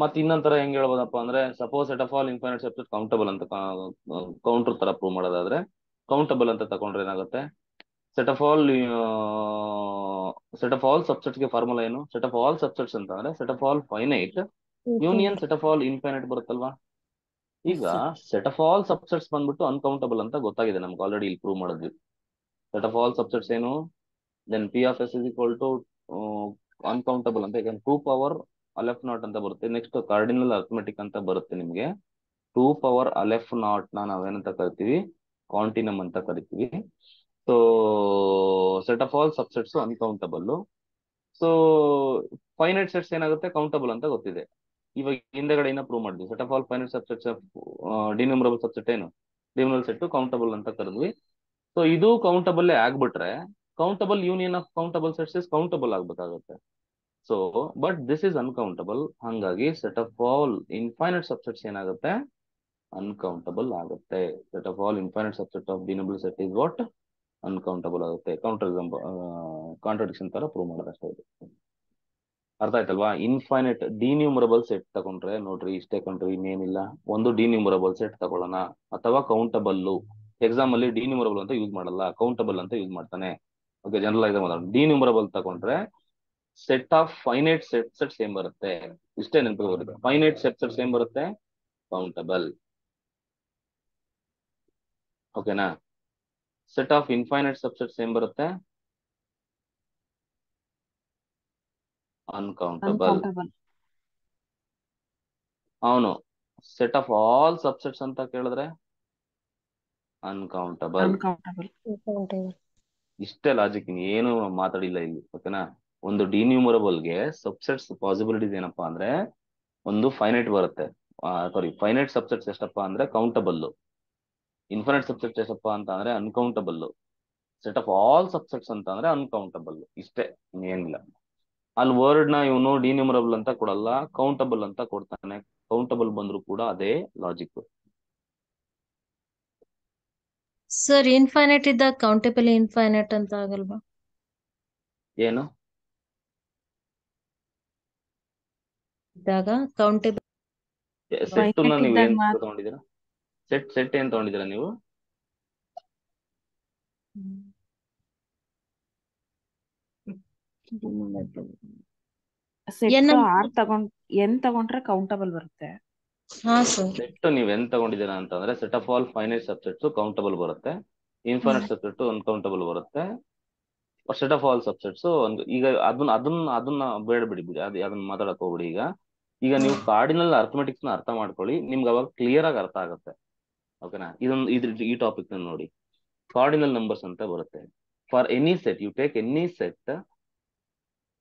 ಮತ್ತೆ ಇನ್ನೊಂಥರ ಹೆಂಗ್ ಹೇಳ್ಬೋದಪ್ಪ ಅಂದ್ರೆ, suppose set of all infinite subset countable ಅಂತ ಕೌಂಟರ್ ತರ ಪ್ರೂವ್ ಮಾಡೋದಾದ್ರೆ, ಕೌಂಟಬಲ್ ಅಂತ ತಗೊಂಡ್ರೆ ಏನಾಗುತ್ತೆ, ಸೆಟ್ ಆಫ್ ಆಲ್ ಸಬ್ಸೆಟ್ಸ್ ಗೆ ಫಾರ್ಮುಲಾ ಏನು, ಸೆಟ್ ಆಫ್ ಆಲ್ ಸಬ್ಸೆಟ್ಸ್ ಅಂತ ಅಂದ್ರೆ set of all finite union set of all infinite ಬರುತ್ತಲ್ವಾ. ಈಗ ಸೆಟ್ ಆಫ್ ಆಲ್ ಸಬ್ಸೆಟ್ಸ್ ಬಂದ್ಬಿಟ್ಟು ಅನ್ಕೌಂಟಬಲ್ ಅಂತ ಗೊತ್ತಾಗಿದೆ ನಮ್ಗೆ, ಆಲ್ರೆಡಿ ಇಲ್ಲಿ ಪ್ರೂವ್ ಮಾಡಿದ್ವಿ. ಸೆಟ್ ಆಫ್ ಆಲ್ ಸಬ್ಸೆಟ್ಸ್ ಏನು, then P of S is equal to uncountable ಅಂತ. ಈಗ 2 power ಅಲೆಫ್ ನಾಟ್ ಅಂತ ಬರುತ್ತೆ. ನೆಕ್ಸ್ಟ್ ಕಾರ್ಡಿನಲ್ ಅರ್ಥಮೆಟಿಕ್ ಅಂತ ಬರುತ್ತೆ ನಿಮ್ಗೆ. 2 power ಅಲೆಫ್ ನಾಟ್ ನ ನಾವೇನಂತ ಕರಿತೀವಿ, ಕಾಂಟಿನಮ್ ಅಂತ ಕರಿತೀವಿ. So set of all subsets uncountable. So finite sets ಏನಾಗುತ್ತೆ, ಕೌಂಟಬಲ್ ಅಂತ ಗೊತ್ತಿದೆ. ಇವಾಗ ಹಿಂದೆಗಡೆ ಇನ್ನ ಪ್ರೂವ್ ಮಾಡಿದ್ವಿ, set of all finite subsets denumerable subset ಏನು, ಡಿನ್ಯೂಮರಬಲ್ ಸೆಟ್ ಕೌಂಟಬಲ್ ಅಂತ ಕರೆದ್ವಿ. ಸೊ ಇದು ಕೌಂಟಬಲ್ ಆಗ್ಬಿಟ್ರೆ countable union of countable sets is countable ಆಗ್ಬೇಕಾಗುತ್ತೆ. So but this is uncountable, ಹಂಗಾಗಿ set of all infinite subsets ಏನಾಗುತ್ತೆ, ಅನ್ಕೌಂಟಬಲ್ ಆಗುತ್ತೆ. Set of all infinite subset of denumerable set is what, uncountable ಆಗುತ್ತೆ. ಕಾಂಟ್ರಡಿಕ್ಷನ್ ತರ ಪ್ರೂವ್ ಮಾಡೋದಷ್ಟೇ ಇದು. ಅರ್ಥ ಆಯ್ತಲ್ವಾ? ಇನ್ಫೈನೈಟ್ ಡಿನ್ಯೂಮರಬಲ್ ಸೆಟ್ ತಗೊಂಡ್ರೆ ನೋಡ್ರಿ ಇಷ್ಟೇ ಕಂಡ್ರಿ, ಇನ್ನೇನಿಲ್ಲ. ಒಂದು ಡಿನ್ಯೂಮರಬಲ್ ಸೆಟ್ ತಗೊಳ್ಳೋಣ ಅಥವಾ ಕೌಂಟಬಲ್. ಎಕ್ಸಾಮ್ ಅಲ್ಲಿ ಡಿನ್ಯೂಮರಬಲ್ ಅಂತ ಯೂಸ್ ಮಾಡಲ್ಲ, ಕೌಂಟಬಲ್ ಅಂತ ಯೂಸ್ ಮಾಡ್ತಾನೆ. ಓಕೆ, ಜನರಲ್ ಆಗಿ ಮಾತಾಡೋಣ. ಡಿನ್ಯೂಮರಬಲ್ ತಗೊಂಡ್ರೆ set of finite set same ಬರುತ್ತೆ. ಇಷ್ಟೇ ನೆನಪಿಗೆ ಬರುತ್ತೆ. ಫೈನೈಟ್ ಸೆಟ್ ಸೇಮ್ ಬರುತ್ತೆ, ಕೌಂಟಬಲ್. ಓಕೆನಾ? Set of infinite subset same ಬರುತ್ತೆ, ಅನ್ಕೌಂಟಬಲ್. ಅವನು ಸೆಟ್ ಆಫ್ ಆಲ್ ಸಬ್ಸೆಟ್ಸ್ ಅಂತ ಕೇಳಿದ್ರೆ ಅನ್ಕೌಂಟಬಲ್. ಇಷ್ಟೇ ಲಾಜಿಕ್, ಏನು ಮಾತಾಡಿಲ್ಲ ಇಲ್ಲಿ. ಓಕೆನಾ? ಒಂದು ಡಿನ್ಯೂಮರಬಲ್ಗೆ ಸಬ್ಸೆಟ್ಸ್ ಪಾಸಿಬಿಲಿಟೀಸ್ ಏನಪ್ಪಾ ಅಂದ್ರೆ, ಒಂದು ಫೈನೈಟ್ ಬರುತ್ತೆ, ಫೈನೈಟ್ ಸಬ್ಸೆಟ್ಸ್ ಎಷ್ಟಪ್ಪ ಅಂದ್ರೆ ಕೌಂಟಬಲ್, ಇನ್ಫೈನೈಟ್ ಸಬ್ಸೆಟ್ಸ್ ಎಷ್ಟಪ್ಪ ಅಂತ ಅಂದ್ರೆ uncountable, set of all subsets ಅಂತ ಅಂದ್ರೆ ಅನ್ಕೌಂಟಬಲ್. ಇಷ್ಟೇ, ಏನಿಲ್ಲ. ಅಲ್ಲಿ ವರ್ಡ್ ನ ಇವನು ಡಿನ್ಯೂಮರಬಲ್ ಅಂತ ಕೊಡಲ್ಲ, ಕೌಂಟಬಲ್ ಅಂತ ಕೊಡ್ತಾನೆ. ಕೌಂಟಬಲ್ ಬಂದ್ರು ಕೂಡ ಅದೇ ಲಾಜಿಕ್. ಸರ್ ಇನ್ಫೈನೈಟ್ ಇದ್ದಾಗ ಕೌಂಟೇಬಲ್ ಇನ್ಫೈನೈಟ್ ಅಂತ ಆಗಲ್ವಾ? ಏನು ಇದ್ದಾಗ ಕೌಂಟೇಬಲ್ ಸೆಟ್ ನ ಫೈನೈಟ್ ನೀವು ಇದ್ದಾಗ ಏನ್ ಮಾತ್ರ ತಗೊಂಡಿದ್ದೀರಾ? ಸೆಟ್ ಏನ್ ತಗೊಂಡಿದ್ದೀರಾ ನೀವು? ಸೆಟ್ ಆರ್ ತಗೊಂಡ್ರೆ ಕೌಂಟಬಲ್ ಬರುತ್ತೆ. ಹಾ ಸರ್. ಸೆಟ್ ನೀವ್ ಏನ್ ತಗೊಂಡಿದ್ದೀರಾ ಅಂತಂದ್ರೆ set of all finite subsets countable ಬರುತ್ತೆ, ಇನ್ಫೈನೈಟ್ ಸಬ್ಸೆಟ್ ಅನ್ಕೌಂಟಬಲ್ ಬರುತ್ತೆ. ಸೆಟ್ ಆಫ್ ಆಲ್ ಸಬ್ಸೆಟ್ಸ್ ಈಗ ಅದನ್ನ ಬೇಡ ಬಿಡಿ, ಅದನ್ನ ಮಾತಾಡಕ್ ಹೋಗ್ಬಿಡಿ. ಈಗ ನೀವು ಕಾರ್ಡಿನಲ್ ಅರ್ಥಮೆಟಿಕ್ಸ್ ನ ಅರ್ಥ ಮಾಡ್ಕೊಳ್ಳಿ, ನಿಮ್ಗೆ ಅವಾಗ ಕ್ಲಿಯರ್ ಆಗಿ ಅರ್ಥ ಆಗುತ್ತೆ. ಓಕೆನಾ? ಈ ಟಾಪಿಕ್ ನೋಡಿ. ಕಾರ್ಡಿನಲ್ ನಂಬರ್ಸ್ ಅಂತ ಬರುತ್ತೆ. For any set, you take any set,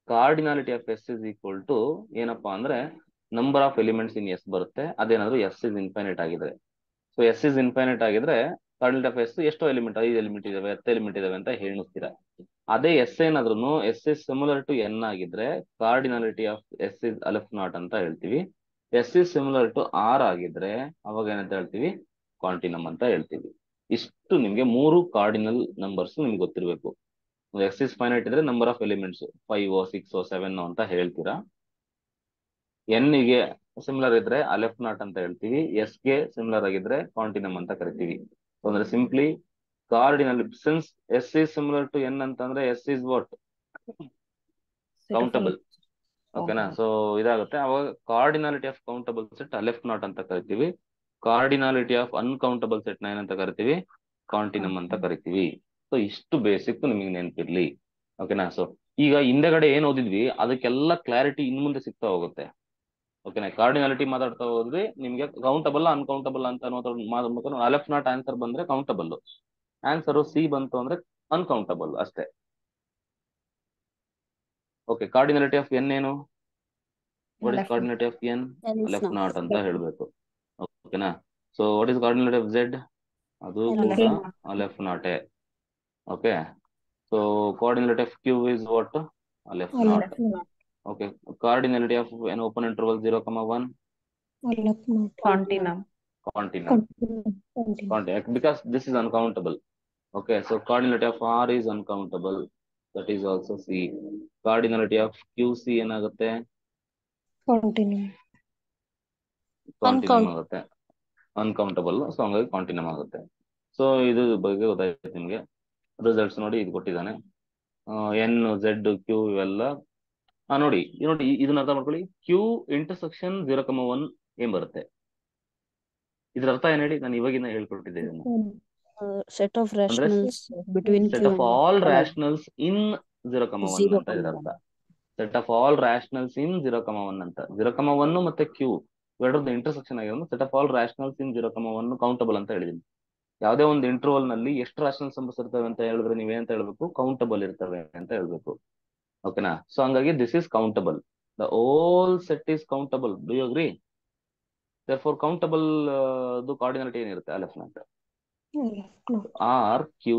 cardinality of S is equal to ಏನಪ್ಪಾ ಅಂದ್ರೆ number of elements in S ಬರುತ್ತೆ. ಅದೇನಾದ್ರು ಎಸ್ ಇಸ್ ಇನ್ಫೈನೈಟ್ ಆಗಿದ್ರೆ. ಸೊ ಎಸ್ ಇಸ್ ಇನ್ಫೈನೈಟ್ ಆಗಿದ್ರೆ ಕಾರ್ಡಿನಾಲಿಟಿ ಆಫ್ ಎಸ್ ಎಷ್ಟೋ ಎಲಿಮೆಂಟ್, 5 ಎಲಿಮೆಂಟ್ ಇದಾವೆ, 10 ಎಲಿಮೆಂಟ್ ಇದಾವೆ ಅಂತ ಹೇಳಿಸ್ತೀರಾ. ಅದೇ ಎಸ್ ಏನಾದ್ರು S is similar to N ಆಗಿದ್ರೆ cardinality of S is aleph naught ಅಂತ ಹೇಳ್ತೀವಿ. S is similar to R ಆಗಿದ್ರೆ ಅವಾಗ ಏನಂತ ಹೇಳ್ತೀವಿ, ಕಾಂಟಿನಮ್ ಅಂತ ಹೇಳ್ತೀವಿ. ಇಷ್ಟು ನಿಮ್ಗೆ 3 ಕಾರ್ಡಿನಲ್ ನಂಬರ್ಸ್ ನಿಮ್ಗೆ ಗೊತ್ತಿರ್ಬೇಕು. ಎಸ್ ಇಸ್ ಫೈನೈಟ್ ಇದ್ರೆ ನಂಬರ್ ಆಫ್ ಎಲಿಮೆಂಟ್ಸ್ 5 6 7 ಅಂತ ಹೇಳ್ತೀರಾ. ಎನ್ ಗೆ ಸಿಮಿಲರ್ ಇದ್ರೆ ಅಲೆಫ್ ನಾಟ್ ಅಂತ ಹೇಳ್ತೀವಿ, ಎಸ್ ಗೆ ಸಿಮಿಲರ್ ಆಗಿದ್ರೆ ಕಾಂಟಿನಮ್ ಅಂತ ಕರಿತೀವಿ. ಅಂದ್ರೆ simply cardinal, since S is similar to N ಅಂತಂದ್ರೆ ಎಸ್ ಇಸ್ ವಾಟ್, ಕೌಂಟಬಲ್. ಓಕೆನಾ? ಸೊ ಇದಾಗುತ್ತೆ. ಅವಾಗ cardinality of countable set aleph naught ಅಂತ ಕರಿತೀವಿ. ಕಾರ್ಡಿನಾಲಿಟಿ ಆಫ್ ಅನ್ಕೌಂಟಬಲ್ ಸೆಟ್ ನ ಏನಂತ ಕರಿತೀವಿ, ಕಾಂಟಿನಮ್ ಅಂತ ಕರಿತೀವಿ. ಸೊ ಇಷ್ಟು ಬೇಸಿಕ್ ನಿಮಗೆ ನೆನಪಿರ್ಲಿ. ಓಕೆನಾ? ಸೊ ಈಗ ಹಿಂದೆಗಡೆ ಏನ್ ಓದಿದ್ವಿ ಅದಕ್ಕೆಲ್ಲ ಕ್ಲಾರಿಟಿ ಇನ್ ಮುಂದೆ ಸಿಗ್ತಾ ಹೋಗುತ್ತೆ. ಓಕೆನಾ? ಕಾರ್ಡಿನಾಲಿಟಿ ಮಾತಾಡ್ತಾ ಹೋದ್ವಿ, ನಿಮ್ಗೆ ಕೌಂಟಬಲ್ ಅನ್ಕೌಂಟಬಲ್ ಅಂತ ಅಲೆಫ್ ನಾಟ್ ಆನ್ಸರ್ ಬಂದ್ರೆ ಕೌಂಟಬಲ್, ಆನ್ಸರ್ ಸಿ ಬಂತು ಅಂದ್ರೆ ಅನ್ಕೌಂಟಬಲ್ ಅಷ್ಟೇ. ಓಕೆ, ಕಾರ್ಡಿನಾಲಿಟಿ ಆಫ್ ಎನ್ ಏನು? What is cardinality of N? Aleph naught ಅಂತ ಹೇಳ್ಬೇಕು. ಓಕೆನಾ? So what is cardinality of Z? ಅದು ಕೂಡ ಅಲೆಫ್ ನಾಟೆ. Okay, so coordinate of q is what? Aleph naught. Okay, cardinality of an open interval 0, 1? Continuum. Because this is uncountable. Okay, so cardinality of r is uncountable. That is also c. Cardinality of qc ಏನಾಗುತ್ತೆ? Continuum ಆಗುತ್ತೆ. Uncountable, so ಹಂಗಾಗಿ continuum ಆಗುತ್ತೆ. ಸೊ ಇದು ಬಗ್ಗೆ ಗೊತ್ತಾಯ್ತು ನಿಮ್ಗೆ. ರಿಸಲ್ಟ್ಸ್ ನೋಡಿ, ಇದು ಕೊಟ್ಟಿದ್ದಾನೆ. ಎನ್ ಝೆಡ್ ಕ್ಯೂ ಇವೆಲ್ಲ ನೋಡಿ ಇದನ್ನ ಅರ್ಥ ಮಾಡ್ಕೊಳ್ಳಿ. ಕ್ಯೂ ಇಂಟರ್ಸೆಕ್ಷನ್ 0,1 ಏನ್ ಬರುತ್ತೆ? ಇದ್ರ ಅರ್ಥ ಏನ್ ಹೇಳಿ? ನಾನು ಇವಾಗಿನ ಹೇಳ್ಕೊಟ್ಟಿದ್ದೆ. Set of rationals between set of all rationals in 0,1 ಅಂತ ಇದ್ರ ಅರ್ಥ. Set of all rationals in 0,1 ಅಂತ. 0,1 ಮತ್ತೆ ಕ್ಯೂ ಎರಡರದ್ದು ಇಂಟರ್ಸೆಕ್ಷನ್ ಆಗಿರೋದು set of all rationals in 0,1 countable ಅಂತ ಹೇಳಿದೀನಿ. ಯಾವುದೇ ಒಂದು ಇಂಟರ್ವಲ್ ನಲ್ಲಿ ಎಷ್ಟು ರಾಷನಲ್ ನಂಬರ್ಸ್ ಇರ್ತವೆ ಅಂತ ಹೇಳಿದ್ರೆ ನೀವೇಂತ ಹೇಳ್ಬೇಕು? ಕೌಂಟಬಲ್ ಇರ್ತವೆ ಅಂತ ಹೇಳ್ಬೇಕು. ಓಕೆನಾ? ಸೊ ಹಂಗಾಗಿ this is countable. The whole set is countable. Do you agree? Therefore countable cardinality ಏನಿರುತ್ತೆ? Aleph naught. R Q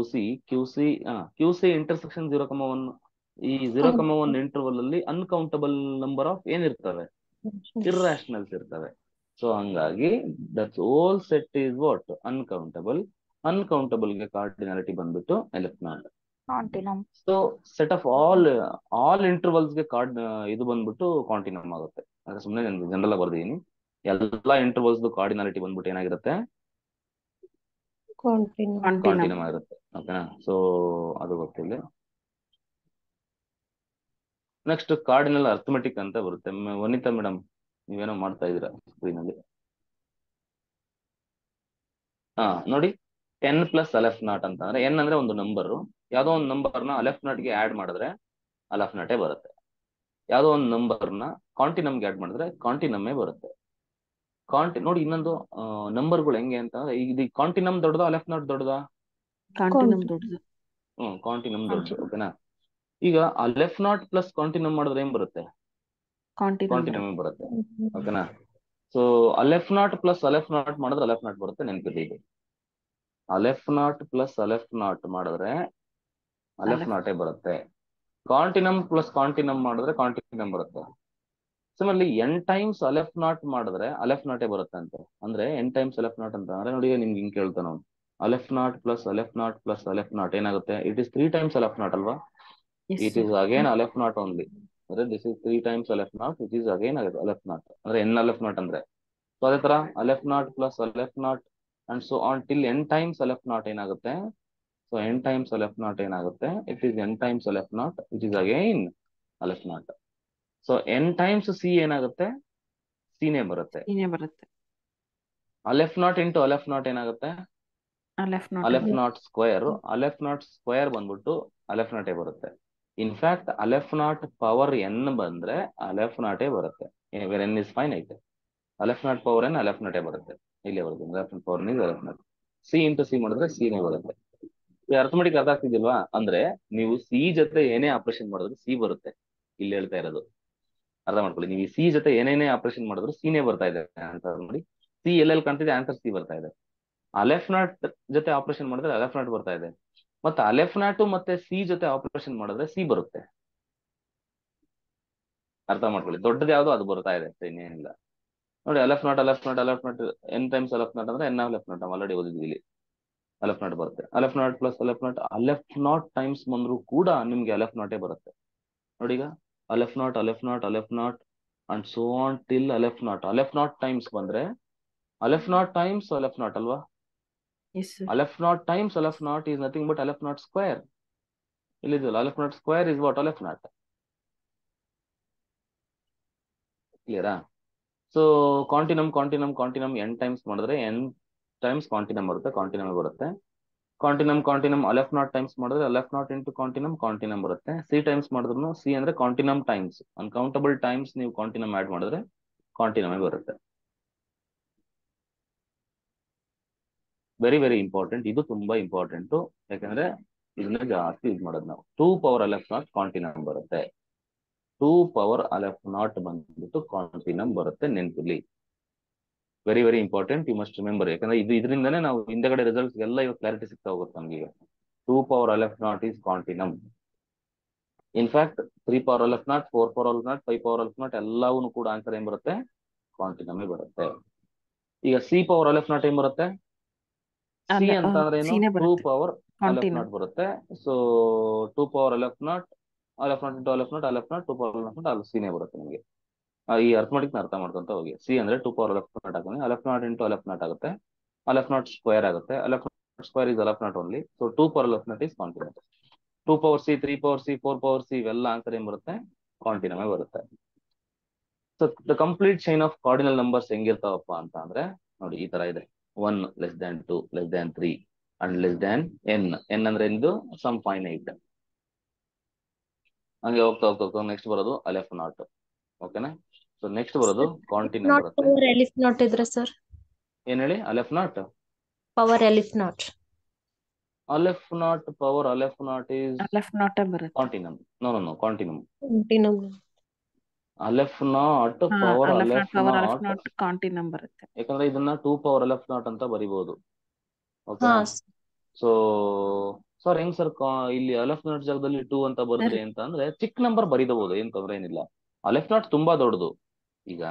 C intersection 0,1 ಈ 0,1 ಇಂಟರ್ವಲ್ ಅಲ್ಲಿ ಅನ್ಕೌಂಟಬಲ್ ನಂಬರ್ ಆಫ್ ಏನಿರ್ತವೆ, ಇರ್ರಾಷನಲ್ಸ್ ಇರ್ತವೆ. ಸೊ ಹಂಗಾಗಿ that whole set is what uncountable ಗೆ ಕಾರ್ಡಿನಾಲಿಟಿ ಬಂದ್ಬಿಟ್ಟು L0. So set of all intervals ಗೆ ಇದು ಬಂದ್ಬಿಟ್ಟು ಕಾಂಟಿನಮ್ ಆಗುತ್ತೆ. ಅಂದ್ರೆ ಸುಮ್ಮನೆ ಜನರಲ್ ಆಗಿ ಬರ್ದಿದ್ದೀನಿ, ಎಲ್ಲಾ ಇಂಟರ್ವಲ್ಸ್ ಕಾರ್ಡಿನಾಲಿಟಿ ಬಂದ್ಬಿಟ್ಟು ಏನಾಗಿರುತ್ತೆ, ಕಾಂಟಿನಮ್ ಆಗಿರುತ್ತೆ. ಓಕೆನಾ? ಸೊ ಅದು ಗೊತ್ತಿಲ್ಲ. ನೆಕ್ಸ್ಟ್ ಕಾರ್ಡಿನಲ್ ಅರ್ಥಮೆಟಿಕ್ ಅಂತ ಬರುತ್ತೆ. ವನಿತಾ ಮೇಡಮ್, ನೀವೇನೋ ಮಾಡ್ತಾ ಇದ್ದೀರಾ ಸ್ಕ್ರೀನ್ ಅಲ್ಲಿ. ನೋಡಿ, ಎನ್ ಪ್ಲಸ್ L0 ಅಂತ ಅಂದ್ರೆ ಎನ್ ಅಂದ್ರೆ ಒಂದು ನಂಬರ್, ಯಾವ್ದೋ ಒಂದು ನಂಬರ್ನ L0 ಗೆ ಆಡ್ ಮಾಡಿದ್ರೆ L0 ಬರುತ್ತೆ. ಯಾವ್ದೋ ಒಂದು ನಂಬರ್ನ ಕಾಂಟಿನಮ್ಗೆ ಆಡ್ ಮಾಡಿದ್ರೆ ಕಾಂಟಿನಮ್ಮೇ ಬರುತ್ತೆ. ನೋಡಿ ಇನ್ನೊಂದು ನಂಬರ್ಗಳು ಹೆಂಗೆ ಅಂತ ಅಂದ್ರೆ, ಇದು ಕಾಂಟಿನಮ್ ದೊಡ್ಡದಾ L0 ದೊಡ್ಡದಾ? ಕಾಂಟಿನಮ್ ದೊಡ್ಡದು. ಕಾಂಟಿನಮ್ ದೊಡ್ಡದು. ಓಕೆನಾ? ಈಗ L0 ಪ್ಲಸ್ ಕಾಂಟಿನಮ್ ಮಾಡಿದ್ರೆ ಏನ್ ಬರುತ್ತೆ? ಕಾಂಟಿನಮ್ ಬರುತ್ತೆ. ಓಕೆನಾ? ಸೊ L0 ಪ್ಲಸ್ L0 ಮಾಡಿದ್ರೆ L0 ಬರುತ್ತೆ, ನೆನಪಿದೆ. ಇದು L0 ಪ್ಲಸ್ L0 ಮಾಡಿದ್ರೆ L0 ಬರುತ್ತೆ. ಕಾಂಟಿನಮ್ ಪ್ಲಸ್ ಕಾಂಟಿನಮ್ ಮಾಡಿದ್ರೆ ಕಾಂಟಿನಮ್ ಬರುತ್ತೆ. ಸಿಮಿಲರ್ಲಿ n ಟೈಮ್ಸ್ L0 ಮಾಡಿದ್ರೆ L0 ಬರುತ್ತೆ ಅಂತ. ಅಂದ್ರೆ n ಟೈಮ್ಸ್ L0 ಅಂತ ಅಂದ್ರೆ ನೋಡಿ, ನಿಮ್ಗೆ ಹಿಂಗ್ ಕೇಳ್ತಾನ ಅವ್ನು, L0 plus L0 plus L0 ಏನಾಗುತ್ತೆ? ಇಟ್ ಇಸ್ 3 ಟೈಮ್ಸ್ L0 ಅಲ್ವಾ? It is again L0 only. ಅಂದ್ರೆ this is 3 times L0, it is again L0 ಅಂದ್ರೆ n L0 ಅಂದ್ರೆ. ಸೊ ಅದೇ ತರ L0 plus L0 and so on till n times L0 ಏನಾಗುತ್ತೆ? ಸೊ n ಟೈಮ್ಸ್ L0 ಏನಾಗುತ್ತೆ? It is n times L0, it is again L0. So n times C ಏನಾಗುತ್ತೆ? ಸಿನೇ ಬರುತ್ತೆ. L0 ಇಂಟು L0 ಏನಾಗುತ್ತೆ? L0 square. L0 ಸ್ಕ್ವೇರ್ ಬಂದ್ಬಿಟ್ಟು L0 ಬರುತ್ತೆ. ಇನ್ಫ್ಯಾಕ್ಟ್ L0 ಪವರ್ n ಬಂದ್ರೆ L0 ಬರುತ್ತೆ. Where n is finite, L0 power n L0 ಬರುತ್ತೆ. ಇಲ್ಲೇ ಬರುತ್ತೆ. L0 power n L0. C into C ಮಾಡಿದ್ರೆ ಸಿನೇ ಬರುತ್ತೆ. ಅರ್ಥಮೆಟಿಕ್ ಅರ್ಥ ಆಗ್ತಿದ್ದಿಲ್ವಾ? ಅಂದ್ರೆ ನೀವು ಸಿ ಜೊತೆ ಏನೇ ಆಪರೇಷನ್ ಮಾಡಿದ್ರು ಸಿ ಬರುತ್ತೆ. ಇಲ್ಲಿ ಹೇಳ್ತಾ ಇರೋದು ಅರ್ಥ ಮಾಡ್ಕೊಳ್ಳಿ. ನೀವು ಸಿ ಜೊತೆ ಏನೇನೇ ಆಪರೇಷನ್ ಮಾಡಿದ್ರು ಸಿನೇ ಬರ್ತಾ ಇದೆ ಅಂತ ನೋಡಿ. ಸಿ ಎಲ್ಲೆಲ್ಲಿ ಕಾಣ್ತಿದೆ, ಆನ್ಸರ್ ಸಿ ಬರ್ತಾ ಇದೆ. L0 ಜೊತೆ ಆಪರೇಷನ್ ಮಾಡಿದ್ರೆ L0 ಬರ್ತಾ ಇದೆ. ಮತ್ತೆ L0 ಮತ್ತೆ ಸಿ ಜೊತೆ ಆಪರೇಷನ್ ಮಾಡಿದ್ರೆ ಸಿ ಬರುತ್ತೆ. ಅರ್ಥ ಮಾಡ್ಕೊಳ್ಳಿ. ದೊಡ್ಡದು ಯಾವ್ದು ಅದು ಬರ್ತಾ ಇದೆ, ಇನ್ನೇನಿಲ್ಲ. ನೋಡಿ, L0 n ಟೈಮ್ಸ್ L0 ಅಂದ್ರೆ n L0 ಆಲ್ರೆಡಿ ಓದಿದ್ವಿ ಇಲ್ಲಿ. L0 ಬರುತ್ತೆ. L0 ಪ್ಲಸ್ L0 ಟೈಮ್ಸ್ ಬಂದ್ರು ಕೂಡ ನಿಮ್ಗೆ L0 ಬರುತ್ತೆ. ನೋಡಿ, ಈಗ L0 and so on till L0 times ಬಂದ್ರೆ L0 ಟೈಮ್ಸ್ L0 ಅಲ್ವಾ? L0 times L0 is nothing but L0 square. ಇಲ್ಲಿದೆಯಲ್ಲ, L0 square is what? L0. ಕ್ಲಿಯರಾ? ಸೊ ಕಾಂಟಿನಮ್ n ಟೈಮ್ಸ್ ಮಾಡಿದ್ರೆ n ಟೈಮ್ಸ್ ಕಾಂಟಿನಮ್ ಬರುತ್ತೆ, ಕಾಂಟಿನಮ್ ಬರುತ್ತೆ. ಕಾಂಟಿನಮ್ L0 ಟೈಮ್ಸ್ ಮಾಡಿದ್ರೆ L0 ಇಂಟು ಕಾಂಟಿನಮ್ ಬರುತ್ತೆ. ಸಿ ಟೈಮ್ಸ್ ಮಾಡಿದ್ರು ಸಿ ಅಂದ್ರೆ ಕಾಂಟಿನಮ್ ಟೈಮ್ಸ್ ಅನ್ಕೌಂಟಬಲ್ ಟೈಮ್ಸ್ ನೀವು ಕಾಂಟಿನಮ್ ಆಡ್ ಮಾಡಿದ್ರೆ ಕಾಂಟಿನಮೇ ಬರುತ್ತೆ. Very very important. ಇದು ತುಂಬಾ ಇಂಪಾರ್ಟೆಂಟ್, ಯಾಕಂದ್ರೆ ಇದನ್ನ ಜಾಸ್ತಿ ಯೂಸ್ ಮಾಡೋದು ನಾವು. 2 ಪವರ್ L0 ಕಾಂಟಿನಮ್ ಬರುತ್ತೆ. 2 ಪವರ್ L0 ಬಂದ್ಬಿಟ್ಟು ಕಾಂಟಿನಮ್ ಬರುತ್ತೆ, ನೆನ್ಪಿರ್ಲಿ. Very very important, you must remember. ಯಾಕಂದ್ರೆ ಇದರಿಂದನೇ ನಾವು ಹಿಂದೆಗಡೆ ರಿಸಲ್ಟ್ಸ್ ಎಲ್ಲ ಇವಾಗ ಕ್ಲಾರಿಟಿ ಸಿಗ್ತಾ ಹೋಗುತ್ತೆ ನಮ್ಗೆ. 2 power L0 is continuum. In fact 3 power L0, 4 power L0, 5 power L0 ಎಲ್ಲವೂ ಕೂಡ ಆನ್ಸರ್ ಏನ್ ಬರುತ್ತೆ? ಕಾಂಟಿನಮೇ ಬರುತ್ತೆ. ಈಗ ಸಿ ಪವರ್ L0 ಏನ್ ಬರುತ್ತೆ? ಸಿ ಅಂತ ಅಂದ್ರೆ ಏನು? 2 ಪವರ್ L0 ಬರುತ್ತೆ. So 2 power L0 into L0 2 power L0 ಸಿನೇ ಬರುತ್ತೆ ನಿಮಗೆ. ಈ ಅರ್ಥಮೆಟಿಕ್ ಅರ್ಥ ಮಾಡ್ಕೊಂತ ಹೋಗಿ. ಸಿ ಅಂದ್ರೆ 2 ಪವರ್ L0 ಆಗುತ್ತೆ, L0 ಇಂಟು L0 ಆಗುತ್ತೆ, L0 ಸ್ಕ್ವೇರ್ ಆಗುತ್ತೆ. L0 square is L0 only. So 2 power L0 is continuum. 2 power C, 3 power C, 4 power C ಇವೆಲ್ಲ ಆನ್ಸರ್ ಏನ್ ಬರುತ್ತೆ? ಕಾಂಟಿನಮೇ ಬರುತ್ತೆ. So the complete chain of cardinal numbers ಹೆಂಗಿರ್ತಾವಪ್ಪ ಅಂತ ಅಂದ್ರೆ ನೋಡಿ, ಈ ತರ ಇದೆ. 1 less than 2 less than 3 and less than n ಅಂದ್ರೆ ಇದು ಸಮ್ ಫೈನೈಟ್. ಹಂಗೆ ಹೋಗ್ತಾ ಹೋಗ್ತಾ ನೆಕ್ಸ್ಟ್ ಬರೋದು L0. ಓಕೆನಾ? ಸೊ ನೆಕ್ಸ್ಟ್ ಬರೋದು ಕಾಂಟಿನಮ್ ಬರುತ್ತೆ. L0 ಇದ್ರೆ ಸರ್ ಏನ್ ಹೇಳಿ? L0 power L0 power L0 is continuum. No continuum. L0 power L0 continuum ಬರುತ್ತೆ. ಯಾಕಂದ್ರೆ ಇದನ್ನ 2 ಪವರ್ L0 ಅಂತ ಬರಿಬಹುದು. ಹಾ ಓಕೆನಾ? ಸೊ ಸರ್ ಹೆಂಗ್ ಸರ್ ಇಲ್ಲಿ ಅಲೆಫ್ ನಾಟ್ ಜಾಗದಲ್ಲಿ 2 ಅಂತ ಬರೆದ್ರಿ ಅಂತ ಅಂದ್ರೆ ಚಿಕ್ಕ ನಂಬರ್ ಬರೀಬಹುದು, ಏನ್ ತೊಂದ್ರೆ ಏನಿಲ್ಲ. ಅಲೆಫ್ ನಾಟ್ ತುಂಬಾ ದೊಡ್ಡದು. ಈಗ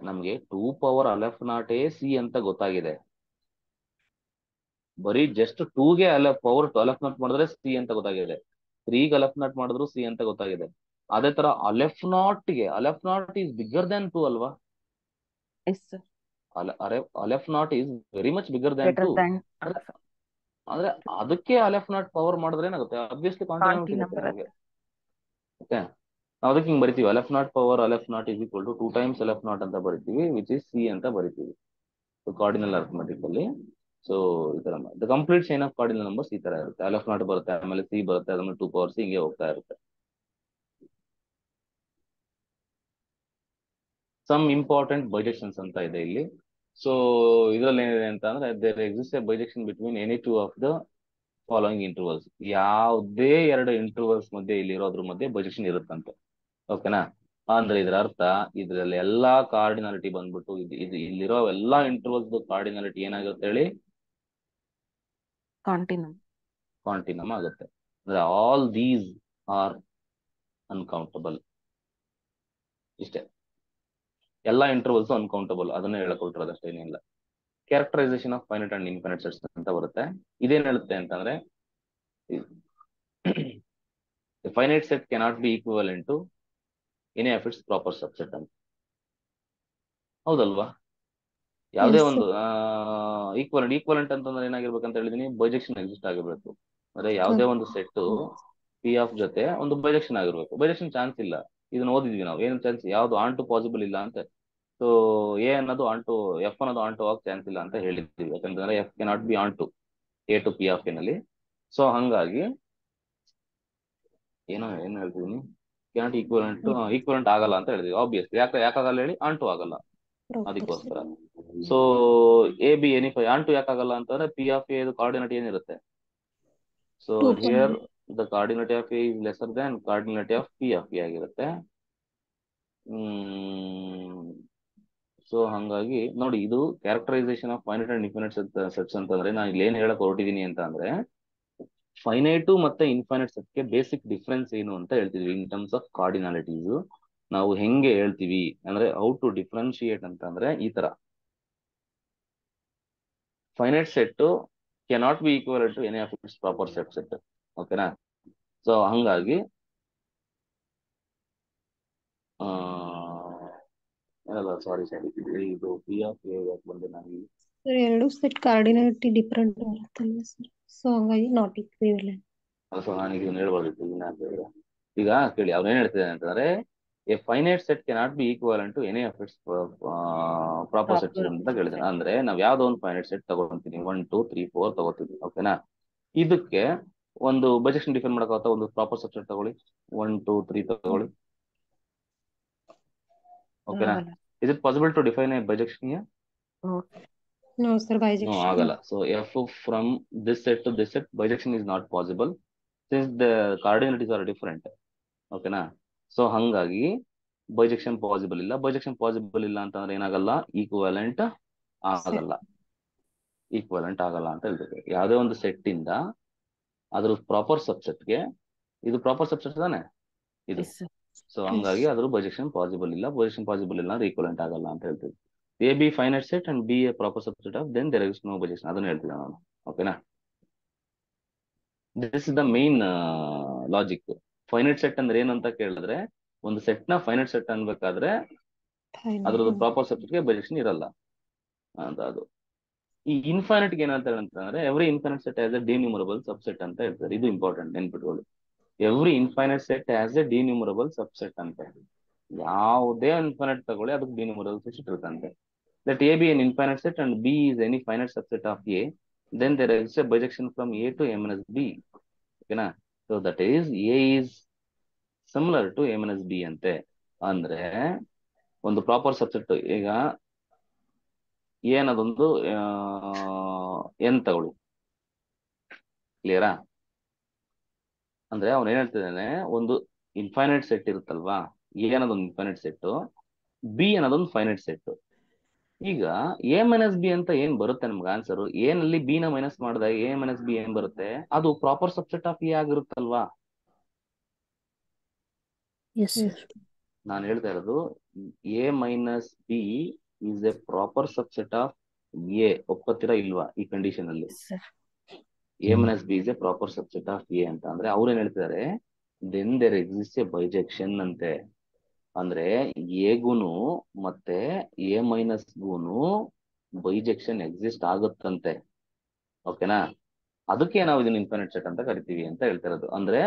ನಮ್ಗೆ 2 power aleph not A C ಅಂತ ಗೊತ್ತಾಗಿದೆ. ಬರೀ ಜಸ್ಟ್ 2ಗೆ ಪವರ್ ಅಲೆಫ್ ನಾಟ್ ಮಾಡಿದ್ರೆ ಸಿ ಅಂತ ಗೊತ್ತಾಗಿದೆ. 3ಗೆ ಅಲೆಫ್ ನಾಟ್ ಮಾಡಿದ್ರು ಸಿ ಅಂತ ಗೊತ್ತಾಗಿದೆ. ಅದೇ ತರ aleph naught is bigger than 2 ಅಲ್ವಾ? Yes sir. Aleph naught is very much bigger than 2. Greater than ಅಂದ್ರೆ ಅದಕ್ಕೆ ಅಲೆಫ್ ನಾಟ್ ಪವರ್ ಮಾಡಿದ್ರೆ ಏನಾಗುತ್ತೆ, ಅಬ್ವಿಯಸ್ಲಿ ಕಾಂಟಿನ್ಯೂಮ್ ಕಾಂಟಿ ಸಿಗುತ್ತೆ ನಂಬರ್ ನಮಗೆ. ಓಕೆ, ನಾವು ಅದಕ್ಕೆ ಹಿಂಗ್ ಬರಿತೀವಿ, aleph naught power aleph naught is equal to 2 times aleph naught ಅಂತ ಬರಿತೀವಿ, ವಿಚ್ ಇಸ್ ಸಿ ಅಂತ ಬರಿತೀವಿ ಕಾರ್ಡಿನಲ್ ಅರ್ಥಮೆಟಿಕ್ ಅಲ್ಲಿ. ಸೊ ಈ ತರ the complete chain of cardinal numbers ಈ ತರ ಇರುತ್ತೆ. ಅಲೆಫ್ ನಾಟ್ ಬರುತ್ತೆ, ಆಮೇಲೆ ಸಿ ಬರುತ್ತೆ, ಆಮೇಲೆ 2 ಪವರ್ ಸಿ ಹಿಂಗೆ ಹೋಗ್ತಾ ಇರುತ್ತೆ. ಸಮ್ ಇಂಪಾರ್ಟೆಂಟ್ ಬೈಜೆಕ್ಷನ್ಸ್ ಅಂತ ಇದೆ ಇಲ್ಲಿ. ಸೊ ಇದ್ರಲ್ಲಿ ಏನಿದೆ ಅಂತ ಅಂದ್ರೆ there exist a bijection between any two of the following intervals. ಯಾವುದೇ 2 ಇಂಟರ್ವಲ್ಸ್ ಮಧ್ಯೆ ಇಲ್ಲಿರೋದ್ರ ಮಧ್ಯೆ ಬೈಜೆಕ್ಷನ್ ಇರುತ್ತಂತೆ. ಓಕೆನಾ? ಅಂದ್ರೆ ಇದ್ರ ಅರ್ಥ ಇದ್ರಲ್ಲಿ ಎಲ್ಲಾ ಕಾರ್ಡಿನಾಲಿಟಿ ಬಂದ್ಬಿಟ್ಟು ಇದು ಇಲ್ಲಿರೋ ಎಲ್ಲಾ ಇಂಟರ್ವಲ್ಸ್ ಕಾರ್ಡಿನಾಲಿಟಿ ಏನಾಗುತ್ತೆ ಹೇಳಿ? ಕಾಂಟಿನಮ್ ಆಗುತ್ತೆ. ಅಂದ್ರೆ ಆಲ್ ದೀಸ್ ಆರ್ ಅನ್ಕೌಂಟಬಲ್. ಇಷ್ಟೇ, ಎಲ್ಲಾ ಇಂಟರ್ವಲ್ಸ್ ಅನ್ಕೌಂಟಬಲ್. ಅದನ್ನೇ ಹೇಳಕೊಟ್ಟಿರೋದು ಅಷ್ಟೇ, ಏನಿಲ್ಲ. Characterization of finite and infinite sets ಅಂತ ಬರುತ್ತೆ. ಇದೇನ್ ಹೇಳುತ್ತೆ ಅಂತಂದ್ರೆ finite set cannot be equivalent to any of its proper subset ಅಂತ. ಹೌದಲ್ವಾ? ಯಾವುದೇ Yes, ಒಂದು sir. ಈಕ್ವಲೆಂಟ್ ಅಂತಂದ್ರೆ ಏನಾಗಿರ್ಬೇಕಂತ ಹೇಳಿದೀನಿ, ಬೈಜೆಕ್ಷನ್ ಎಕ್ಸಿಸ್ಟ್ ಆಗಿರ್ಬೇಕು. ಅಂದ್ರೆ ಯಾವುದೇ ಒಂದು ಸೆಟ್ ಪಿ ಆಫ್ ಜೊತೆ ಒಂದು ಬೈಜೆಕ್ಷನ್ ಆಗಿರ್ಬೇಕು. ಬೈಜೆಕ್ಷನ್ ಚಾನ್ಸ್ ಇಲ್ಲ, ಇದನ್ನ ಓದಿದ್ವಿ ನಾವು. ಏನು ಚಾನ್ಸ್, ಯಾವ್ದು ಆನ್ ಟು ಪಾಸಿಬಲ್ ಇಲ್ಲ ಅಂತ. ಸೊ ಎ ಅನ್ನೋದು ಆನ್ ಟು ಎಫ್ ಅನ್ನೋದು ಆನ್ ಟು ಆಗ್ ಚಾನ್ಸ್ ಇಲ್ಲ ಅಂತ ಹೇಳಿದ್ವಿ. ಯಾಕಂತಂದ್ರೆ F cannot B onto A to P of ಎನಲ್ಲಿ. ಸೊ ಹಂಗಾಗಿ ಏನ್ ಹೇಳ್ತಿದೀನಿ, ಕೆನಾಟ್ ಈಕ್ವಲೆಂಟ್ ಆಗಲ್ಲ ಅಂತ ಹೇಳಿದ್ವಿ. ಆಬ್ವಿಯಸ್ಲಿ ಯಾಕಾಗಲ್ಲ ಹೇಳಿ? ಆನ್ ಟು ಆಗಲ್ಲ, ಅದಕ್ಕೋಸ್ಕರ. So A B any onto ಯಾಕಾಗಲ್ಲ ಅಂತಂದ್ರೆ ಪಿ ಆಫ್ ಎ ಕಾರ್ಡಿನಟಿ ಏನಿರುತ್ತೆ. So 2 here the cardinality of A is lesser than cardinality of P of A ಆಗಿರುತ್ತೆ. ಸೊ ಹಂಗಾಗಿ ನೋಡಿ, ಇದು characterization of finite and infinite sets ಅಂತಂದ್ರೆ ನಾನು ಇಲ್ಲಿ ಏನ್ ಹೇಳಕ್ ಹೊರಟಿದೀನಿ ಅಂತ ಅಂದ್ರೆ ಫೈನೈಟ್ ಮತ್ತೆ ಇನ್ಫೈನೈಟ್ ಸೆಟ್ಗೆ ಬೇಸಿಕ್ ಡಿಫ್ರೆನ್ಸ್ ಏನು ಅಂತ ಹೇಳ್ತಿದ್ವಿ ಇನ್ ಟರ್ಮ್ಸ್ ಆಫ್ ಕಾರ್ಡಿನಾಲಿಟೀಸ್. ನಾವು ಹೆಂಗೆ ಹೇಳ್ತೀವಿ ಅಂದ್ರೆ ಹೌ ಟು ಡಿಫ್ರೆನ್ಶಿಯೇಟ್ ಅಂತಂದ್ರೆ ಈ ತರ. Finite set cannot be equal to any of its proper set. ಓಕೆನಾ? ಸೊ ಹಂಗಾಗಿ ಸಾರಿ ಇದು ಪಿ ಆಫ್ ಎ ಬಂದೆ ನಾನು. ಸರ್ ಎರಡು ಸೆಟ್ ಕಾರ್ಡಿನಾಲಿಟಿ ಡಿಫ್ರೆಂಟ್ ಬರುತ್ತಲ್ವ ಸರ್, ಸೊ ಹಂಗಾಗಿ ನಾಟ್ ಈಕ್ವಿವೆಲೆಂಟ್. ಸೊ ನಾನೀಗ ಇದನ್ನ ಹೇಳ್ಬಾರ್ದಿತ್ತು ಇನ್ನ ಅಂತ ಹೇಳಿದ್ರೆ. ಈಗ ಕೇಳಿ ಅವ್ನು ಏನ್ ಹೇಳ್ತಿದ್ದಾನೆ ಅಂತಂದ್ರೆ a finite set cannot be equivalent to any of its proper sets ಅಂತ ಹೇಳಿದ್ದಾನೆ. ಅಂದ್ರೆ ನಾವ್ ಯಾವ್ದೋ ಒಂದು ಫೈನೈಟ್ ಸೆಟ್ ತಗೊಂತೀನಿ, 1 2 3 4 ತಗೋತೀವಿ. ಓಕೆನಾ? ಇದಕ್ಕೆ ಒಂದು ಬೈಜೆಕ್ಷನ್ ಡಿಫೈನ್ ಮಾಡಕ್ಕಾಗತ್ತಾ? ಒಂದು ಪ್ರಾಪರ್ ಸಬ್ಸೆಟ್ ತಗೊಳ್ಳಿ, 1 2 3 ತಗೊಳ್ಳಿ. ಓಕೆನಾ? Is it possible to define a bijection here? No sir, No, bijection ಆಗಲ್ಲ. So f from this set to this set bijection is not possible since the cardinalities are different. ಓಕೆನಾ? ಸೊ ಹಂಗಾಗಿ ಬೈಜೆಕ್ಷನ್ ಪಾಸಿಬಲ್ ಇಲ್ಲ. ಬೈಜೆಕ್ಷನ್ ಪಾಸಿಬಲ್ ಇಲ್ಲ ಅಂತಂದ್ರೆ ಏನಾಗಲ್ಲ, ಈಕ್ವಲೆಂಟ್ ಆಗಲ್ಲ. ಈಕ್ವಲೆಂಟ್ ಆಗಲ್ಲ ಅಂತ ಹೇಳ್ಬೇಕು. ಯಾವುದೇ ಒಂದು ಸೆಟ್ ಇಂದ ಅದ್ರ ಪ್ರಾಪರ್ ಸಬ್ಸೆಟ್ಗೆ, ಇದು ಪ್ರಾಪರ್ ಸಬ್ಸೆಟ್ ತಾನೆ ಇದು. ಸೊ ಹಂಗಾಗಿ ಅದ್ರ ಬೈಜೆಕ್ಷನ್ ಪಾಸಿಬಲ್ ಇಲ್ಲ. ಬೈಜೆಕ್ಷನ್ ಪಾಸಿಬಲ್ ಇಲ್ಲ ಅಂದ್ರೆ ಈಕ್ವಲೆಂಟ್ ಆಗಲ್ಲ ಅಂತ ಹೇಳ್ತೀವಿ. A B finite set and B A proper subset of then there is no bijection. ಅದನ್ನ ಹೇಳ್ತಿದ್ದೆ ನಾನು. ಓಕೆನಾ? This is the main logic. Finite set ಅಂದ್ರೆ ಏನಂತ ಕೇಳಿದ್ರೆ, ಒಂದು ಸೆಟ್ ನ ಫೈನೈಟ್ ಸೆಟ್ ಅನ್ಬೇಕಾದ್ರೆ ಅದ್ರದ್ದು ಪ್ರಾಪರ್ ಸಬ್ಸೆಟ್ಗೆ ಬೈಜೆಕ್ಷನ್ ಇರಲ್ಲ ಅಂತ. ಅದು ಈ ಇನ್ಫೈನೈಟ್ ಏನಂತ ಅಂತಂದ್ರೆ every infinite set as a denumerable subset ಅಂತ ಹೇಳ್ತಾರೆ. ಇದು ಇಂಪಾರ್ಟೆಂಟ್, ನೆನ್ಪಿಟ್ಕೊಳ್ಳಿ. Every infinite set as a denumerable subset ಅಂತ. ಯಾವುದೇ ಇನ್ಫೈನೈಟ್ ತಗೊಳ್ಳಿ ಅದಕ್ಕೆ ಡಿನ್ಯೂಮರಬಲ್ ಸಬ್ಸೆಟ್ ಇರುತ್ತಂತೆ. Let A be an infinite set and B is any finite subset of A, then there is a bijection from A to M minus B. Okay na? So that is A is similar to M minus B ante. ಅಂದ್ರೆ ಒಂದು ಪ್ರಾಪರ್ ಸಬ್ಸೆಟ್, ಈಗ A ಅನ್ನೋದೊಂದು n ತಗೊಳ್ಳಿ. ಕ್ಲಿಯರಾ? ಅಂದ್ರೆ ಅವನು ಏನ್ ಹೇಳ್ತಿದ್ದಾನೆ, ಒಂದು ಇನ್ಫೈನೈಟ್ ಸೆಟ್ ಇರುತ್ತಲ್ವಾ, A ಅನ್ನೋದೊಂದು ಇನ್ಫೈನೈಟ್ ಸೆಟ್, B ಅನ್ನೋದೊಂದು ಫೈನೈಟ್ ಸೆಟ್. ಈಗ ಎ ಮೈನಸ್ ಬಿ ಅಂತ ಏನ್ ಬರುತ್ತೆ ನಮ್ಗೆ ಆನ್ಸರ್, ಎ ನಲ್ಲಿ ಬಿ ನ ಮೈನಸ್ ಮಾಡಿದಾಗ ಎ ಮೈನಸ್ ಬಿ ಏನ್ ಬರುತ್ತೆ, ಅದು ಪ್ರಾಪರ್ ಸಬ್ಸೆಟ್ ಆಫ್ ಎ ಆಗಿರುತ್ತಲ್ವಾ. Yes sir. ನಾನು ಹೇಳ್ತಾ ಇರೋದು A minus B is a proper subset of A. ಒಪ್ಪತ್ತೀರಾ ಇಲ್ವಾ ಈ ಕಂಡೀಷನ್ ಅಲ್ಲಿ? Sir A minus B is a proper subset of A ಅಂತ ಅಂದ್ರೆ ಅವ್ರು ಏನ್ ಹೇಳ್ತಿದ್ದಾರೆ, ದೆನ್ ದೇರ್ ಎಕ್ಸಿಸ್ಟ್ ಎ ಬೈಜೆಕ್ಷನ್ ಅಂತೆ. ಅಂದ್ರೆ ಎಗುನು ಮತ್ತೆ ಎ ಮೈನಸ್ ಗೂನು ಬೈಜೆಕ್ಷನ್ ಎಕ್ಸಿಸ್ಟ್ ಆಗುತ್ತಂತೆ. ಓಕೆನಾ? ಅದಕ್ಕೆ ನಾವು ಇದನ್ನ ಇನ್ಫೈನೈಟ್ ಸೆಟ್ ಅಂತ ಕರಿತೀವಿ ಅಂತ ಹೇಳ್ತಿರೋದು. ಅಂದ್ರೆ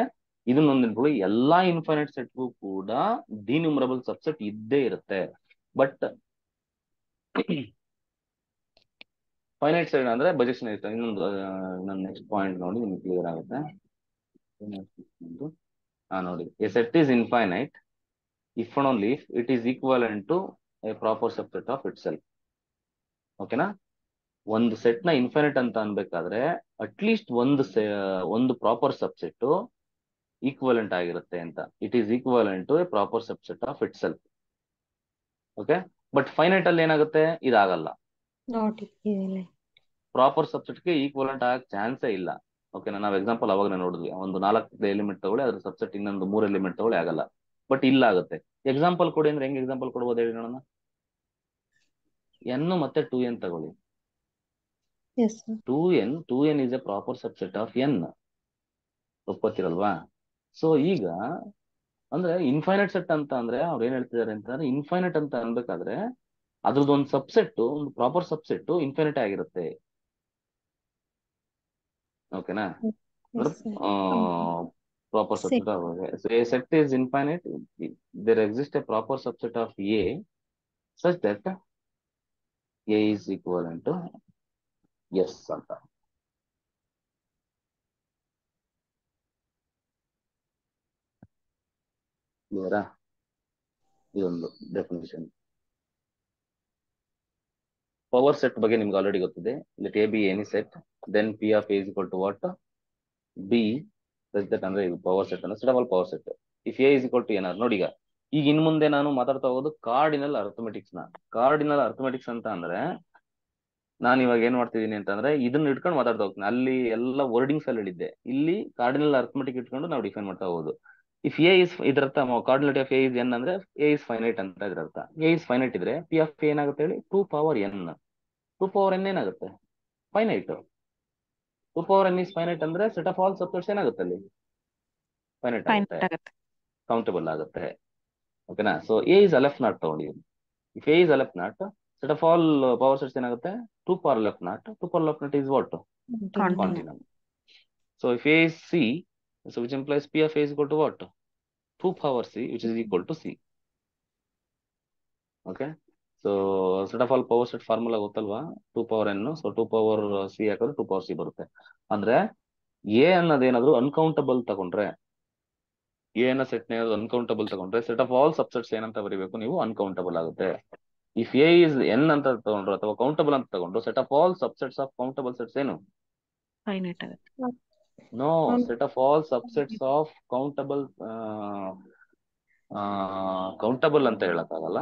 ಇದನ್ನ ನೆನ್ಕೊಳ್ಳಿ, ಎಲ್ಲಾ ಇನ್ಫೈನೈಟ್ ಸೆಟ್ಗೂ ಕೂಡ ಡಿನ್ಯೂಮರಬಲ್ ಸಬ್ಸೆಟ್ ಇದ್ದೇ ಇರುತ್ತೆ. ಬಟ್ ಫೈನೈಟ್ ಸೆಟ್ ಅಂದ್ರೆ ಬೈಜೆಕ್ಷನ್ ಇರುತ್ತೆ. ಇನ್ನೊಂದು ನೆಕ್ಸ್ಟ್ ಪಾಯಿಂಟ್ ನೋಡಿ ನಿಮ್ಗೆ ಕ್ಲಿಯರ್ ಆಗುತ್ತೆ. ನೋಡಿ, A set is infinite if and only if it is equivalent to a proper subset of itself. ಓಕೆನಾ? ಒಂದು ಸೆಟ್ ನ ಇನ್ಫೈನೈಟ್ ಅಂತ ಅನ್ಬೇಕಾದ್ರೆ ಅಟ್ಲೀಸ್ಟ್ ಒಂದು ಪ್ರಾಪರ್ ಸಬ್ಸೆಟ್ ಈಕ್ವಲೆಂಟ್ ಆಗಿರುತ್ತೆ ಅಂತ. It is equivalent to a proper subset of itself. Okay, but finite ಅಲ್ಲಿ ಏನಾಗುತ್ತೆ, ಇದಾಗಲ್ಲ. Not equivalent. ಪ್ರಾಪರ್ ಸಬ್ಸೆಟ್ಗೆ ಈಕ್ವಲೆಂಟ್ ಆಗಕ್ಕೆ ಚಾನ್ಸೇ ಇಲ್ಲ. ಓಕೆನಾ? ನಾವು ಎಕ್ಸಾಂಪಲ್ ಅವಾಗ ನೋಡಿದ್ವಿ, ಒಂದು 4 ಎಲಿಮೆಂಟ್ ತಗೊಳ್ಳಿ, ಅದ್ರ ಸಬ್ಸೆಟ್ ಇನ್ನೊಂದು 3 ಎಲಿಮೆಂಟ್ ತಗೊಳ್ಳಿ, ಆಗಲ್ಲ. ಬಟ್ ಇಲ್ಲ ಆಗುತ್ತೆ. ಎಕ್ಸಾಂಪಲ್ ಕೊಡಿ ಅಂದ್ರೆ ಹೆಂಗ್ ಎಕ್ಸಾಂಪಲ್ ಕೊಡ್ಬೋದು ಹೇಳಿ ನೋಡೋಣ. n ಮತ್ತೆ 2n ತಗೊಳ್ಳಿ. Yes sir. 2n is a proper subset of n. ಒಪ್ಪತ್ತಿರಲ್ವಾ? ಸೊ ಈಗ ಅಂದ್ರೆ ಇನ್ಫೈನೈಟ್ ಸೆಟ್ ಅಂತ ಅಂದ್ರೆ ಅವ್ರು ಏನ್ ಹೇಳ್ತಿದ್ದಾರೆ ಅಂತಂದ್ರೆ, ಇನ್ಫೈನೈಟ್ ಅಂತ ಅನ್ಬೇಕಾದ್ರೆ ಅದ್ರದ್ದು ಒಂದು ಸಬ್ಸೆಟ್, ಒಂದು ಪ್ರಾಪರ್ ಸಬ್ಸೆಟ್ ಇನ್ಫೈನೈಟ್ ಆಗಿರುತ್ತೆ. ಓಕೆನಾ? ಅಂದ್ರೆ yes sir. proper Set. subset of so a set is infinite. There exists a proper subset of A such that A is equivalent to S ಅಂತ. ಕ್ಲಿಯರಾ? ಇದೊಂದು ಡೆಫಿನೇಷನ್. ಪವರ್ ಸೆಟ್ ಬಗ್ಗೆ ನಿಮ್ಗೆ ಆಲ್ರೆಡಿ ಗೊತ್ತಿದೆ. Let A B any set, then P of A is equal to what, B such that. ಅಂದ್ರೆ ಇದು ಪವರ್ ಸೆಟ್ ಅಂದ್ರೆ set of all power set if A is equal to ಏನಾದ್ರು. ನೋಡಿ ಈಗ ಇನ್ ಮುಂದೆ ನಾನು ಮಾತಾಡ್ತಾ ಹೋಗೋದು ಕಾರ್ಡಿನಲ್ ಅರ್ಥಮೆಟಿಕ್ಸ್ ನ. ಕಾರ್ಡಿನಲ್ ಅರ್ಥಮೆಟಿಕ್ಸ್ ಅಂತ ಅಂದ್ರೆ ನಾನು ಇವಾಗ ಏನ್ ಮಾಡ್ತಿದ್ದೀನಿ ಅಂತಂದ್ರೆ ಇದನ್ನ ಇಟ್ಕೊಂಡು ಮಾತಾಡ್ತಾ ಹೋಗ್ತೀನಿ. ಅಲ್ಲಿ ಎಲ್ಲ ವರ್ಡಿಂಗ್ಸ್ ಅಲ್ಲಿ ಹೇಳಿದ್ದೆ, ಇಲ್ಲಿ ಕಾರ್ಡಿನಲ್ ಅರ್ಥಮೆಟಿಕ್ ಇಟ್ಕೊಂಡು ನಾವು ಡಿಫೈನ್ ಮಾಡ್ತಾ ಹೋಗೋದು. ಇಫ್ ಎ ಇಸ್, ಇದರರ್ಥ cardinal of A is n ಅಂದ್ರೆ ಎ ಇಸ್ ಫೈನೈಟ್ ಅಂತ ಇದರರ್ಥ. ಎ ಇಸ್ ಫೈನೈಟ್ ಇದ್ರೆ ಪಿ ಆಫ್ ಎ ಏನಾಗುತ್ತೆ ಹೇಳಿ, 2 ಪವರ್ ಎನ್. 2 ಪವರ್ ಎನ್ ಏನಾಗುತ್ತೆ, finite. 2 power N is finite ಅಂದ್ರೆ ಸೆಟ್ ಆಫ್ ಆಲ್ ಸಬ್ಸೆಟ್ಸ್ ಏನಾಗುತ್ತೆ ಅಲ್ಲಿ, ಫೈನೈಟ್ ಆಗುತ್ತೆ, ಕೌಂಟಬಲ್ ಆಗುತ್ತೆ. ಓಕೆನಾ? So A is aleph naught ತಗೊಂಡಿದ್ದೀನಿ. If A is aleph naught, set of all power sets ಏನಾಗುತ್ತೆ, 2 power left not. 2 power left not is what? Continuum. So if A is C, so which implies P of A is equal to what? 2 power C, which is equal to C. Okay? So set of all power set formula ಗೊತ್ತಲ್ವಾ, 2 power n. So 2 power C ಹಾಕಿದ್ರೆ 2 power C ಬರುತ್ತೆ. ಅಂದ್ರೆ A ಅನ್ನೋದೇನಾದ್ರು ಅನ್ಕೌಂಟಬಲ್ ತಗೊಂಡ್ರೆ, A ಅನ್ನೋ ಸೆಟ್ ನ ಅನ್ಕೌಂಟಬಲ್ ತಗೊಂಡ್ರೆ ಸೆಟ್ ಆಫ್ ಆಲ್ ಸಬ್ಸೆಟ್ಸ್ ಏನಂತ ಬರೀಬೇಕು ನೀವು, ಅನ್ಕೌಂಟಬಲ್ ಆಗುತ್ತೆ. ಇಫ್ ಎ ಇಸ್ ಎನ್ ಅಂತ ತಗೊಂಡ್ರು ಅಥವಾ ಕೌಂಟಬಲ್ ಅಂತ ತಗೊಂಡ್ರು, set of all subsets of countable sets ಏನು, ಫೈನೈಟ್ ಆಗುತ್ತೆ. No, set of all subsets of countable countable ಅಂತ ಹೇಳಕ್ಕಾಗಲ್ಲ.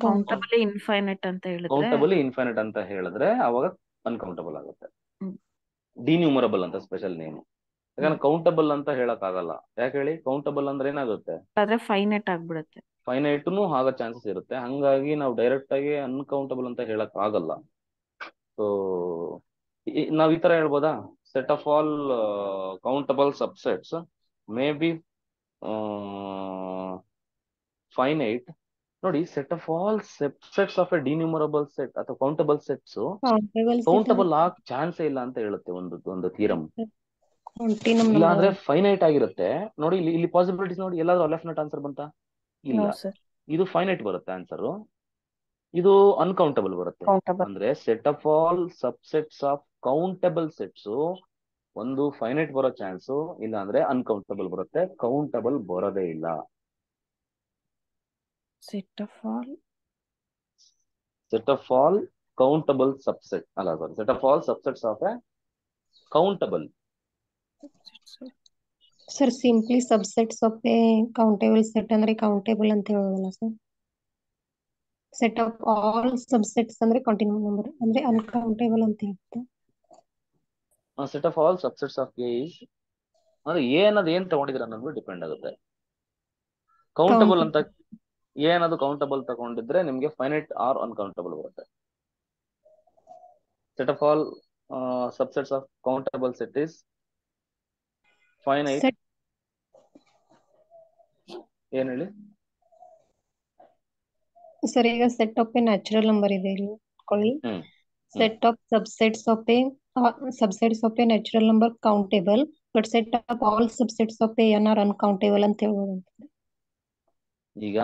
ಕೌಂಟಬಲ್ ಇನ್ಫೈನೈಟ್ ಅಂತ ಹೇಳಿದ್ರೆ, ಕೌಂಟಬಲ್ ಇನ್ಫೈನೈಟ್ ಅಂತ ಹೇಳಿದ್ರೆ ಅವಾಗ ಅನ್ಕೌಂಟಬಲ್ ಆಗುತ್ತೆ. ಡಿನ್ಯೂಮರಬಲ್ ಅಂತ ಸ್ಪೆಷಲ್ ನೇಮ್. ಯಾಕಂದ್ರೆ ಕೌಂಟಬಲ್ ಅಂತ ಹೇಳಕ್ ಆಗಲ್ಲ. ಯಾಕೆ ಹೇಳಿ, ಕೌಂಟಬಲ್ ಅಂದ್ರೆ ಏನಾಗುತ್ತೆ, ಆದ್ರೆ ಫೈನೈಟ್ ಆಗ್ಬಿಡುತ್ತೆ. ಫೈನೈಟ್ನು ಆಗೋ ಚಾನ್ಸಸ್ ಇರುತ್ತೆ. ಹಂಗಾಗಿ ನಾವು ಡೈರೆಕ್ಟ್ ಆಗಿ ಅನ್ಕೌಂಟಬಲ್ ಅಂತ ಹೇಳಕ್ ಆಗಲ್ಲ. ಸೊ ನಾವ್ ಈ ತರ ಹೇಳ್ಬೋದಾ, set of all countable subsets may be finite. ನೋಡಿ, set of all subsets of a denumerable set ಅಥವಾ ಕೌಂಟಬಲ್ ಸೆಟ್ಸ್ ಕೌಂಟಬಲ್ ಆಗ ಚಾನ್ಸೇ ಇಲ್ಲ ಅಂತ ಹೇಳುತ್ತೆ ಒಂದು ಥಿಯರಮ್. ಇಲ್ಲ ಅಂದ್ರೆ ಫೈನೈಟ್ ಆಗಿರುತ್ತೆ. ನೋಡಿ ಇಲ್ಲಿ ಪಾಸಿಬಿಲಿಟೀಸ್ ನೋಡಿ, ಎಲ್ಲಾದ್ರೂ ಅಲೆಫ್ ನಾಟ್ ಆನ್ಸರ್ ಬಂತಾ? ಇಲ್ಲ. ಇದು ಫೈನೈಟ್ ಬರುತ್ತೆ ಆನ್ಸರ್, ಇದು ಅನ್ಕೌಂಟಬಲ್ ಬರುತ್ತೆ. ಅಂದ್ರೆ set of all subsets of countable sets ಒಂದು ಫೈನೈಟ್ ಬರೋ ಚಾನ್ಸು, ಇಲ್ಲ ಅಂದ್ರೆ ಅನ್ಕೌಂಟಬಲ್ ಬರುತ್ತೆ, ಕೌಂಟಬಲ್ ಬರೋದೇ ಇಲ್ಲ. Set of all countable subset ಅಲ್ಲ, sorry, set of all subsets of a countable. Sir simply subsets of a countable set ಅಂದ್ರೆ ಕೌಂಟೇಬಲ್ ಅಂತ ಹೇಳೋದಲ್ಲ sir? Set of all subsets ಅಂದ್ರೆ ಕಂಟಿನ್ಯೂ ನಂಬರ್ ಅಂದ್ರೆ ಅನ್ಕೌಂಟೇಬಲ್ ಅಂತ ಹೇಳ್ತಾ set of all subsets of A is ಅಂದ್ರೆ ಎ ಅನ್ನೋದು ಏನ್ ತಗೊಂಡಿದ್ರೆ ಅನ್ನೋದು ಡಿಪೆಂಡ್ ಆಗುತ್ತೆ. ಕೌಂಟಬಲ್ ಅಂತ ಏನದು ಕೌಂಟಬಲ್ ತಗೊಂಡಿದ್ರೆ ನಿಮ್ಗೆ ಫೈನೈಟ್ ಆರ್ ಅನ್ಕೌಂಟಬಲ್ ಬರುತ್ತೆ. Set of all subsets of countable set is finite. Set ಏನ್ ಹೇಳಿ ಸರ್, ಈಗ set of a natural number ಇದೆ ಇಲ್ಲಿ ಇಟ್ಕೊಳ್ಳಿ. Set of subsets of a natural number countable but set of all subsets of A N are uncountable ಅಂತ ಹೇಳ್ಬೋದು. ಈಗ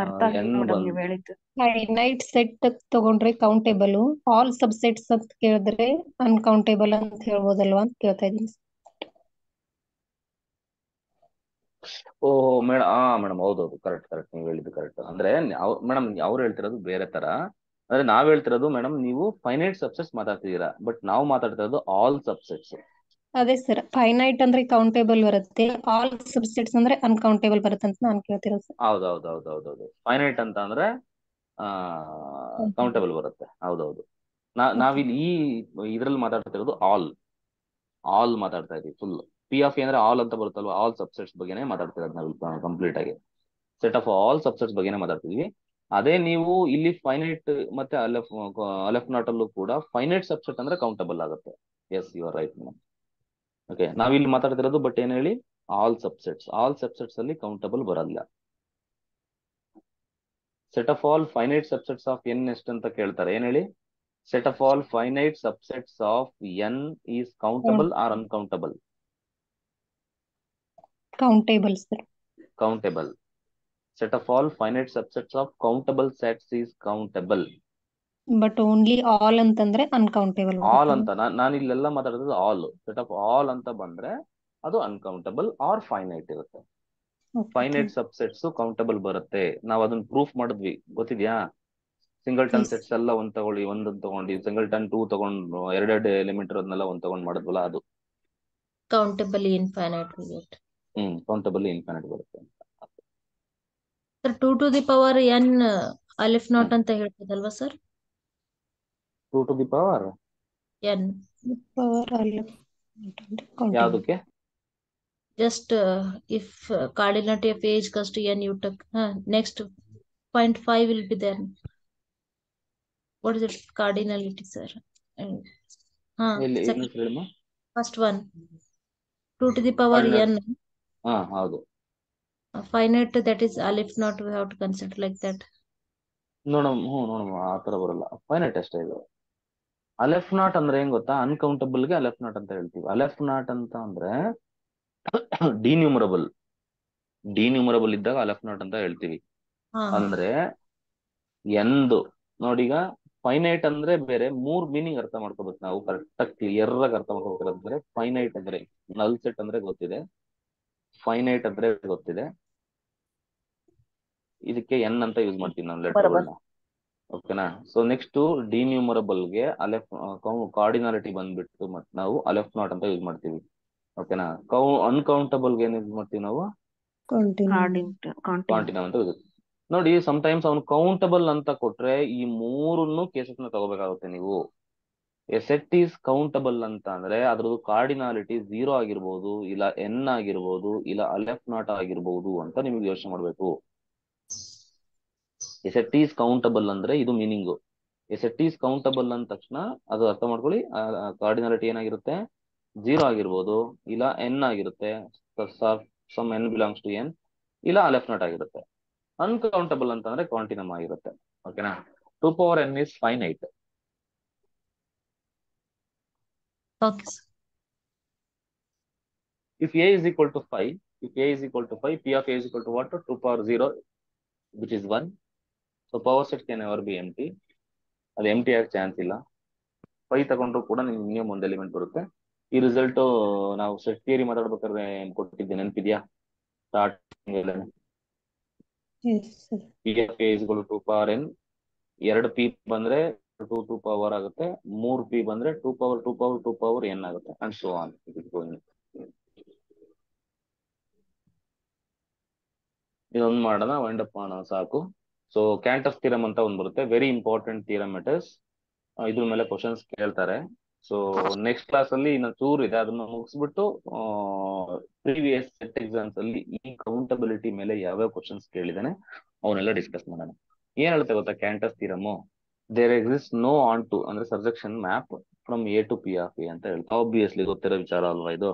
ಅರ್ಥ ಆಗಿಲ್ಲ ಮೇಡಮ್ ನೀವ್ ಹೇಳಿದ್ದು. ಫೈನೈಟ್ ಸೆಟ್ ತಗೊಂಡ್ರೆ ಕೌಂಟೇಬಲ್, ಆಲ್ ಸಬ್ಸೆಟ್ಸ್ ಅಂತ ಕೇಳಿದ್ರೆ ಅನ್ಕೌಂಟೇಬಲ್ ಅಂತ ಹೇಳ್ಬೋದಲ್ವಾ ಅಂತ ಕೇಳ್ತಾ ಇದೀನಿ. ಓಹೋ ಮೇಡಮ್ ಹೌದೌದು ಕರೆಕ್ಟ್ ನೀವು ಹೇಳಿದ್ದು ಕರೆಕ್ಟ್. ಅಂದ್ರೆ ಮೇಡಮ್ ಅವ್ರು ಹೇಳ್ತಿರೋದು ಬೇರೆ ತರ. ಅಂದ್ರೆ ನಾವ್ ಹೇಳ್ತಿರೋದು ಮೇಡಮ್ ನೀವು ಫೈನೈಟ್ ಸಬ್ಸೆಟ್ಸ್ ಮಾತಾಡ್ತಿದ್ದೀರಾ, ಬಟ್ ನಾವು ಮಾತಾಡ್ತಿರೋದು ಆಲ್ ಸಬ್ಸೆಟ್ಸ್. ಅದೇ ಸರ್, ಫೈನೈಟ್ ಅಂದ್ರೆ ಕೌಂಟೇಬಲ್ ಬರುತ್ತೆ, ಆಲ್ ಸಬ್ಸೆಟ್ಸ್ ಅಂದ್ರೆ ಅನ್ಕೌಂಟೇಬಲ್ ಬರುತ್ತೆ ಅಂತ ನಾನು ಕೇಳ್ತಿರೋದು ಸರ್. ಹೌದೌದು ಫೈನೈಟ್ ಅಂತ ಅಂದ್ರೆ ಕೌಂಟೇಬಲ್ ಬರುತ್ತೆ. ಹೌದೌದು. ನಾವಿಲ್ಲಿ ಈ ಇದ್ರಲ್ಲಿ ಮಾತಾಡ್ತಿರೋದು ಆಲ್ ಮಾತಾಡ್ತಾ ಇದೀವಿ. ಫುಲ್ ಪಿ ಆಫ್ ಅಂದ್ರೆ ಆಲ್ ಅಂತ ಬರುತ್ತಲ್ವಾ, ಆಲ್ ಸಬ್ಸೆಟ್ಸ್ ಬಗ್ಗೆನೇ ಮಾತಾಡ್ತಿರೋದು ನಾವು ಕಂಪ್ಲೀಟ್ ಆಗಿ. ಸೆಟ್ ಆಫ್ ಆಲ್ ಸಬ್ಸೆಟ್ಸ್ ಬಗ್ಗೆನೇ ಮಾತಾಡ್ತಿದೀವಿ. ಅದೇ ನೀವು ಇಲ್ಲಿ ಫೈನೈಟ್ ಮತ್ತೆ ಅಲೆಫ್ ನಾಟ್ ಅಲ್ಲೂ ಕೂಡ ಫೈನೈಟ್ ಸಬ್ಸೆಟ್ ಅಂದ್ರೆ ಕೌಂಟಬಲ್ ಆಗುತ್ತೆ. Yes you are right madam. Okay, ನಾವಿಲ್ಲಿ ಮಾತಾಡ್ತಿರೋದು ಬಟ್ ಏನ್ ಹೇಳಿ ಆಲ್ ಸಬ್ಸೆಟ್ಸ್ ಅಲ್ಲಿ ಕೌಂಟಬಲ್ ಬರಲ್ಲ. Set of all finite subsets of N ಎಷ್ಟು ಅಂತ ಕೇಳ್ತಾರೆ. ಏನ್ ಹೇಳಿ set of all finite subsets of N is countable or uncountable? Countable sir. Countable. Set of all finite subsets of countable sets is countable. But only all ಅಂತಂದ್ರೆ ಅನ್ಕೌಂಟೇಬಲ್. ಆಲ್ ಅಂತ ನಾನು ಇಲ್ಲೆಲ್ಲ ಮಾತಾಡೋದು ಆಲ್. ಸೆಟ್ ಆಫ್ ಆಲ್ ಅಂತ ಬಂದ್ರೆ ಅದು ಅನ್ಕೌಂಟಬಲ್ ಆರ್ ಫೈನೈಟ್ ಇರುತ್ತೆ. ಫೈನೈಟ್ ಸಬ್ಸೆಟ್ಸ್ ಕೌಂಟಬಲ್ ಬರುತ್ತೆ. ನಾವು ಅದನ್ನ ಪ್ರೂಫ್ ಮಾಡಿದ್ವಿ, ಗೊತ್ತಿದ್ಯಾ? ಸಿಂಗಲ್ಟನ್ ಸೆಟ್ಸ್ ಎಲ್ಲ ಒಂದ್ ತಗೊಳ್ಳಿ, ಒಂದೊಂದು ತಗೊಂಡು ಸಿಂಗಲ್ಟನ್ 2 ತಗೊಂಡು ಎರಡೆರಡು ಎಲಿಮೆಂಟ್ ಇರೋದನ್ನೆಲ್ಲ ಒಂದ್ ತಗೊಂಡ್ ಮಾಡಿದ್ವಲ್ಲ, ಅದು ಕೌಂಟಬಲ್ ಇನ್ಫೈನೈಟ್ ಬರುತ್ತೆ. ಕೌಂಟಬಲ್ ಇನ್ಫೈನೈಟ್ ಬರುತ್ತೆ. Sir 2 to the power n Alif not ಅಂತ ಹೇಳ್ಬೋದಲ್ವಾ sir? 2 to the power n ಯಾವ್ದಕ್ಕೆ? just if cardinality of a is equals to n, you took next 0.5 will be there. What is it cardinality sir? First one 2 to the power n. ಹೌದು. Finite, that is aleph not, we have to consider like that. ನೋಡಮ್ಮ ಆ ತರ ಬರಲ್ಲ. ಫೈನೈಟ್ ಅಷ್ಟೇ ಇದು. ಅಲೆಫ್ ನಾಟ್ ಅಂದ್ರೆ ಏನ್ ಗೊತ್ತಾ? ಅನ್ಕೌಂಟಬಲ್ಗೆ ಅಲೆಫ್ ನಾಟ್ ಅಂತ ಹೇಳ್ತೀವಿ. ಅಲೆಫ್ ನಾಟ್ ಅಂತ ಅಂದ್ರೆ ಡಿನ್ಯೂಮರಬಲ್ ಇದ್ದಾಗ ಅಲೆಫ್ ನಾಟ್ ಅಂತ ಹೇಳ್ತೀವಿ. ಅಂದ್ರೆ ಎಂದು ನೋಡೀಗ ಫೈನೈಟ್ ಅಂದ್ರೆ ಬೇರೆ, 3 ಮೀನಿಂಗ್ ಅರ್ಥ ಮಾಡ್ಕೋಬೇಕು ನಾವು. ಕರೆಕ್ಟ್ ಕ್ಲಿಯರ್ ಆಗಿ ಅರ್ಥ ಮಾಡ್ಕೋಬೇಕಂದ್ರೆ ಫೈನೈಟ್ ಅಂದ್ರೆ ನಲ್ ಸೆಟ್ ಅಂದ್ರೆ ಗೊತ್ತಿದೆ, ಫೈನೈಟ್ ಅಂದ್ರೆ ಗೊತ್ತಿದೆ. ಇದಕ್ಕೆ ಎನ್ ಅಂತ ಯೂಸ್ ಮಾಡ್ತೀವಿ ನಾವು ಲೆಟರ್ಗಳನ್ನ. ಓಕೆನಾ? ಸೊ ನೆಕ್ಸ್ಟ್ ಡಿನ್ಯೂಮರಬಲ್ಗೆ ಅಲೆಫ್ ಕಾರ್ಡಿನಾಲಿಟಿ ಬಂದ್ಬಿಟ್ಟು ಮತ್ತೆ ನಾವು ಅಲೆಫ್ ನಾಟ್ ಅಂತ ಯೂಸ್ ಮಾಡ್ತೀವಿ. ಓಕೆನಾ? ಅನ್ಕೌಂಟಬಲ್ಗೆ ಏನ್ ಯೂಸ್ ಮಾಡ್ತೀವಿ ನಾವು? ಕಾಂಟಿನಮ್ ಅಂತ ಯೂಸ್. ನೋಡಿ, ಸಮ್ಟೈಮ್ಸ್ ಅವ್ನು ಕೌಂಟಬಲ್ ಅಂತ ಕೊಟ್ರೆ ಈ 3 ಕೇಸಸ್ ತಗೋಬೇಕಾಗುತ್ತೆ ನೀವು. ಎ ಸೆಟ್ ಈಸ್ ಕೌಂಟಬಲ್ ಅಂತ ಅಂದ್ರೆ ಅದ್ರದ್ದು ಕಾರ್ಡಿನಾಲಿಟಿ 0 ಆಗಿರ್ಬೋದು, ಇಲ್ಲ ಎನ್ ಆಗಿರ್ಬೋದು, ಇಲ್ಲ ಅಲೆಫ್ ನಾಟ್ ಆಗಿರ್ಬೋದು ಅಂತ ನಿಮ್ಗೆ ಯೋಚನೆ ಮಾಡ್ಬೇಕು. ಎ ಸೆಟ್ ಈಸ್ ಕೌಂಟಬಲ್ ಅಂದ್ರೆ ಇದು meaning. A set is countable ಅಂದ ತಕ್ಷಣ ಅದು ಅರ್ಥ ಮಾಡ್ಕೊಳ್ಳಿ, ಕಾರ್ಡಿನಾಲಿಟಿ ಏನಾಗಿರುತ್ತೆ? 0 ಆಗಿರ್ಬೋದು, ಇಲ್ಲ ಎನ್ ಆಗಿರುತ್ತೆ, some N belongs to N, ಇಲ್ಲ ಅಲೆಫ್ ನಾಟ್ ಆಗಿರುತ್ತೆ. ಅನ್ಕೌಂಟಬಲ್ ಅಂತಂದ್ರೆ ಕಾಂಟಿನಮ್ ಆಗಿರುತ್ತೆ. ಓಕೆನಾ? 2 power n is finite. Okay. If a is equal to 5, p of a is equal to what? 2 power 0, which is 1. So power set can never be empty. ಅದು ಎಂಟಿ ಆಗ ಚಾನ್ಸ್ ಇಲ್ಲ. 5 ತಗೊಂಡ್ರು ಕೂಡ ನಿಮ್ಗೆ ಒಂದು ಎಲಿಮೆಂಟ್ ಬರುತ್ತೆ. ಈ ರಿಸಲ್ಟ್ ನಾವು ಸೆಟ್ ಥಿಯರಿ ಮಾತಾಡ್ಬೇಕಾದ್ರೆ ಕೊಟ್ಟಿದ್ದೆ, ನೆನಪಿದ್ಯಾ? Starting P of A is equal to 2 power n. 2 P ಬಂದ್ರೆ 2 power ಆಗುತ್ತೆ, 3 ಪಿ ಬಂದ್ರೆ 2 power n ಆಗುತ್ತೆ, ಅಂಡ್ ಸೋ ಆನ್. ಇದೊಂದು ಮಾಡೋಣ, ವೈಂಡ್ ಅಪ್ ಮಾಡೋಣ ಸಾಕು. ಸೊ ಕ್ಯಾಂಟಸ್ ಥಿಯರಮ್ ಅಂತ ಒಂದು ಬರುತ್ತೆ, very important theorem it is. ಇದ್ರ ಮೇಲೆ ಕ್ವಶನ್ಸ್ ಕೇಳ್ತಾರೆ. ಸೊ ನೆಕ್ಸ್ಟ್ ಕ್ಲಾಸ್ ಅಲ್ಲಿ ಇನ್ನೊಂದು ಚೂರ್ ಇದೆ, ಅದನ್ನ ಮುಗಿಸ್ಬಿಟ್ಟು ಪ್ರೀವಿಯಸ್ ಸೆಟ್ ಎಕ್ಸಾಮ್ಸ್ ಅಲ್ಲಿ ಈ ಕೌಂಟಬಿಲಿಟಿ ಮೇಲೆ ಯಾವ್ಯಾವ ಕ್ವಶನ್ಸ್ ಕೇಳಿದಾನೆ ಅವನ್ನೆಲ್ಲ ಡಿಸ್ಕಸ್ ಮಾಡೋಣ. ಏನ್ ಹೇಳುತ್ತೆ ಗೊತ್ತಾ Cantor's theorem? There exist no onto ಅಂದ್ರೆ surjection map from A to P of A ಅಂತ ಹೇಳ್ತಾ. ಆಬ್ವಿಯಸ್ಲಿ ಗೊತ್ತಿರೋ ವಿಚಾರ ಅಲ್ವಾ ಇದು?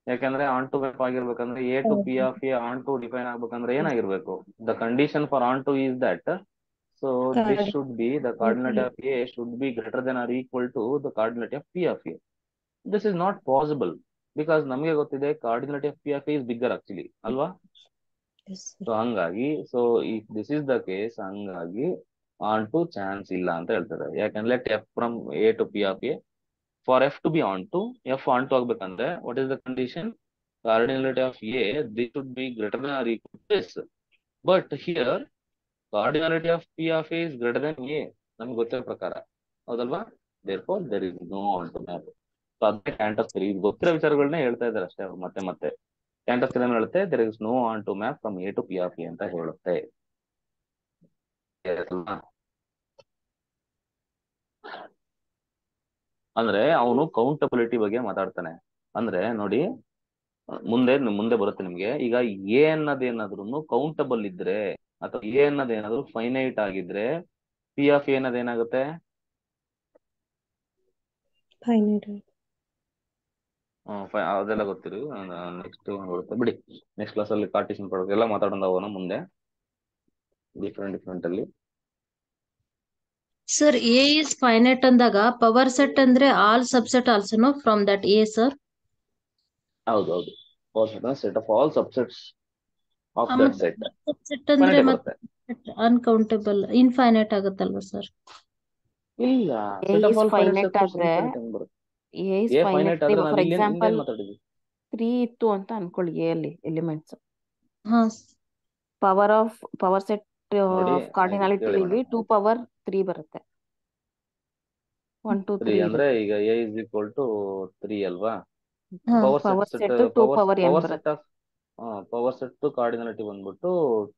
ಯಾಕಂದ್ರೆ ಆನ್ ಟು ಮ್ಯಾಪ್ ಆಗಿರ್ಬೇಕಂದ್ರೆ A to P of A onto define ಆಗ್ಬೇಕಂದ್ರೆ ಏನಾಗಿರ್ಬೇಕು? The condition for onto is that so this should be the coordinate of A should be greater than or equal to the coordinate of P of A. This is not possible because ನಮಗೆ ಗೊತ್ತಿದೆ coordinate of P of A is bigger actually ಅಲ್ವಾ? ಸೊ ಹಂಗಾಗಿ so if this is the case ಹಂಗಾಗಿ on to ಚಾನ್ಸ್ ಇಲ್ಲ ಅಂತ ಹೇಳ್ತಾರೆ. ಯಾಕಂದ್ರೆ let F from A to P of A, for F to be on to, F on to ಆಗ್ಬೇಕಂದ್ರೆ what is the condition? Coordinate of A this should be greater than or equal to this. But here coordinate of P of A is greater than A ನಮ್ಗೆ ಗೊತ್ತಿರೋ ಪ್ರಕಾರ, ಹೌದಲ್ವಾ? therefore there is no on to map. So ಅದೇ ಕ್ಯಾಂಟಸ್ ಥಿಯರಿ, ಗೊತ್ತಿರೋ ವಿಚಾರಗಳನ್ನ ಹೇಳ್ತಾ ಇದ್ದಾರೆ ಅಷ್ಟೇ ಅವ್ರು ಮತ್ತೆ ಮತ್ತೆ. ಕ್ಯಾಂಟಸ್ ಥಿಯರಿ ಹೇಳುತ್ತೆ there is no on to map from A to P of A ಅಂತ ಹೇಳುತ್ತೆ. ಅಂದ್ರೆ ಅವನು ಕೌಂಟಬಿಲಿಟಿ ಬಗ್ಗೆ ಮಾತಾಡ್ತಾನೆ. ಅಂದ್ರೆ ನೋಡಿ ಮುಂದೆ ಬರುತ್ತೆ ನಿಮ್ಗೆ. ಈಗ ಎ ಅನ್ನೋದೇನಾದ್ರೂ ಕೌಂಟಬಲ್ ಇದ್ರೆ ಅಥವಾ ಎ ಅನ್ನೋದೇನಾದ್ರೂ ಫೈನೈಟ್ ಆಗಿದ್ರೆ ಪಿ ಆಫ್ ಎ ಅನ್ನೋದೇನಾಗುತ್ತೆ? ಅದೆಲ್ಲ ಗೊತ್ತಿರಿ, ನೆಕ್ಸ್ಟ್ ಬರುತ್ತೆ ಬಿಡಿ. ನೆಕ್ಸ್ಟ್ ಕ್ಲಾಸ್ ಅಲ್ಲಿ ಕಾರ್ಟಿಷನ್ ಪ್ರಾಡಕ್ಟ್ ಎಲ್ಲ ಮಾತಾಡೋಣ ಅವನ ಮುಂದೆ ಡಿಫ್ರೆಂಟ್ ಅಲ್ಲಿ. ಸರ್ ಎ ಇಸ್ ಫೈನೈಟ್ ಅಂದಾಗ ಪವರ್ ಸೆಟ್ ಅಂದ್ರೆ ಆಲ್ ಸಬ್ಸೆಟ್ ಆಲ್ಸೋನು ಫ್ರಮ್ ದಟ್ ಎ ಸರ್? ಹೌದು, set of all subsets of that set. Subset ಅಂದ್ರೆ ಮತ್ತೆ ಅನ್ಕೌಂಟಬಲ್ ಇನ್ಫೈನೈಟ್ ಆಗುತ್ತಲ್ವಾ ಸರ್? ಇಲ್ಲ, set of all finite subsets infinite ಹೆಂಗ್ ಬರುತ್ತೆ? ಎ ಫೈನೈಟ್ ಆದ್ರೆ ನಾವು ಇಲ್ಲಿ ಏನ್ ಮಾತಾಡಿದ್ವಿ? 3 ಇತ್ತು ಅಂತ ಅನ್ಕೊಳ್ಳಿ ಎ ಅಲ್ಲಿ ಎಲಿಮೆಂಟ್ಸ್. ಹಾ, ಪವರ್ ಸೆಟ್ ಕಾರ್ಡಿನಾಲಿಟಿ 2 ಪವರ್ 3 ಬರುತ್ತೆ. 1 2 3 ಅಂದ್ರೆ ಈಗ ಎ ಇಸ್ ಈಕ್ವಲ್ ಟು 3 ಅಲ್ವಾ? ಪವರ್ ಸೆಟ್ 2 ಪವರ್ n ಬರುತ್ತೆ. ಪವರ್ ಸೆಟ್ ಕಾರ್ಡಿನಾಲಿಟಿ ಬಂದ್ಬಿಟ್ಟು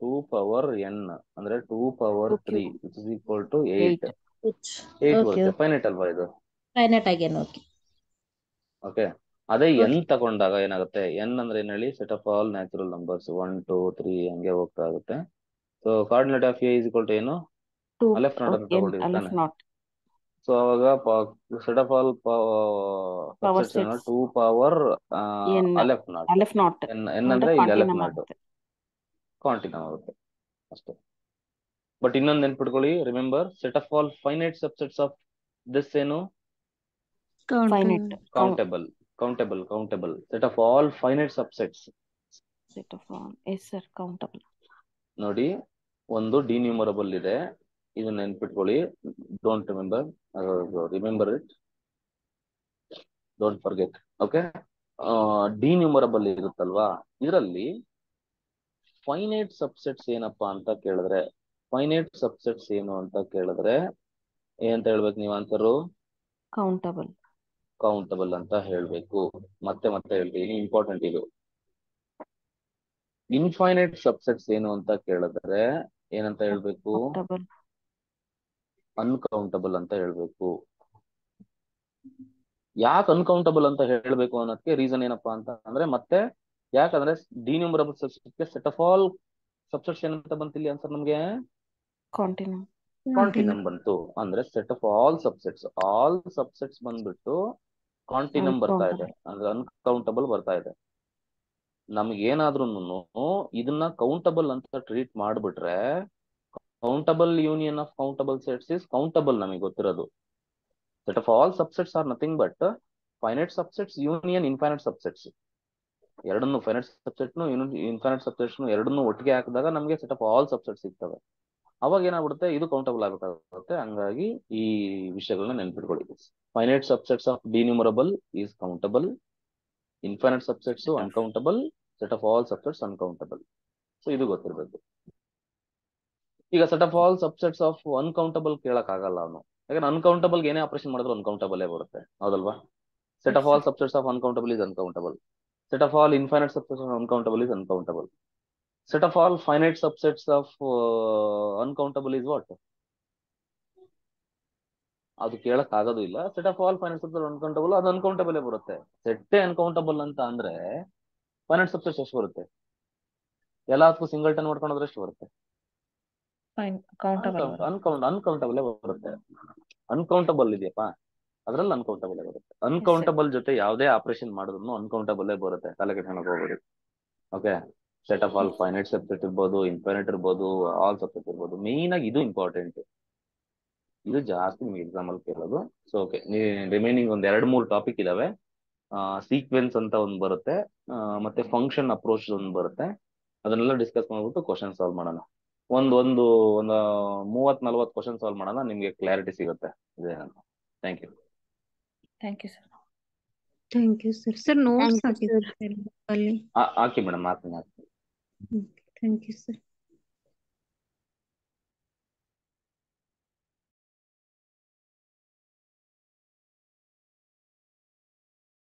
2 ಪವರ್ n ಅಂದ್ರೆ 2 power 3 which is equal to 8 ಬರುತ್ತೆ. ಫೈನೈಟ್ ಅಲ್ವಾ ಇದು? ಫೈನೈಟ್ ಆಗೇನು. ಓಕೆ, ಅದೇ n ತಗೊಂಡಾಗ ಏನಾಗುತ್ತೆ? n ಅಂದ್ರೆ ಏನ್ ಹೇಳಿ? Set of all natural numbers 1 2 3 ಹಂಗೆ ಹೋಗ್ತಾ ಆಗುತ್ತೆ. So cardinality of A is equal to ಏನು? ಲೆಫ್ಟ್ ನಾಟ್ ಅಂತ ತಗೊಂಡಿರ್ತಾನೆ. ಸೊ ಅವಾಗ set of all subsets 2 power aleph naught n ಅಂದ್ರೆ ಈಗ ಲೆಫ್ಟ್ ನಾಟ್ ಕಾಂಟಿನ್ಯೂ ಆಗುತ್ತೆ ಅಷ್ಟೇ. ಬಟ್ ಇನ್ನೊಂದು ನೆನ್ಪಿಟ್ಕೊಳ್ಳಿ, remember set of all finite subsets of this ಏನು? Countable. Set of all finite subsets. Set of all yes sir countable. ನೋಡಿ, ಒಂದು ಡಿನ್ಯೂಮರಬಲ್ ಇದೆ, ಇದನ್ನ ನೆನ್ಪಿಟ್ಕೊಳ್ಳಿ. Don't remember it, don't forget. Okay, denumerable ಇರುತ್ತಲ್ವಾ, ಇದರಲ್ಲಿ ಫೈನೈಟ್ ಸಬ್ಸೆಟ್ಸ್ ಏನಪ್ಪಾ ಅಂತ ಕೇಳಿದ್ರೆ, ಫೈನೈಟ್ ಸಬ್ಸೆಟ್ಸ್ ಏನು ಅಂತ ಕೇಳಿದ್ರೆ ಏನಂತ ಹೇಳ್ಬೇಕು ನೀವು? ಆನ್ಸರು ಕೌಂಟಬಲ್ ಅಂತ ಹೇಳ್ಬೇಕು. ಮತ್ತೆ ಹೇಳ್ತೀನಿ, ಇಂಪಾರ್ಟೆಂಟ್ ಇದು. ಇನ್ಫೈನೈಟ್ ಸಬ್ಸೆಟ್ಸ್ ಏನು ಅಂತ ಕೇಳಿದ್ರೆ ಏನಂತ ಹೇಳ್ಬೇಕು? ಅನ್ಕೌಂಟಬಲ್ ಅಂತ ಹೇಳ್ಬೇಕು. ಯಾಕೆ ಅನ್ಕೌಂಟಬಲ್ ಅಂತ ಹೇಳ್ಬೇಕು ಅನ್ನೋದಕ್ಕೆ ರೀಸನ್ ಏನಪ್ಪಾ ಅಂತ ಅಂದ್ರೆ, ಮತ್ತೆ ಯಾಕಂದ್ರೆ ಡಿನ್ಯೂಮರಬಲ್ ಸಬ್ಸೆಟ್ಗೆ ಸೆಟ್ ಆಫ್ ಆಲ್ ಸಬ್ಸೆಟ್ಸ್ ಏನಂತ ಬಂತಿಲ್ಲ ಆನ್ಸರ್ ನಮ್ಗೆ? ಕಾಂಟಿನಮ್ ಬಂತು. ಅಂದ್ರೆ ಸೆಟ್ ಆಫ್ ಆಲ್ ಸಬ್ಸೆಟ್ಸ್ ಬಂದ್ಬಿಟ್ಟು ಕಾಂಟಿನಮ್ ಬರ್ತಾ ಇದೆ, ಅಂದ್ರೆ ಅನ್ಕೌಂಟಬಲ್ ಬರ್ತಾ ಇದೆ. ನಮ್ಗೆ ಏನಾದ್ರೂ ಇದನ್ನ ಕೌಂಟಬಲ್ ಅಂತ ಟ್ರೀಟ್ ಮಾಡ್ಬಿಟ್ರೆ, countable union of countable sets is countable. ನಮಗೆ ಗೊತ್ತಿರೋದು set of all subsets are nothing but finite subsets union infinite subsets. ಎರಡನ್ನು ಫೈನೈಟ್ ಸಬ್ಸೆಟ್ನು ಇನ್ಫೈನೈಟ್ ಸಬ್ಸೆಟ್ಸ್ನು ಎರಡನ್ನು ಒಟ್ಟಿಗೆ ಹಾಕಿದಾಗ ನಮಗೆ ಸೆಟ್ ಆಫ್ ಆಲ್ ಸಬ್ಸೆಟ್ಸ್ ಸಿಗ್ತವೆ. ಅವಾಗ ಏನಾಗ್ಬಿಡುತ್ತೆ? ಇದು ಕೌಂಟಬಲ್ ಆಗಬೇಕಾಗುತ್ತೆ. ಹಂಗಾಗಿ ಈ ವಿಷಯಗಳನ್ನ ನೆನ್ಪಿಟ್ಕೊಳ್ಳಿ. Finite subsets of denumerable is countable, infinite subsets uncountable, set of all subsets uncountable. So ಇದು ಗೊತ್ತಿರಬೇಕು. ಈಗ set of all subsets of uncountable ಕೇಳಕ್ ಆಗಲ್ಲ ಅವನು, ಯಾಕಂದ್ರೆ ಅನ್ಕೌಂಟಬಲ್ ಏನೇ ಆಪರೇಷನ್ ಮಾಡಿದ್ರು ಅನ್ಕೌಂಟಬಲ್ ಬರುತ್ತೆ, ಹೌದಲ್ವಾ? Set of all subsets of uncountable is uncountable. Set of all infinite subsets of uncountable is uncountable. Set of all finite subsets of uncountable is what? ಅದು ಕೇಳಕ್ ಆಗೋದು ಇಲ್ಲ. Set of all finite subset uncountable, ಅದು ಅನ್ಕೌಂಟಬಲ್ ಬರುತ್ತೆ. ಸೆಟ್ಟೇ ಅನ್ಕೌಂಟಬಲ್ ಅಂತ ಅಂದ್ರೆ ಫೈನೈಟ್ ಸಬ್ಸೆಟ್ ಎಷ್ಟು ಬರುತ್ತೆ? ಎಲ್ಲದಕ್ಕೂ ಸಿಂಗಲ್ ಟನ್ ಮಾಡ್ಕೊಂಡ್ರೆ ಎಷ್ಟು ಬರುತ್ತೆ? ಅನ್ಕೌಂಟಬಲ್ ಬರುತ್ತೆ. ಅನ್ಕೌಂಟಬಲ್ ಇದೆಯಪ್ಪ, ಅದ್ರಲ್ಲಿ ಅನ್ಕೌಂಟಬಲ್ ಬರುತ್ತೆ. ಅನ್ಕೌಂಟಬಲ್ ಜೊತೆ ಯಾವುದೇ ಆಪರೇಷನ್ ಮಾಡಿದ್ರು ಅನ್ಕೌಂಟಬಲ್ ಬರುತ್ತೆ. ತಲೆ ಕೆಟ್ಟಣಕ್ಕೆ ಹೋಗ್ಬೇಡಿ. Okay, set of all finite subset ಇರ್ಬೋದು, ಇನ್ಫೈನೈಟ್ ಇರ್ಬೋದು, ಆಲ್ ಸಬ್ಸೆಟ್ ಇರ್ಬೋದು. ಮೇನ್ ಆಗಿ ಇದು ಇಂಪಾರ್ಟೆಂಟ್, ಇದು ಜಾಸ್ತಿ ನಿಮ್ಗೆ ಎಕ್ಸಾಮ್ ಅಲ್ಲಿ ಕೇಳೋದು. ಸೊ ಓಕೆ, ರಿಮೈನಿಂಗ್ ಒಂದ್ 2-3 ಟಾಪಿಕ್ ಇದಾವೆ. ಸೀಕ್ವೆನ್ಸ್ ಅಂತ ಒಂದು ಬರುತ್ತೆ, ಮತ್ತೆ ಫಂಕ್ಷನ್ ಅಪ್ರೋಚ್ ಒಂದು ಬರುತ್ತೆ. ಅದನ್ನೆಲ್ಲ ಡಿಸ್ಕಸ್ ಮಾಡ್ಬಿಟ್ಟು ಕ್ವಶನ್ ಸಾಲ್ವ್ ಮಾಡೋಣ. ಒಂದು 30-40 ಕ್ವಶನ್ ಸಾಲ್ವ್ ಮಾಡೋಣ, ನಿಮ್ಗೆ ಕ್ಲಾರಿಟಿ ಸಿಗುತ್ತೆ ಇದೇನಂತ. Thank you. Thank you sir. Thank you sir. Sir notes Thank you, ಹಾಕಿದ್ದಾರೆ ಅಲ್ಲಿ. ಹಾಕಿ ಮೇಡಮ್, ಹಾಕ್ತೀನಿ. Thank you sir.